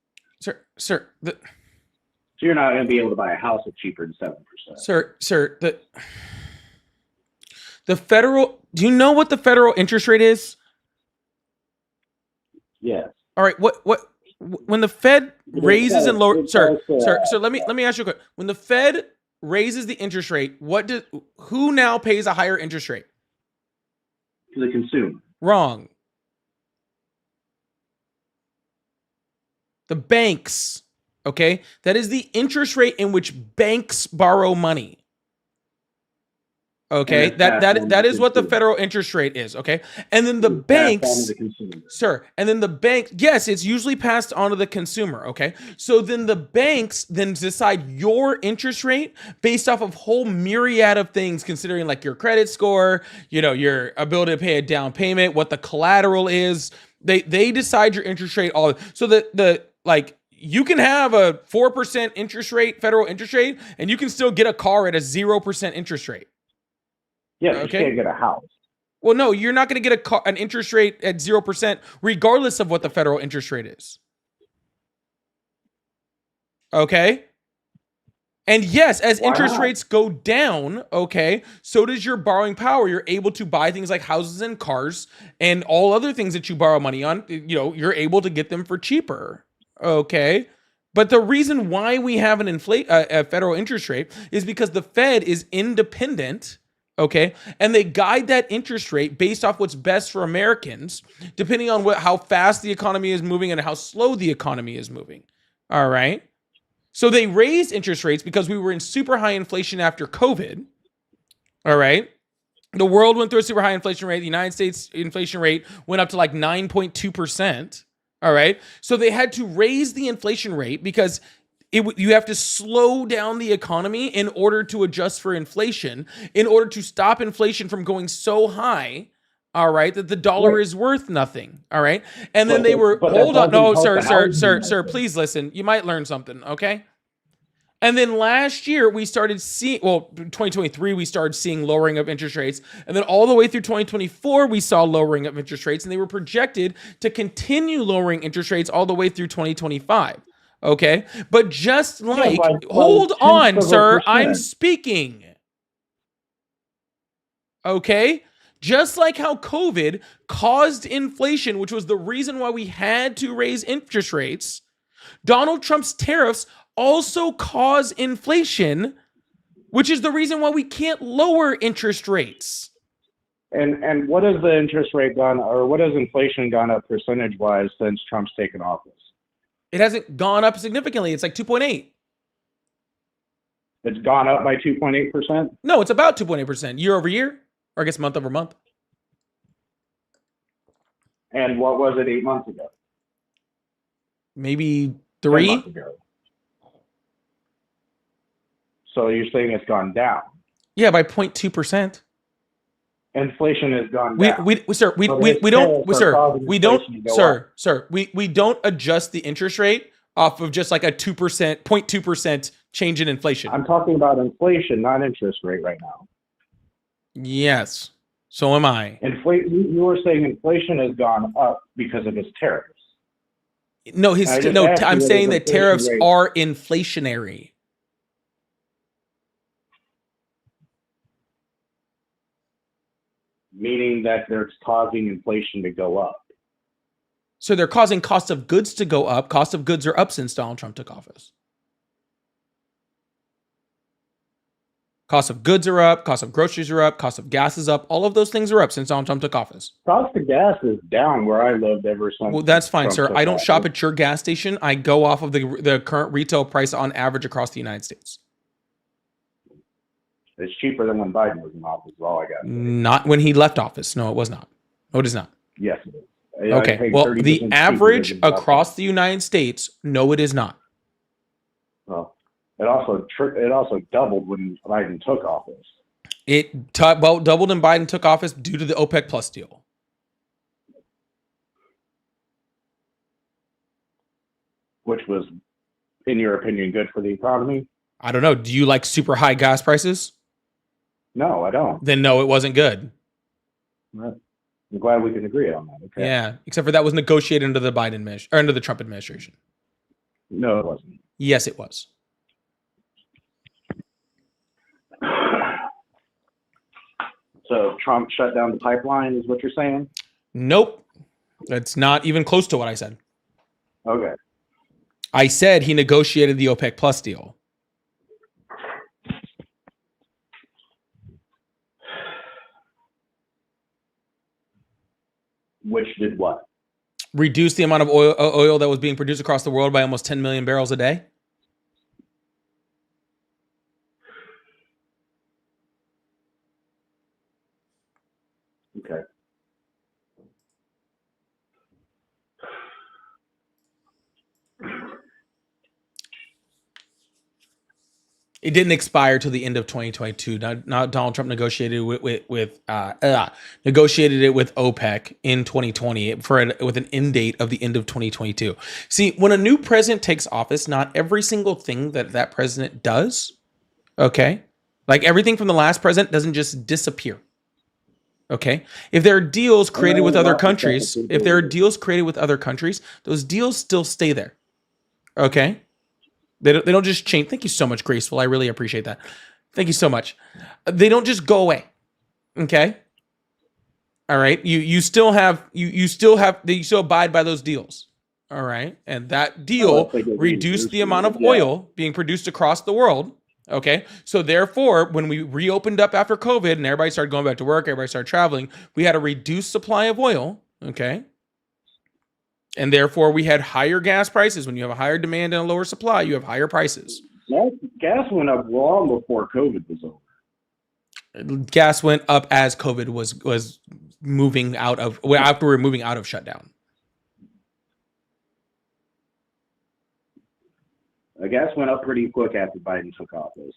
Sir, So you're not going to be able to buy a house at cheaper than 7%. sir, the federal. Do you know what the federal interest rate is? Yes. All right. What when the Fed raises and lowers, sir. Let me ask you a question. When the Fed raises the interest rate, who now pays a higher interest rate? To the consumer. Wrong. The banks. Okay, that is the interest rate in which banks borrow money. Okay, that is what the federal interest rate is. Okay, and then the banks, sir, and then the bank, yes, it's usually passed on to the consumer. Okay, so then the banks then decide your interest rate based off of whole myriad of things, considering like your credit score, your ability to pay a down payment, what the collateral is. They decide your interest rate. So you can have a 4% interest rate, federal interest rate, and you can still get a car at a 0% interest rate. Yeah, okay. You can't get a house. Well, no, you're not going to get an interest rate at 0%, regardless of what the federal interest rate is. Okay? And yes, as interest rates go down, okay, so does your borrowing power. You're able to buy things like houses and cars and all other things that you borrow money on. You're able to get them for cheaper. Okay? But the reason why we have a federal interest rate is because the Fed is independent. Okay, and they guide that interest rate based off what's best for Americans, depending on how fast the economy is moving and how slow the economy is moving. All right. So they raised interest rates because we were in super high inflation after COVID. All right. The world went through a super high inflation rate. The United States inflation rate went up to like 9.2%. All right. So they had to raise the inflation rate because you have to slow down the economy in order to adjust for inflation, in order to stop inflation from going so high, all right, that the dollar is worth nothing, all right? And then hold on, no, sir, please listen. You might learn something, okay? And then last year, we started seeing, 2023, we started seeing lowering of interest rates. And then all the way through 2024, we saw lowering of interest rates, and they were projected to continue lowering interest rates all the way through 2025. Okay, but just like, hold on, sir, I'm speaking. Okay, just like how COVID caused inflation, which was the reason why we had to raise interest rates, Donald Trump's tariffs also cause inflation, which is the reason why we can't lower interest rates. And what has the interest rate gone, or what has inflation gone up percentage-wise since Trump's taken office? It hasn't gone up significantly. It's like 2.8. It's gone up by 2.8%? No, it's about 2.8% year over year, or I guess month over month. And what was it 8 months ago? Maybe 3 months ago. So you're saying it's gone down? Yeah, by 0.2%. Inflation has gone down. We don't adjust the interest rate off of just like a 0.2% change in inflation. I'm talking about inflation, not interest rate right now. Yes. So am I. You were saying inflation has gone up because of his tariffs. No, I'm saying that tariffs are inflationary. Meaning that they're causing inflation to go up. So they're causing cost of goods to go up. Cost of goods are up since Donald Trump took office. Cost of goods are up. Cost of groceries are up. Cost of gas is up. All of those things are up since Donald Trump took office. Cost of gas is down where I lived ever since. Well, that's fine, sir. I don't shop at your gas station. I go off of the current retail price on average across the United States. It's cheaper than when Biden was in office, is all I got. Not when he left office. No, it was not. No, it is not. Yes, it is. Okay. Well, the average across the United States, no, it is not. Well, it also doubled when Biden took office. It doubled when Biden took office due to the OPEC Plus deal. Which was, in your opinion, good for the economy? I don't know. Do you like super high gas prices? No, I don't. Then no, it wasn't good. Right. I'm glad we can agree on that. Okay. Yeah, except for that was negotiated under the Biden administration or under the Trump administration. No, it wasn't. Yes, it was. So Trump shut down the pipeline, is what you're saying? Nope. That's not even close to what I said. Okay. I said he negotiated the OPEC Plus deal. Which did what? Reduce the amount of oil that was being produced across the world by almost 10 million barrels a day. Okay. It didn't expire till the end of 2022. Not Donald Trump negotiated negotiated it with OPEC in 2020 with an end date of the end of 2022. See, when a new president takes office, not every single thing that president does, okay, like everything from the last president doesn't just disappear. Okay, if there are deals created with other countries, those deals still stay there. Okay. They don't just change. Thank you so much, Graceful. I really appreciate that. Thank you so much. They don't just go away. Okay. All right. You still abide by those deals. All right. And that deal reduced the amount of oil being produced across the world. Okay. So therefore, when we reopened up after COVID and everybody started going back to work, everybody started traveling, we had a reduced supply of oil. Okay. And therefore, we had higher gas prices. When you have a higher demand and a lower supply, you have higher prices. Gas went up long before COVID was over. Gas went up as COVID was moving out of, after we were moving out of shutdown. Gas went up pretty quick after Biden took office.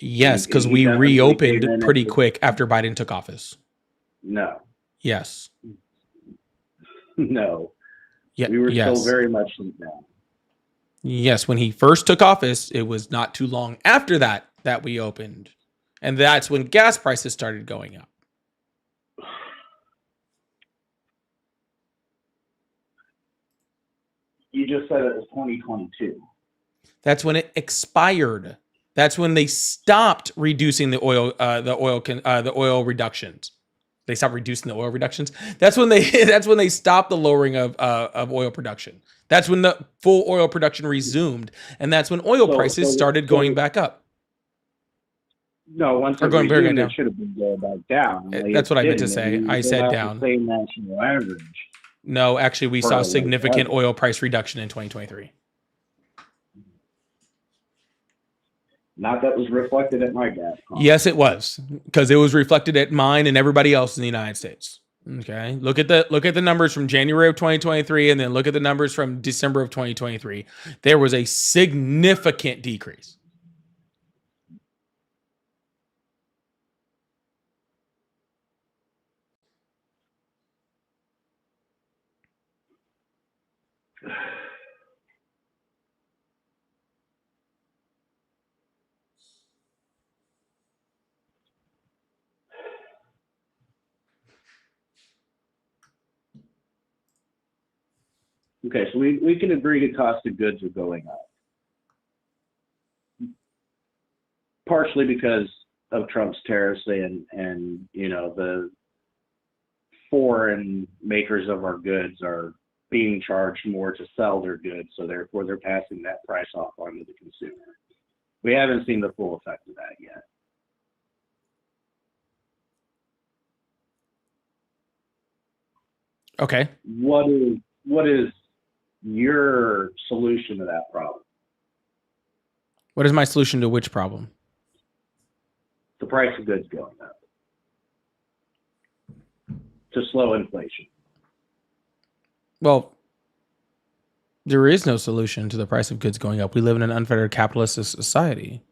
Yes, because we reopened pretty quick after Biden took office. No. Yes. No. Yeah, we were yes. still very much shut down. Yes, when he first took office, it was not too long after that we opened. And that's when gas prices started going up. You just said it was 2022. That's when it expired. That's when they stopped reducing the oil reductions. They stopped reducing the oil reductions. That's when they stopped the lowering of oil production. That's when the full oil production resumed, and that's when oil prices started going back up. No, once it resumed, it should have been going back down. That's what I meant to say. I said down. The same national average. No, actually, we saw significant oil price reduction in 2023. Not that was reflected at my gas pump. Yes, it was, because it was reflected at mine and everybody else in the United States. Okay, look at the numbers from January of 2023, and then look at the numbers from December of 2023. There was a significant decrease. Okay, so we can agree the cost of goods are going up. Partially because of Trump's tariffs and you know, the foreign makers of our goods are being charged more to sell their goods, so therefore they're passing that price off onto the consumer. We haven't seen the full effect of that yet. Okay. What is your solution to that problem? What is my solution to which problem? The price of goods going up. To slow inflation. Well, there is no solution to the price of goods going up. We live in an unfettered capitalist society.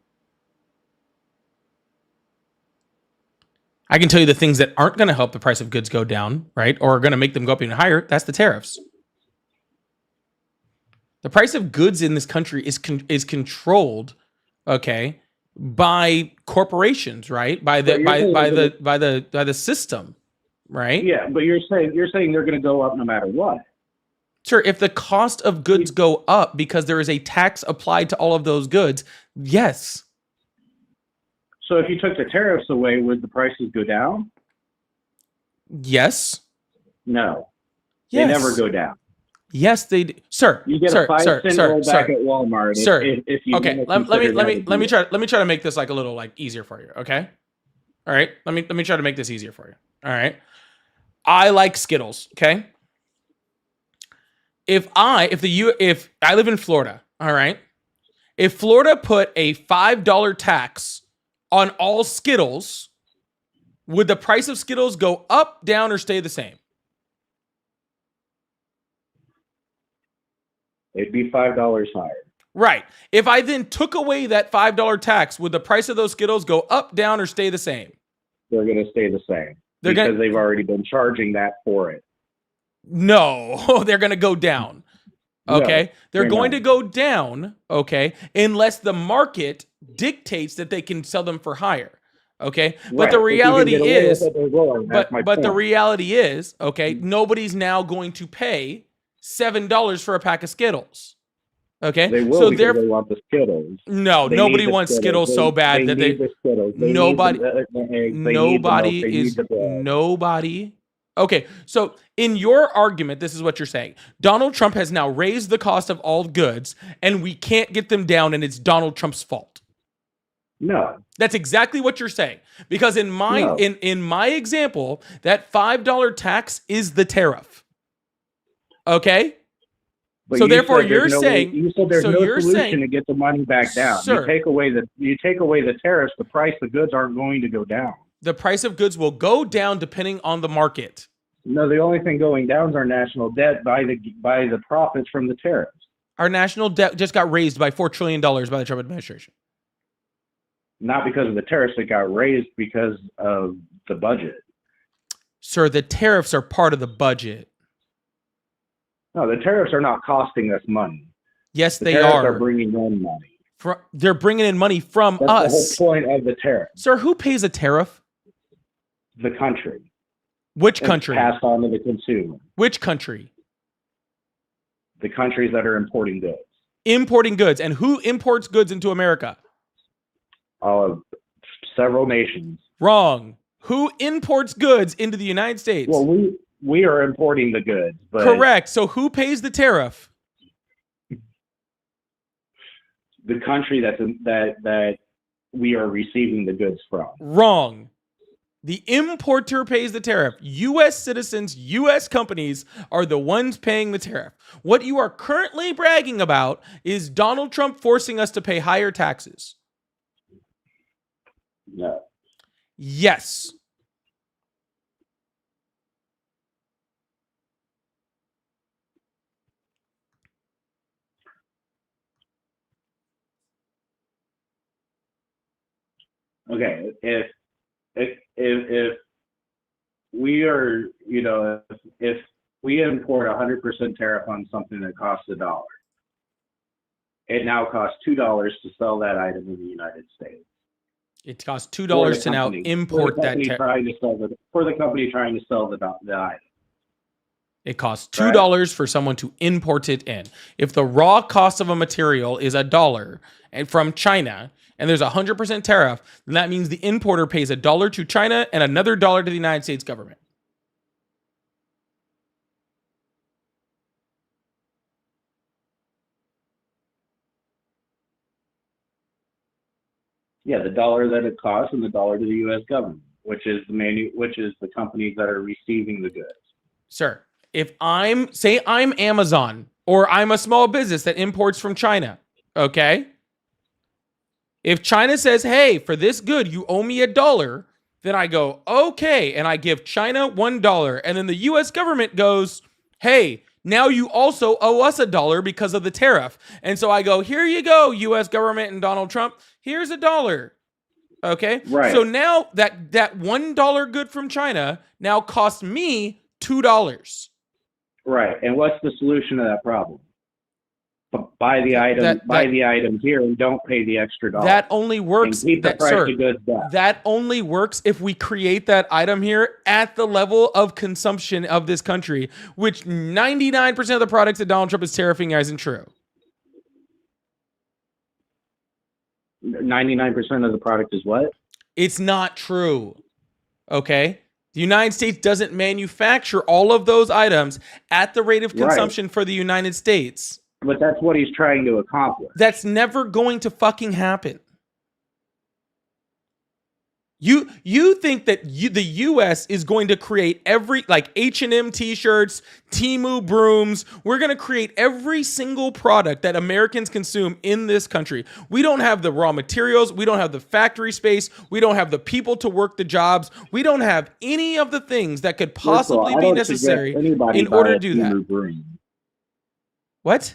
I can tell you the things that aren't going to help the price of goods go down, right? Or are going to make them go up even higher. That's the tariffs. The price of goods in this country is controlled, okay, by corporations, right? By the system. right? Yeah, but you're saying they're going to go up no matter what. Sure, if the cost of goods go up because there is a tax applied to all of those goods, yes. So if you took the tariffs away, would the prices go down? Yes. No, Yes. they never go down. Yes, they do. Sir. You get sir, a 5 sir, cent sir, roll sir, back at Walmart. Sir. If you Okay, wanna let me consider that a try to make this like a little like easier for you. Okay. All right. Let me try to make this easier for you. All right. I like Skittles. Okay. If I live in Florida, all right. If Florida put a $5 tax on all Skittles, would the price of Skittles go up, down, or stay the same? It'd be $5 higher. Right. If I then took away that $5 tax, would the price of those Skittles go up, down, or stay the same? They're going to stay the same They're because gonna- they've already been charging that for it. No, they're going to go down. Okay. No, they're going not. to go down. Okay. Unless the market dictates that they can sell them for higher. Okay. But Right. the If you can reality get away is, with it, they're going. That's my but the point. reality is, okay, nobody's now going to pay $7 for a pack of Skittles. Okay. They will so because they want the Skittles. no, They nobody need the wants Skittles so bad that need the Skittles. They need nobody- the eggs, they need the nobody milk, they need is the bread. nobody. Okay, so in your argument, this is what you're saying. Donald Trump has now raised the cost of all goods, and we can't get them down, and it's Donald Trump's fault. No. That's exactly what you're saying. Because in my No. in my example, that $5 tax is the tariff. Okay? But So you therefore said there's you're no saying- way, you said there's so no you're solution saying- to get the money back down. Sir. You take away the tariffs, the price of goods aren't going to go down. The price of goods will go down depending on the market. No, the only thing going down is our national debt by the profits from the tariffs. Our national debt just got raised by $4 trillion by the Trump administration. Not because of the tariffs, it got raised because of the budget. Sir, the tariffs are part of the budget. No, the tariffs are not costing us money. Yes, The they tariffs are. are bringing in money. They're bringing in money from That's us. the whole point of the tariff. Sir, who pays a tariff? The country. Which It's country? passed on to the consumer. Which country? The countries that are importing goods. Importing goods. And who imports goods into America? Several nations. Wrong. Who imports goods into the United States? Well, we are importing the goods, but Correct. So who pays the tariff? the country that we are receiving the goods from. Wrong. The importer pays the tariff. U.S. citizens, U.S. companies are the ones paying the tariff. What you are currently bragging about is Donald Trump forcing us to pay higher taxes. No. Yes. Okay, if we are, if we import 100% tariff on something that costs $1, it now costs $2 to sell that item in the United States. It costs For $2 the to now company- import for the that company tariff. trying to sell for the company trying to sell the item. It costs $2 for someone to import it in. If the raw cost of a material is $1 and from China, and there's 100% tariff, then that means the importer pays $1 to China and another $1 to the United States government. Yeah, the dollar that it costs and the dollar to the U.S. government, which is the companies that are receiving the goods. Sir, if I'm Amazon or I'm a small business that imports from China, okay? If China says, hey, for this good, you owe me $1, then I go, okay, and I give China $1. And then the US government goes, hey, now you also owe us $1 because of the tariff. And so I go, here you go, US government and Donald Trump, here's $1. Okay? Right. So now that $1 good from China now costs me $2. Right. And what's the solution to that problem? buy the item, that- the item here, and don't pay the extra dollar. That only works. And keep the That, price sir, of goods down. that only works if we create that item here at the level of consumption of this country, which 99% of the products that Donald Trump is tariffing isn't true. 99% of the product is what? It's not true. Okay? The United States doesn't manufacture all of those items at the rate of Right. consumption for the United States. But that's what he's trying to accomplish. That's never going to fucking happen. You think that the U.S. is going to create every, like, H&M t-shirts, Temu brooms. We're going to create every single product that Americans consume in this country. We don't have the raw materials. We don't have the factory space. We don't have the people to work the jobs. We don't have any of the things that could possibly be necessary in order to do that. Broom. What?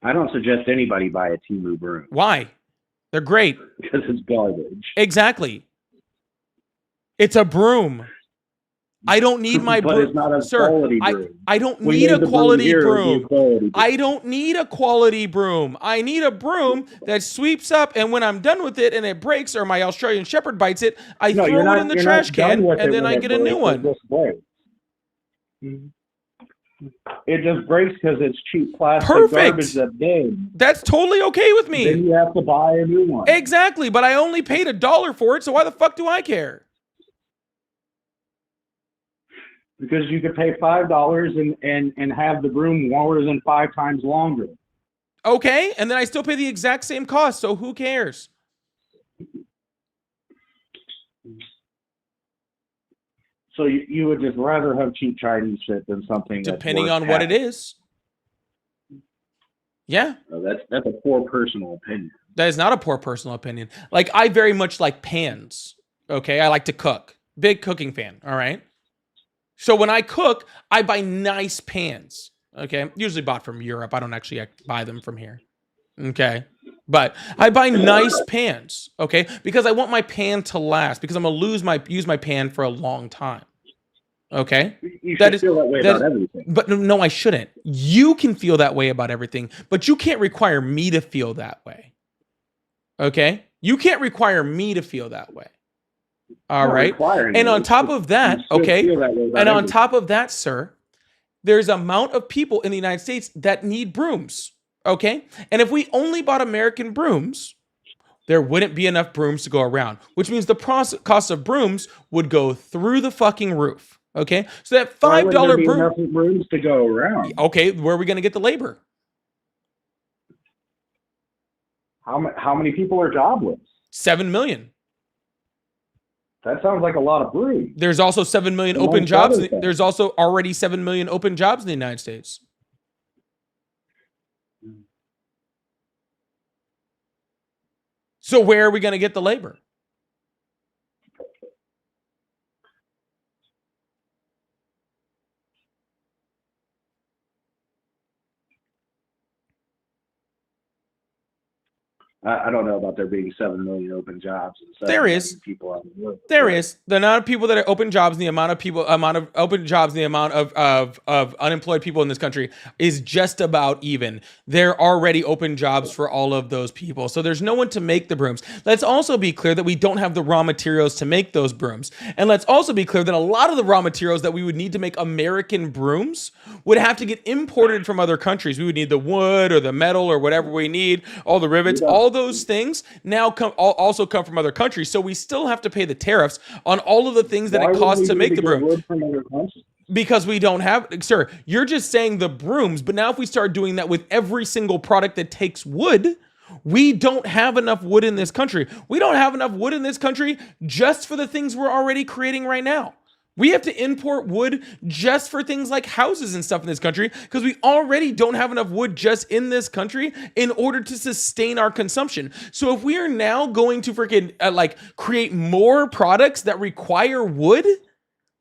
I don't suggest anybody buy a Temu broom Why? They're great. because it's garbage. Exactly. It's a broom. I don't need my But broom. it's not a Sir, quality broom. I don't We need made a the broom quality here to be a broom. quality broom. I don't need a quality broom. I need a broom that sweeps up, and when I'm done with it and it breaks or my Australian Shepherd bites it, I No, throw you're not- it in the you're trash not done can, with and it then when I it get a new breaks. one. It just breaks. It just breaks because it's cheap plastic Perfect. garbage that big. That's totally okay with me. Then you have to buy a new one. Exactly, but I only paid $1 for it, so why the fuck do I care? Because you could pay $5 and have the broom more than 5 times longer. Okay, and then I still pay the exact same cost, so who cares? So you would just rather have cheap Chinese shit than something Depending that's on what it is. Yeah. That's a poor personal opinion. That is not a poor personal opinion. Like, I very much like pans. Okay, I like to cook. Big cooking fan. All right. So when I cook, I buy nice pans. Okay, usually bought from Europe. I don't actually buy them from here. Okay, but I buy nice pans. Okay, because I want my pan to last. Because I'm gonna use my pan for a long time. Okay, You should feel that way about everything. But no, I shouldn't. You can feel that way about everything, but you can't require me to feel that way. Okay, you can't require me to feel that way. All right. And on top of that, okay, and on top of that, sir, there's an amount of people in the United States that need brooms. Okay. And if we only bought American brooms, there wouldn't be enough brooms to go around, which means the cost of brooms would go through the fucking roof. Okay. So that $5 broom. Enough brooms to go around. Okay. Where are we going to get the labor? How many people are jobless? 7 million. That sounds like a lot of brooms. There's also 7 million Amongst open jobs. other things. There's also already 7 million open jobs in the United States. So where are we going to get the labor? I don't know about there being 7 million open jobs. And 7 There million is. people out of work. There is the amount of people that are open jobs, and the amount of open jobs, and the amount of unemployed people in this country is just about even. There are already open jobs for all of those people, so there's no one to make the brooms. Let's also be clear that we don't have the raw materials to make those brooms, and let's also be clear that a lot of the raw materials that we would need to make American brooms would have to get imported from other countries. We would need the wood or the metal or whatever we need, all the rivets, all those things now also come from other countries. So we still have to pay the tariffs on all of the things that it costs to make the broom. Because we don't have, sir, you're just saying the brooms, but now if we start doing that with every single product that takes wood, we don't have enough wood in this country. We don't have enough wood in this country just for the things we're already creating right now. We have to import wood just for things like houses and stuff in this country because we already don't have enough wood just in this country in order to sustain our consumption. So if we are now going to freaking create more products that require wood,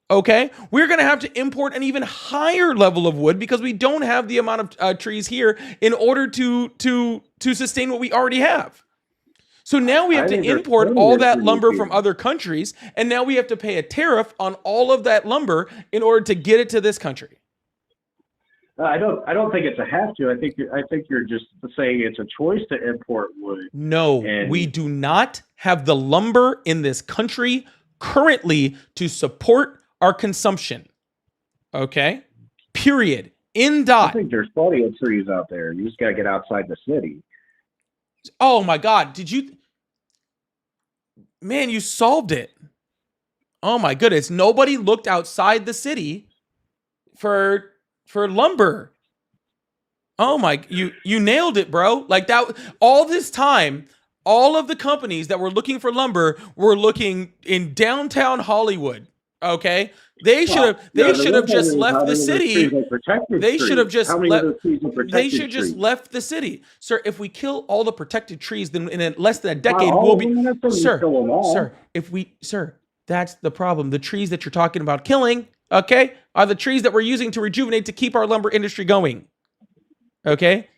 okay, we're going to have to import an even higher level of wood because we don't have the amount of trees here in order to sustain what we already have. So now we have to import all that lumber from other countries, and now we have to pay a tariff on all of that lumber in order to get it to this country. I don't think it's a have to. I think you're just saying it's a choice to import wood. No, And- we do not have the lumber in this country currently to support our consumption. Okay? Period. In I dot. think there's plenty of trees out there. You just gotta get outside the city. Oh my God. Did you? Man, you solved it. Oh my goodness. Nobody looked outside the city for lumber. Oh my, you nailed it, bro. Like that, all this time, all of the companies that were looking for lumber were looking in downtown Hollywood. Okay? They should have just left the city. They should have just left. They should just left the city. Sir, if we kill all the protected trees, then in less than a decade we'll be Sir, that's the problem. The trees that you're talking about killing, okay, are the trees that we're using to rejuvenate to keep our lumber industry going. Okay?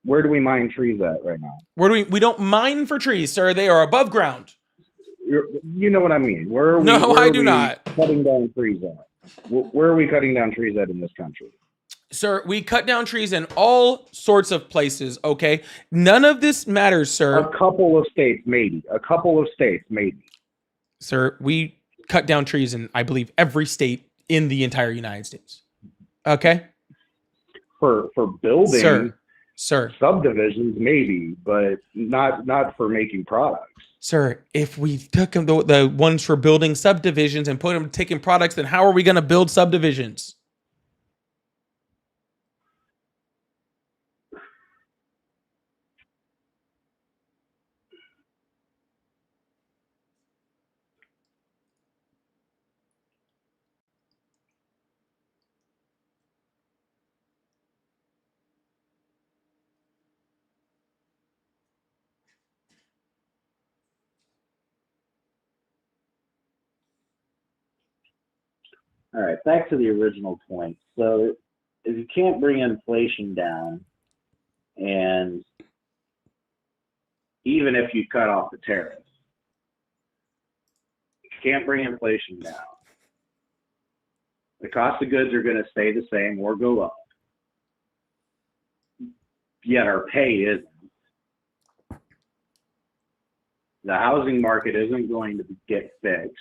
Where do we mine trees at right now? We don't mine for trees, sir. They are above ground. You know what I mean. Where I do not. Cutting down trees at? Where are we cutting down trees at in this country? Sir, we cut down trees in all sorts of places, okay? None of this matters, sir. A couple of states, maybe. Sir, we cut down trees in, I believe, every state in the entire United States. Okay? For building Sir, subdivisions, maybe, but not for making products. Sir, if we took the ones for building subdivisions and put them taking products, then how are we going to build subdivisions? All right, back to the original point. So if you can't bring inflation down, and even if you cut off the tariffs, you can't bring inflation down. The cost of goods are going to stay the same or go up. Yet our pay isn't. The housing market isn't going to get fixed.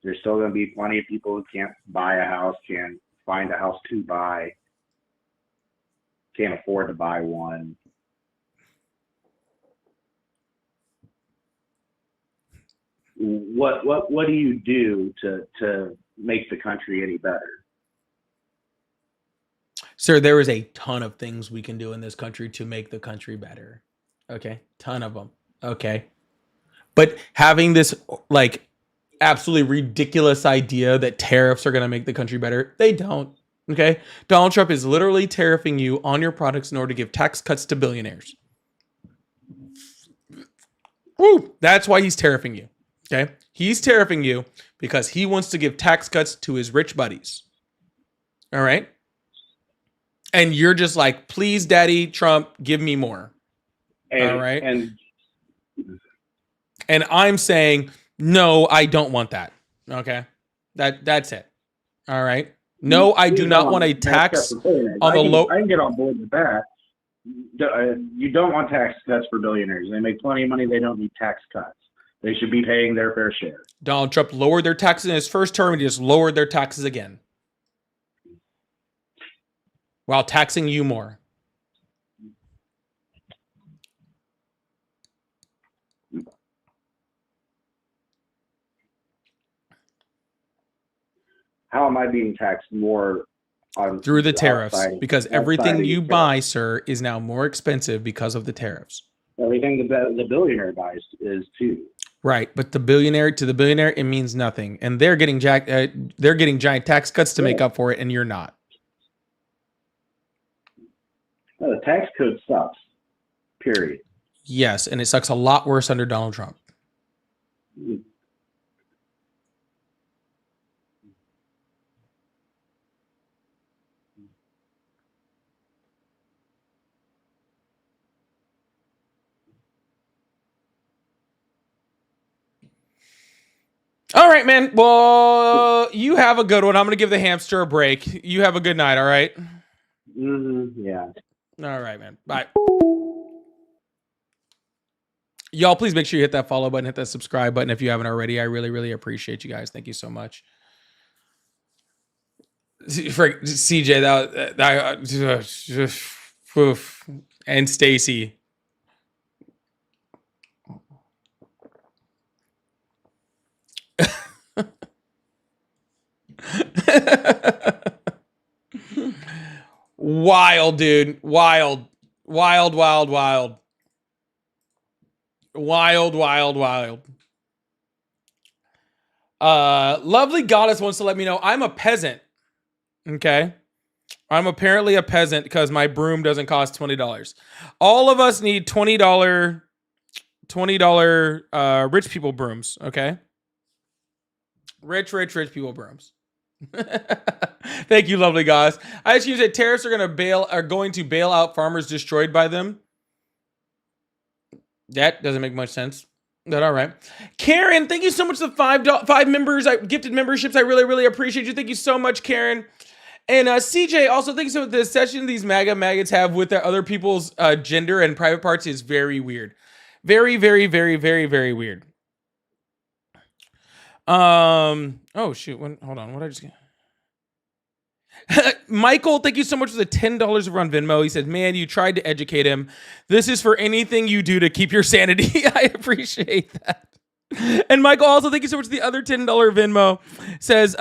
There's still going to be plenty of people who can't buy a house, can't find a house to buy, can't afford to buy one. What do you do to make the country any better? Sir, there is a ton of things we can do in this country to make the country better. Okay? Ton of them. Okay? But having this, like, absolutely ridiculous idea that tariffs are going to make the country better, they don't. Okay? Donald Trump is literally tariffing you on your products in order to give tax cuts to billionaires. Woo! That's why he's tariffing you. Okay? He's tariffing you because he wants to give tax cuts to his rich buddies. All right? And you're just like, please, Daddy Trump, give me more. All right? And I'm saying, no, I don't want that. Okay? That's it. All right? No, I do not want a tax on the low. I can get on board with that. You don't want tax cuts for billionaires. They make plenty of money. They don't need tax cuts. They should be paying their fair share. Donald Trump lowered their taxes in his first term, and he just lowered their taxes again, while taxing you more. How am I being taxed more on through the tariffs? Because everything you buy, sir, is now more expensive because of the tariffs. Everything the billionaire buys is too. Right, but to the billionaire, it means nothing, and they're getting giant tax cuts to make up for it, and you're not. No, the tax code sucks. Period. Yes, and it sucks a lot worse under Donald Trump. All right, man. Well, you have a good one. I'm going to give the hamster a break. You have a good night, all right? Yeah. All right, man. Bye. Y'all, please make sure you hit that follow button, hit that subscribe button if you haven't already. I really, really appreciate you guys. Thank you so much. For CJ, and Stacy. Wild, dude. Wild. Wild, wild, wild. Wild, wild, wild. Lovely Goddess wants to let me know I'm a peasant. Okay. I'm apparently a peasant because my broom doesn't cost $20. All of us need $20 rich people brooms, okay? Rich people brooms. Thank you, lovely guys. I assume that tariffs are going to bail out farmers destroyed by them. That doesn't make much sense. That all right. Karen, thank you so much for the five members, gifted memberships. I really, really appreciate you. Thank you so much, Karen. And CJ, also thank you so much. The session these maggots have with their other people's gender and private parts is very weird. Very, very, very, very, very weird. Oh shoot. Hold on. What did I just get? Michael, thank you so much for the $10 over on Venmo. He said, man, you tried to educate him. This is for anything you do to keep your sanity. I appreciate that. And Michael, also thank you so much for the other $10 Venmo. Says,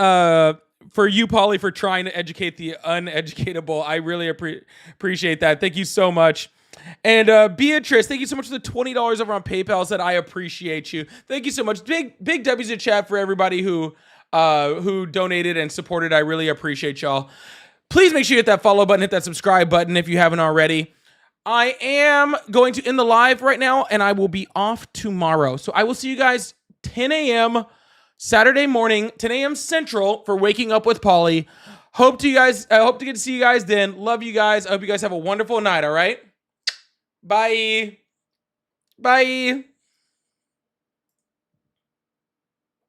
for you, Polly, for trying to educate the uneducatable. I really appreciate that. Thank you so much. And Beatrice, thank you so much for the $20 over on PayPal. Said, I appreciate you. Thank you so much. Big W's in chat for everybody who donated and supported. I really appreciate y'all. Please make sure you hit that follow button, hit that subscribe button if you haven't already. I am going to end the live right now, and I will be off tomorrow. So I will see you guys 10 a.m. Saturday morning, 10 a.m. Central for Waking Up with Polly. I hope to get to see you guys then. Love you guys. I hope you guys have a wonderful night, all right? Bye. Bye.